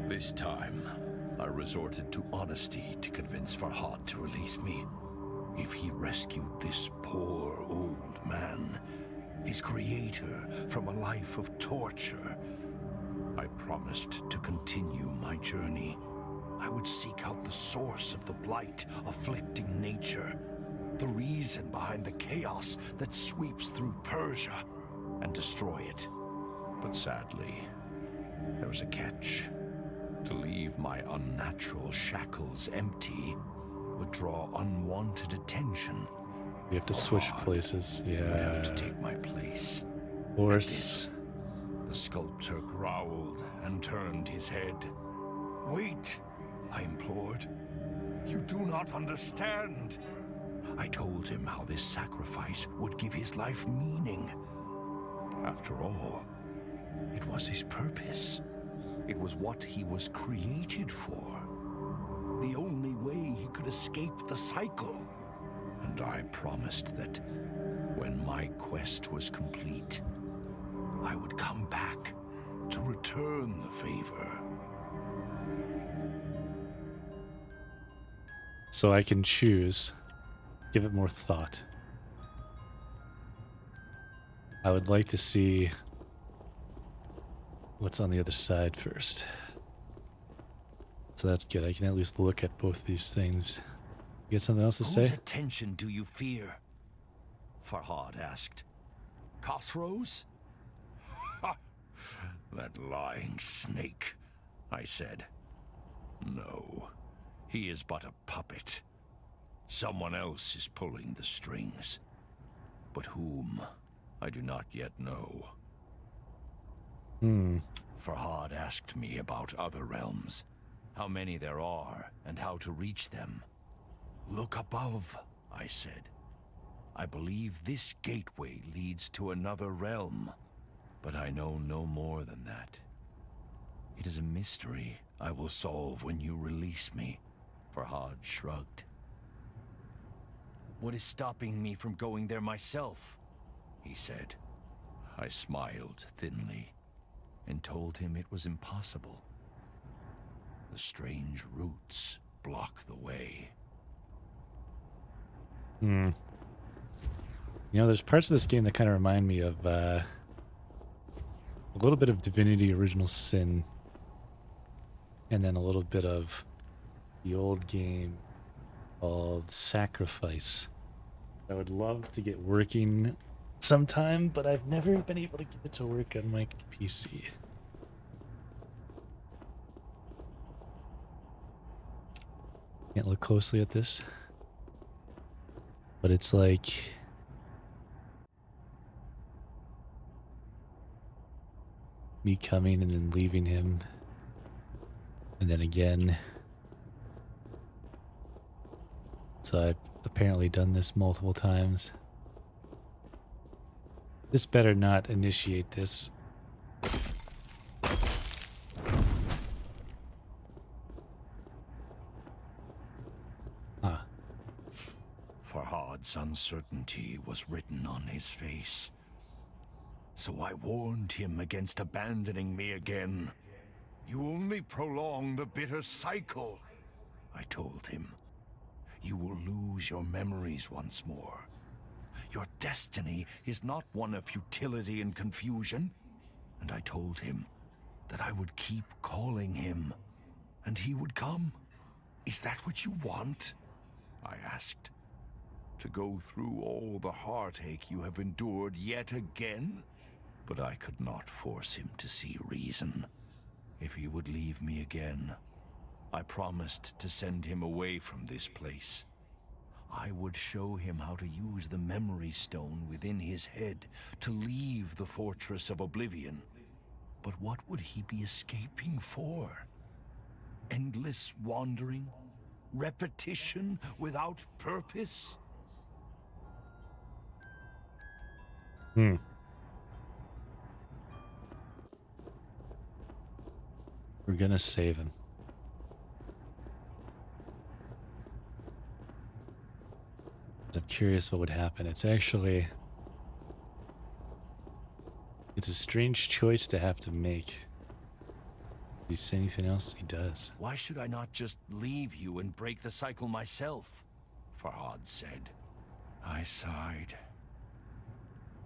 This time, I resorted to honesty to convince Farhad to release me. If he rescued this poor old man, his creator, from a life of torture, I promised to continue my journey. I would seek out the source of the blight afflicting nature, the reason behind the chaos that sweeps through Persia, and destroy it. But sadly, there was a catch. To leave my unnatural shackles empty would draw unwanted attention. You have to switch places. I Yeah. have to take my place. Of course. The sculptor growled and turned his head. "Wait," I implored. "You do not understand." I told him how this sacrifice would give his life meaning. After all, it was his purpose. It was what he was created for. The only way he could escape the cycle. and I promised that when my quest was complete, I would come back to return the favor. So I can choose. Give it more thought. I would like to see what's on the other side first. So that's good. I can at least look at both these things. You got something else to Whose say? attention do you fear? Farhad asked. Khosrow's? Ha! That lying snake, I said. No, he is but a puppet. Someone else is pulling the strings. But whom, I do not yet know. Farhad asked me about other realms, how many there are, and how to reach them. Look above, I said. I believe this gateway leads to another realm, but I know no more than that. It is a mystery I will solve when you release me, Farhad shrugged. What is stopping me from going there myself? He said. I smiled thinly and told him it was impossible. The strange roots block the way. You know, there's parts of this game that kind of remind me of a little bit of Divinity Original Sin, and then a little bit of the old game called Sacrifice. I would love to get working sometime, but I've never been able to get it to work on my PC. Can't look closely at this, but it's like me coming and then leaving him, and then again. So I've apparently done this multiple times. This better not initiate this. Farhad's uncertainty was written on his face. So I warned him against abandoning me again. You only prolong the bitter cycle, I told him. You will lose your memories once more. Your destiny is not one of futility and confusion. And I told him that I would keep calling him, and he would come. Is that what you want? I asked. To go through all the heartache you have endured yet again? But I could not force him to see reason. If he would leave me again, I promised to send him away from this place. I would show him how to use the memory stone within his head to leave the Fortress of Oblivion. But what would he be escaping for? Endless wandering? Repetition without purpose? We're gonna save him. I'm curious what would happen. It's a strange choice to have to make. Did he say anything else? He does. Why should I not just leave you and break the cycle myself? Farhad said. I sighed.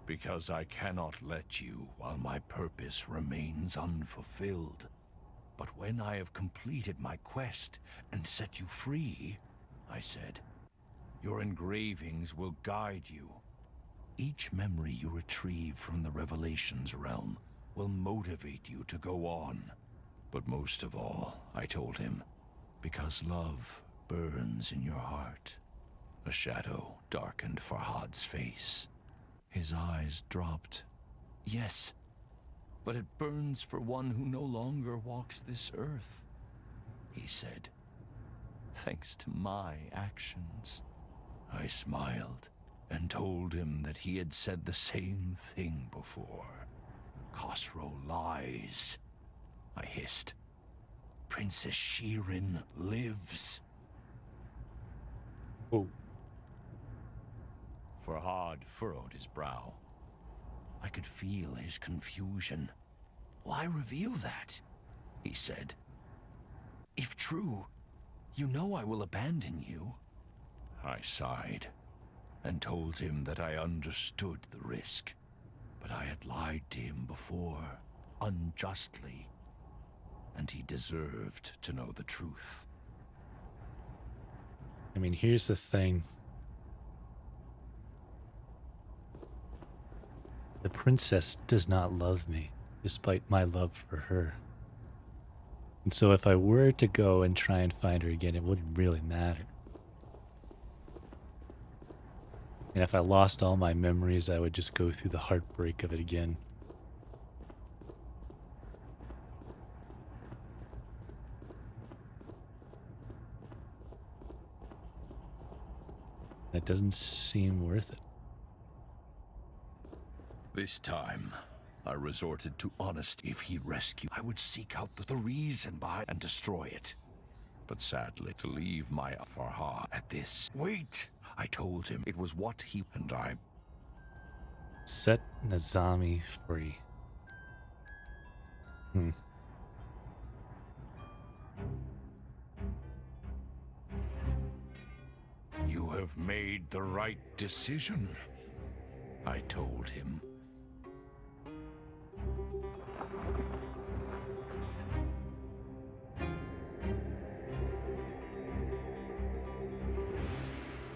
Because I cannot let you while my purpose remains unfulfilled. But when I have completed my quest and set you free, I said, your engravings will guide you. Each memory you retrieve from the Revelations realm will motivate you to go on. But most of all, I told him, because love burns in your heart. A shadow darkened Farhad's face. His eyes dropped. Yes, but it burns for one who no longer walks this earth, he said. Thanks to my actions. I smiled and told him that he had said the same thing before. Khosrow lies, I hissed. Princess Shirin lives. Oh. Farhad furrowed his brow. I could feel his confusion. Why reveal that? He said. If true, you know I will abandon you. I sighed and told him that I understood the risk, but I had lied to him before, unjustly, and he deserved to know the truth. I mean, here's the thing. The princess does not love me, despite my love for her. And so if I were to go and try and find her again, it wouldn't really matter. And if I lost all my memories, I would just go through the heartbreak of it again. That doesn't seem worth it. This time, I resorted to honesty. If he rescued, I would seek out the reason behind and destroy it. But sadly, to leave my Farhad at this. Wait! I told him it was what he and I. Set Nazami free. You have made the right decision, I told him.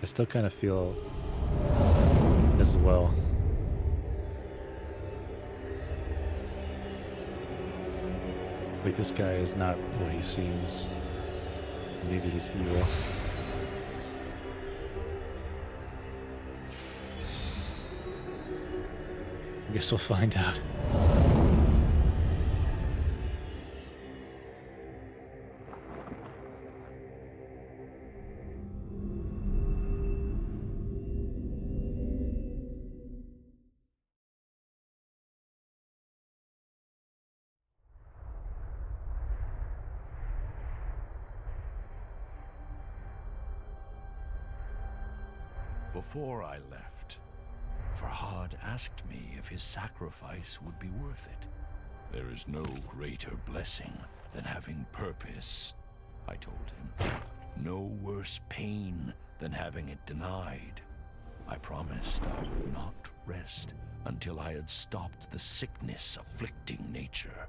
I still kind of feel as well. Like this guy is not what he seems. Maybe he's evil. I guess we'll find out. Before I left, Farhad asked me if his sacrifice would be worth it. There is no greater blessing than having purpose, I told him. No worse pain than having it denied. I promised I would not rest until I had stopped the sickness afflicting nature.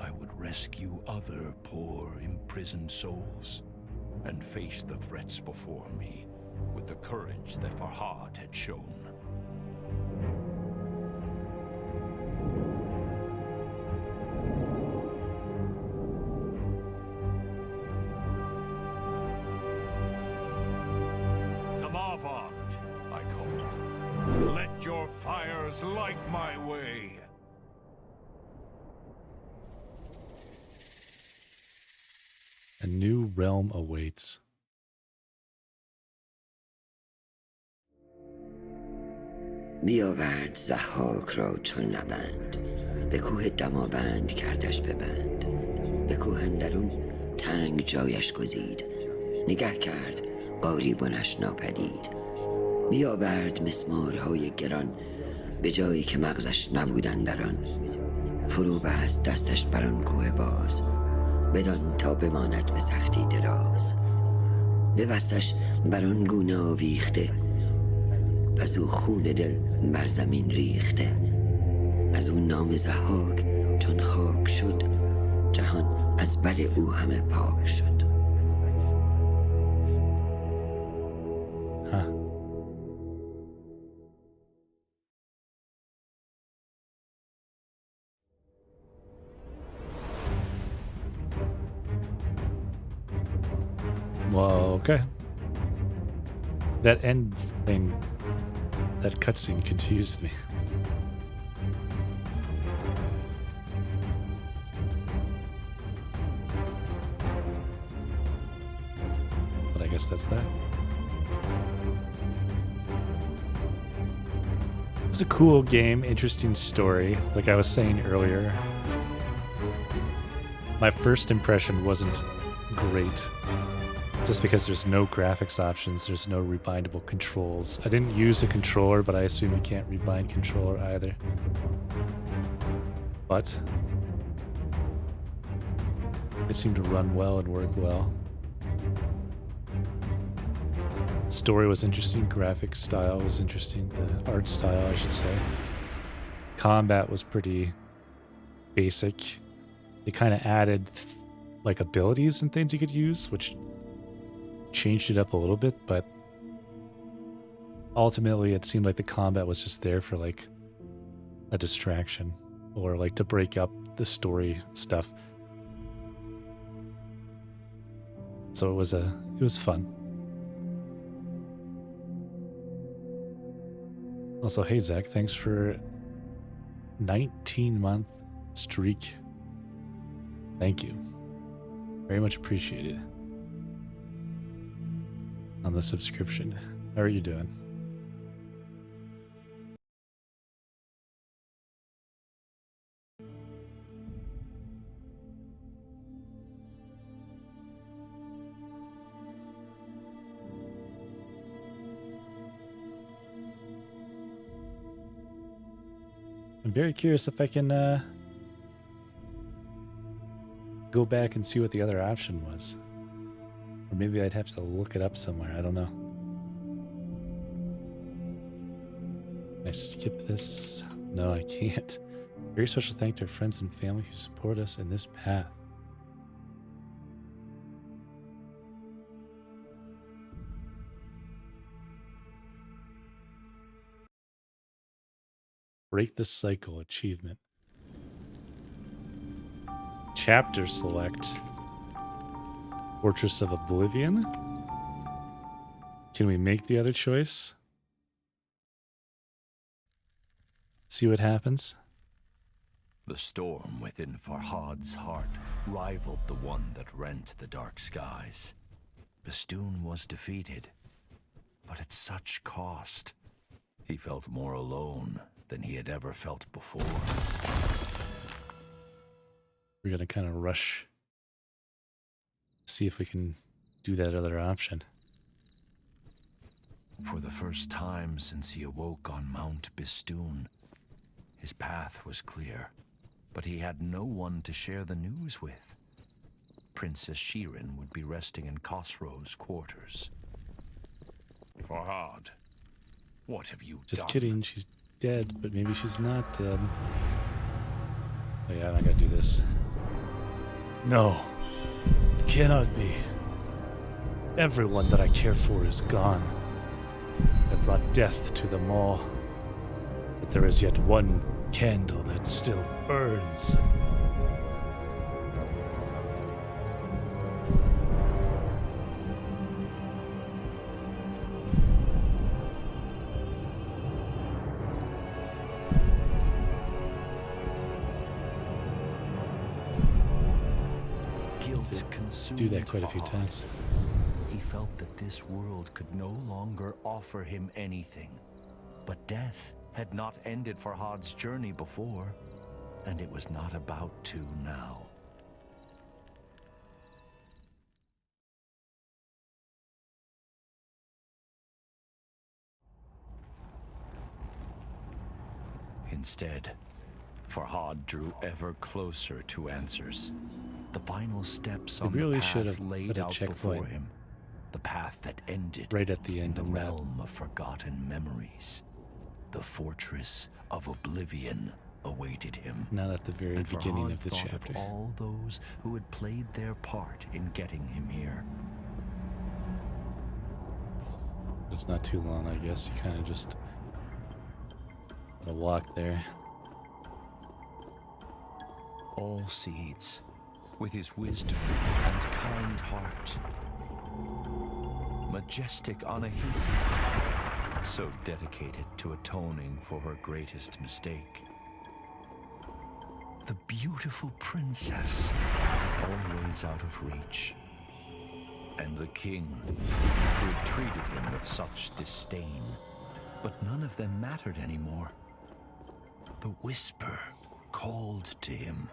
I would rescue other poor, imprisoned souls and face the threats before me with the courage that Farhad had shown. Come avant, I called. Let your fires light my way. A new realm awaits. بیاورد ضحاک را چون نبند، به کوه دماوند کردش ببند، به کوه اندرون تنگ جایش گزید، نگه کرد قاری بنش ناپدید. بیاورد مسمارهای گران، به جایی که مغزش نبودن در آن، فرو بست دستش بر آن کوه باز، بدان تا بماند به سختی دراز. ببستش بر آن گونه آویخته، از او خون دل بر زمین ریخته. از او نام ضحاک چون خاک شد، جهان از بر او همه پاک شد. Well, okay. That end thing, that cutscene confused me. But I guess that's that. It was a cool game, interesting story. Like I was saying earlier, my first impression wasn't great. Just because there's no graphics options, there's no rebindable controls. I didn't use a controller, but I assume you can't rebind controller either. But it seemed to run well and work well. Story was interesting, graphic style was interesting, the art style, I should say. Combat was pretty basic. They kind of added like abilities and things you could use, which changed it up a little bit, but ultimately it seemed like the combat was just there for like a distraction or like to break up the story stuff. So it was fun. Also, hey Zach, thanks for 19-month streak. Thank you. Very much appreciated. On the subscription. How are you doing? I'm very curious if I can go back and see what the other option was. Or maybe I'd have to look it up somewhere. I don't know. Can I skip this? No, I can't. Very special thank to our friends and family who support us in this path. Break the cycle achievement. Chapter select. Fortress of Oblivion. Can we make the other choice? See what happens. The storm within Farhad's heart rivaled the one that rent the dark skies. Bistun was defeated, but at such cost. He felt more alone than he had ever felt before. We're gonna kind of rush. See if we can do that other option. For the first time since he awoke on Mount Bistun, his path was clear, but he had no one to share the news with. Princess Shirin would be resting in Khosrow's quarters. Farhad, what have you done? Just kidding, she's dead, but maybe she's not dead. Oh yeah, I gotta do this. No, it cannot be. Everyone that I care for is gone. I brought death to them all. But there is yet one candle that still burns. Guilt consumed Do that quite a few Farhad. times. He felt that this world could no longer offer him anything. But death had not ended Farhad's journey before, and it was not about to now. Instead, Farhad drew ever closer to answers. The final steps on really the should path have laid put a out checkpoint before him. The path that ended right at the end in the of that. realm of forgotten memories. The fortress of Oblivion awaited him. Not at the very And beginning Farhad of the thought chapter. of all those who had played their part in getting him here. It's not too long, I guess. You kind of just gotta walk there. All seeds, with his wisdom and kind heart. Majestic Anahita, so dedicated to atoning for her greatest mistake. The beautiful princess, always out of reach. And the king, who had treated him with such disdain. But none of them mattered anymore. The whisper called to him.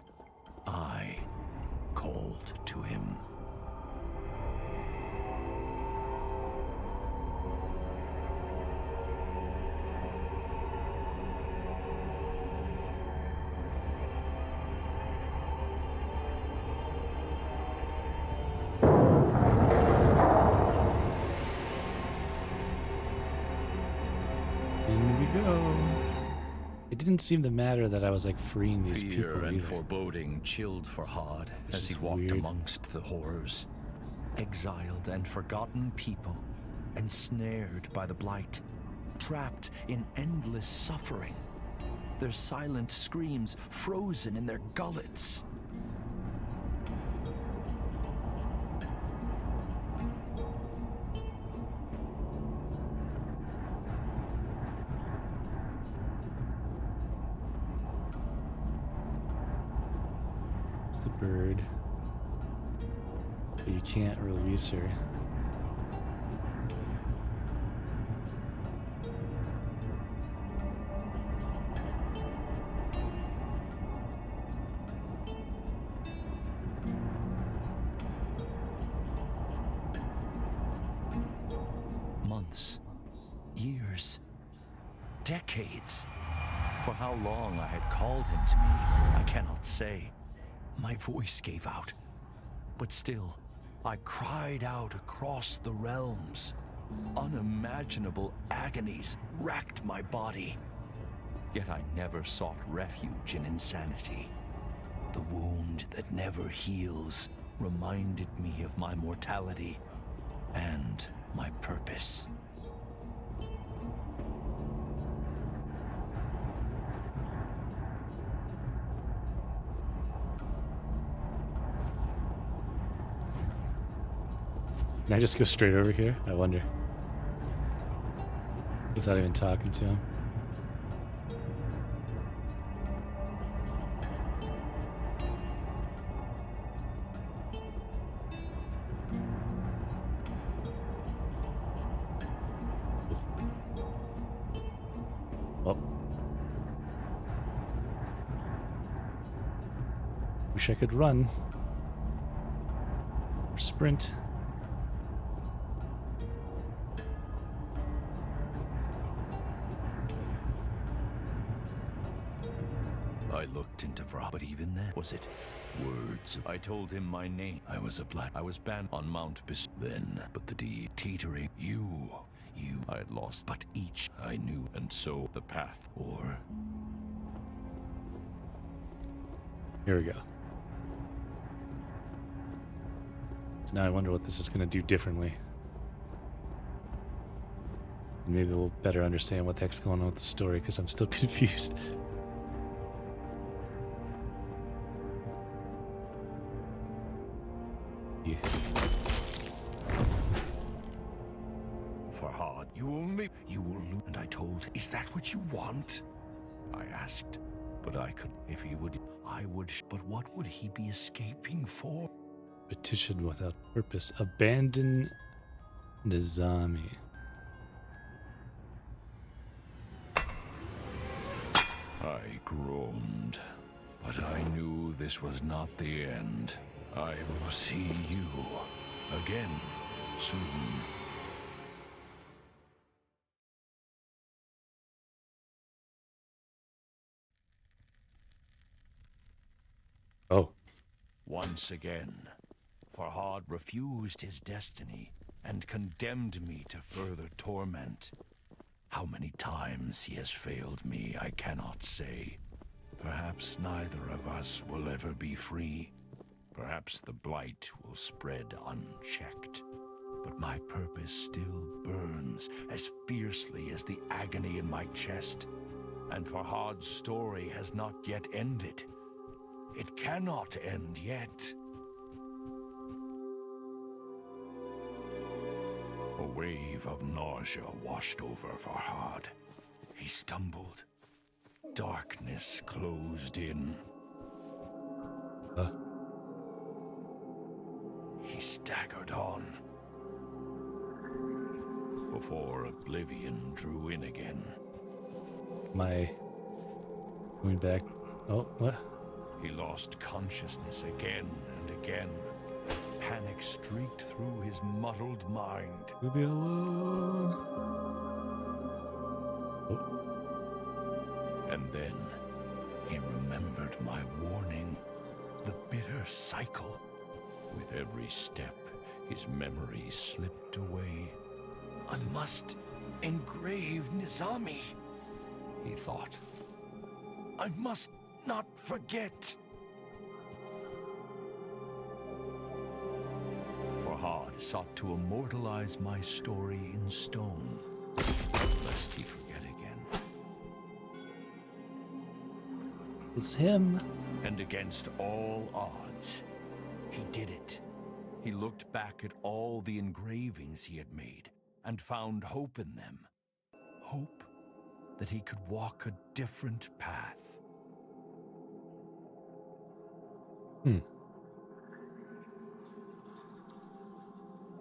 I called to him. didn't seem to matter that I was like freeing these Fear people and either. foreboding chilled Farhad as he is walked weird. amongst the horrors. Exiled and forgotten people, ensnared by the blight, trapped in endless suffering, their silent screams frozen in their gullets. It's the bird. But you can't release her. Months, years, decades. For how long I had called him to me, I cannot say. My voice gave out. But still, I cried out across the realms. Unimaginable agonies racked my body. Yet I never sought refuge in insanity. The wound that never heals reminded me of my mortality and my purpose. Can I just go straight over here? I wonder. Without even talking to him. Oh. Wish I could run. Or sprint. I looked into Vra, but even then, was it words? I told him my name. I was a black. I was banned on Mount Bistun. Then, but the deed teetering. You, I had lost. But each I knew, and so the path, or Here we go. So now I wonder what this is going to do differently. Maybe we'll better understand what the heck's going on with the story, because I'm still confused. Yeah. Farhad, you will lose. And I told, is that what you want? I asked, but I could, if he would, I would, but what would he be escaping for? Petition without purpose. Abandon Nizami. I groaned, but I knew this was not the end. I will see you again soon. Oh. Once again, Farhad refused his destiny and condemned me to further torment. How many times he has failed me, I cannot say. Perhaps neither of us will ever be free. Perhaps the blight will spread unchecked. But my purpose still burns as fiercely as the agony in my chest. And Farhad's story has not yet ended. It cannot end yet. A wave of nausea washed over Farhad. He stumbled. Darkness closed in. He staggered on. Before oblivion drew in again. Am I going back? Oh, what? He lost consciousness again and again. Panic streaked through his muddled mind. Leave me alone. Oh. And then he remembered my warning, the bitter cycle. With every step, his memory slipped away. I must engrave Nizami, he thought. I must not forget. Farhad sought to immortalize my story in stone, lest he forget again. It's him. And against all odds, he did it. He looked back at all the engravings he had made and found hope in them. Hope that he could walk a different path.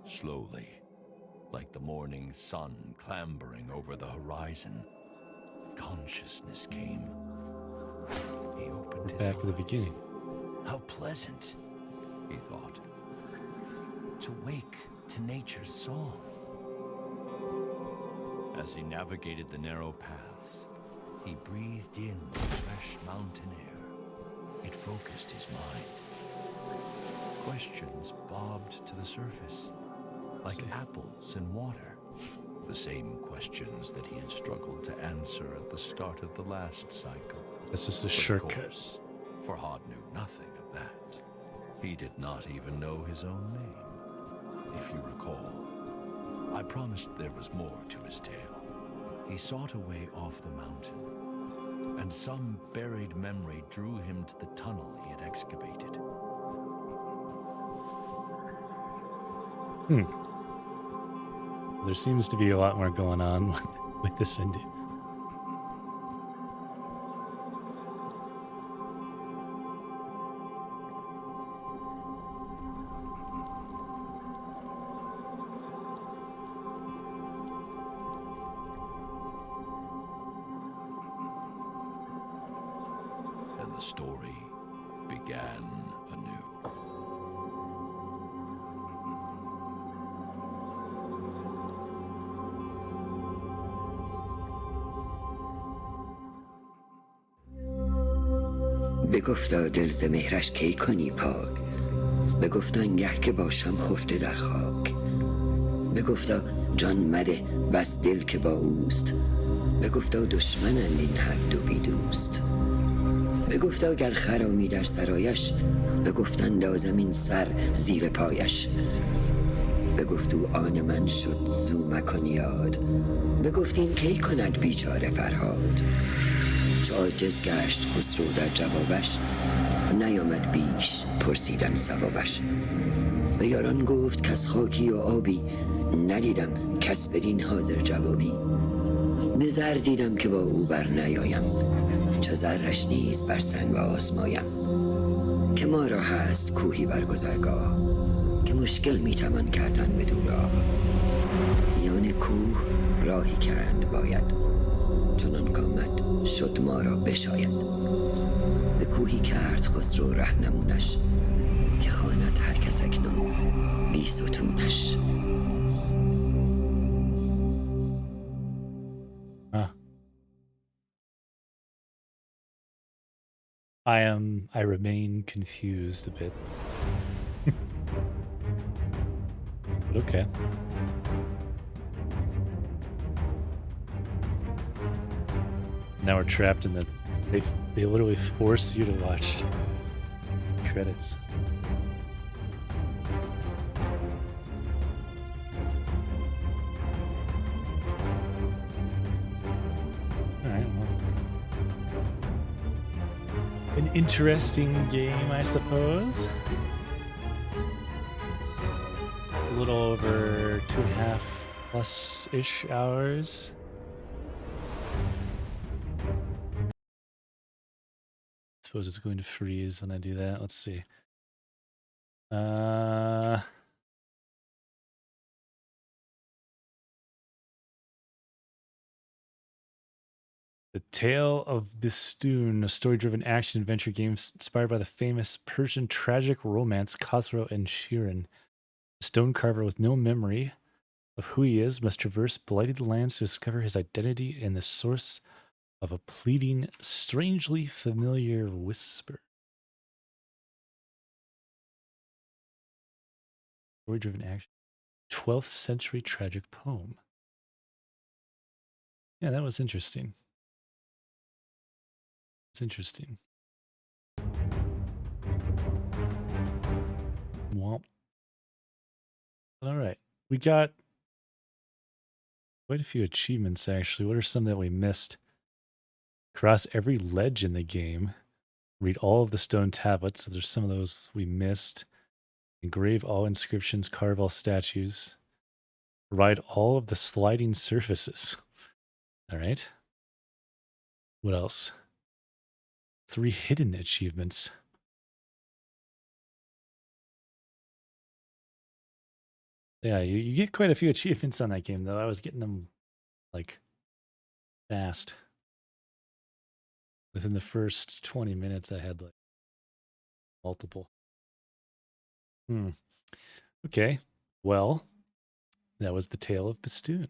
Slowly, like the morning sun clambering over the horizon, consciousness came. He opened his Back at the beginning. How pleasant, he thought, to wake to nature's song. As he navigated the narrow paths, he breathed in the fresh mountain air. It focused his mind. Questions bobbed to the surface, like apples in water. The same questions that he had struggled to answer at the start of the last cycle. This is a But shortcut. of course, Farhad knew nothing of that. He did not even know his own name. If you recall, I promised there was more to his tale. He sought a way off the mountain, and some buried memory drew him to the tunnel he had excavated. There seems to be a lot more going on with this ending. And the story began anew. بگفتا دل ز مهرش کی کنی پاک، بگفتا انگه که باشم خفته در خاک، بگفتا جان مده بس دل که با اوست، بگفتا دشمنند این هر دو بی دوست، بگفتا گر خرامی در سرایش، بگفت اندازم این سر زیر پایش، بگفتو آن من شد زو مکن یاد، بگفت این کی کند بیچاره فرهاد. چو عاجز گشت خسرو در جوابش، نیامد بیش پرسیدن ثوابش. به یاران گفت کز خاکی و آبی، ندیدم کس بدین حاضر جوابی. به زر دیدم که با او بر نیایم، چو زرش نیز بر سنگ آزمایم. که ما را هست کوهی بر گذرگاه، که مشکل میتوان کردن بدو راه. میان کوه راهی کرد باید، چنان کامد شد ما را بشاید. به کوهی کرد خسرو رهنمونش، که خواند هر کس اکنون بی ستونش. I remain confused a bit. But okay. Now we're trapped in the... They literally force you to watch credits. Alright, well. An interesting game, I suppose. A little over 2.5 plus-ish hours. Suppose it's going to freeze when I do that. Let's see. The Tale of Bistun, a story-driven action-adventure game inspired by the famous Persian tragic romance Khosrow and Shirin. A stone carver with no memory of who he is must traverse blighted lands to discover his identity and the source of a pleading, strangely familiar whisper. Story-driven action. 12th century tragic poem. Yeah, that was interesting. It's interesting. Well, all right. We got quite a few achievements, actually. What are some that we missed? Cross every ledge in the game. Read all of the stone tablets. So there's some of those we missed. Engrave all inscriptions. Carve all statues. Ride all of the sliding surfaces. All right. What else? 3 hidden achievements. Yeah, you get quite a few achievements on that game, though. I was getting them, like, fast. Within the first 20 minutes, I had, like, multiple. Okay. Well, that was the tale of Bistun.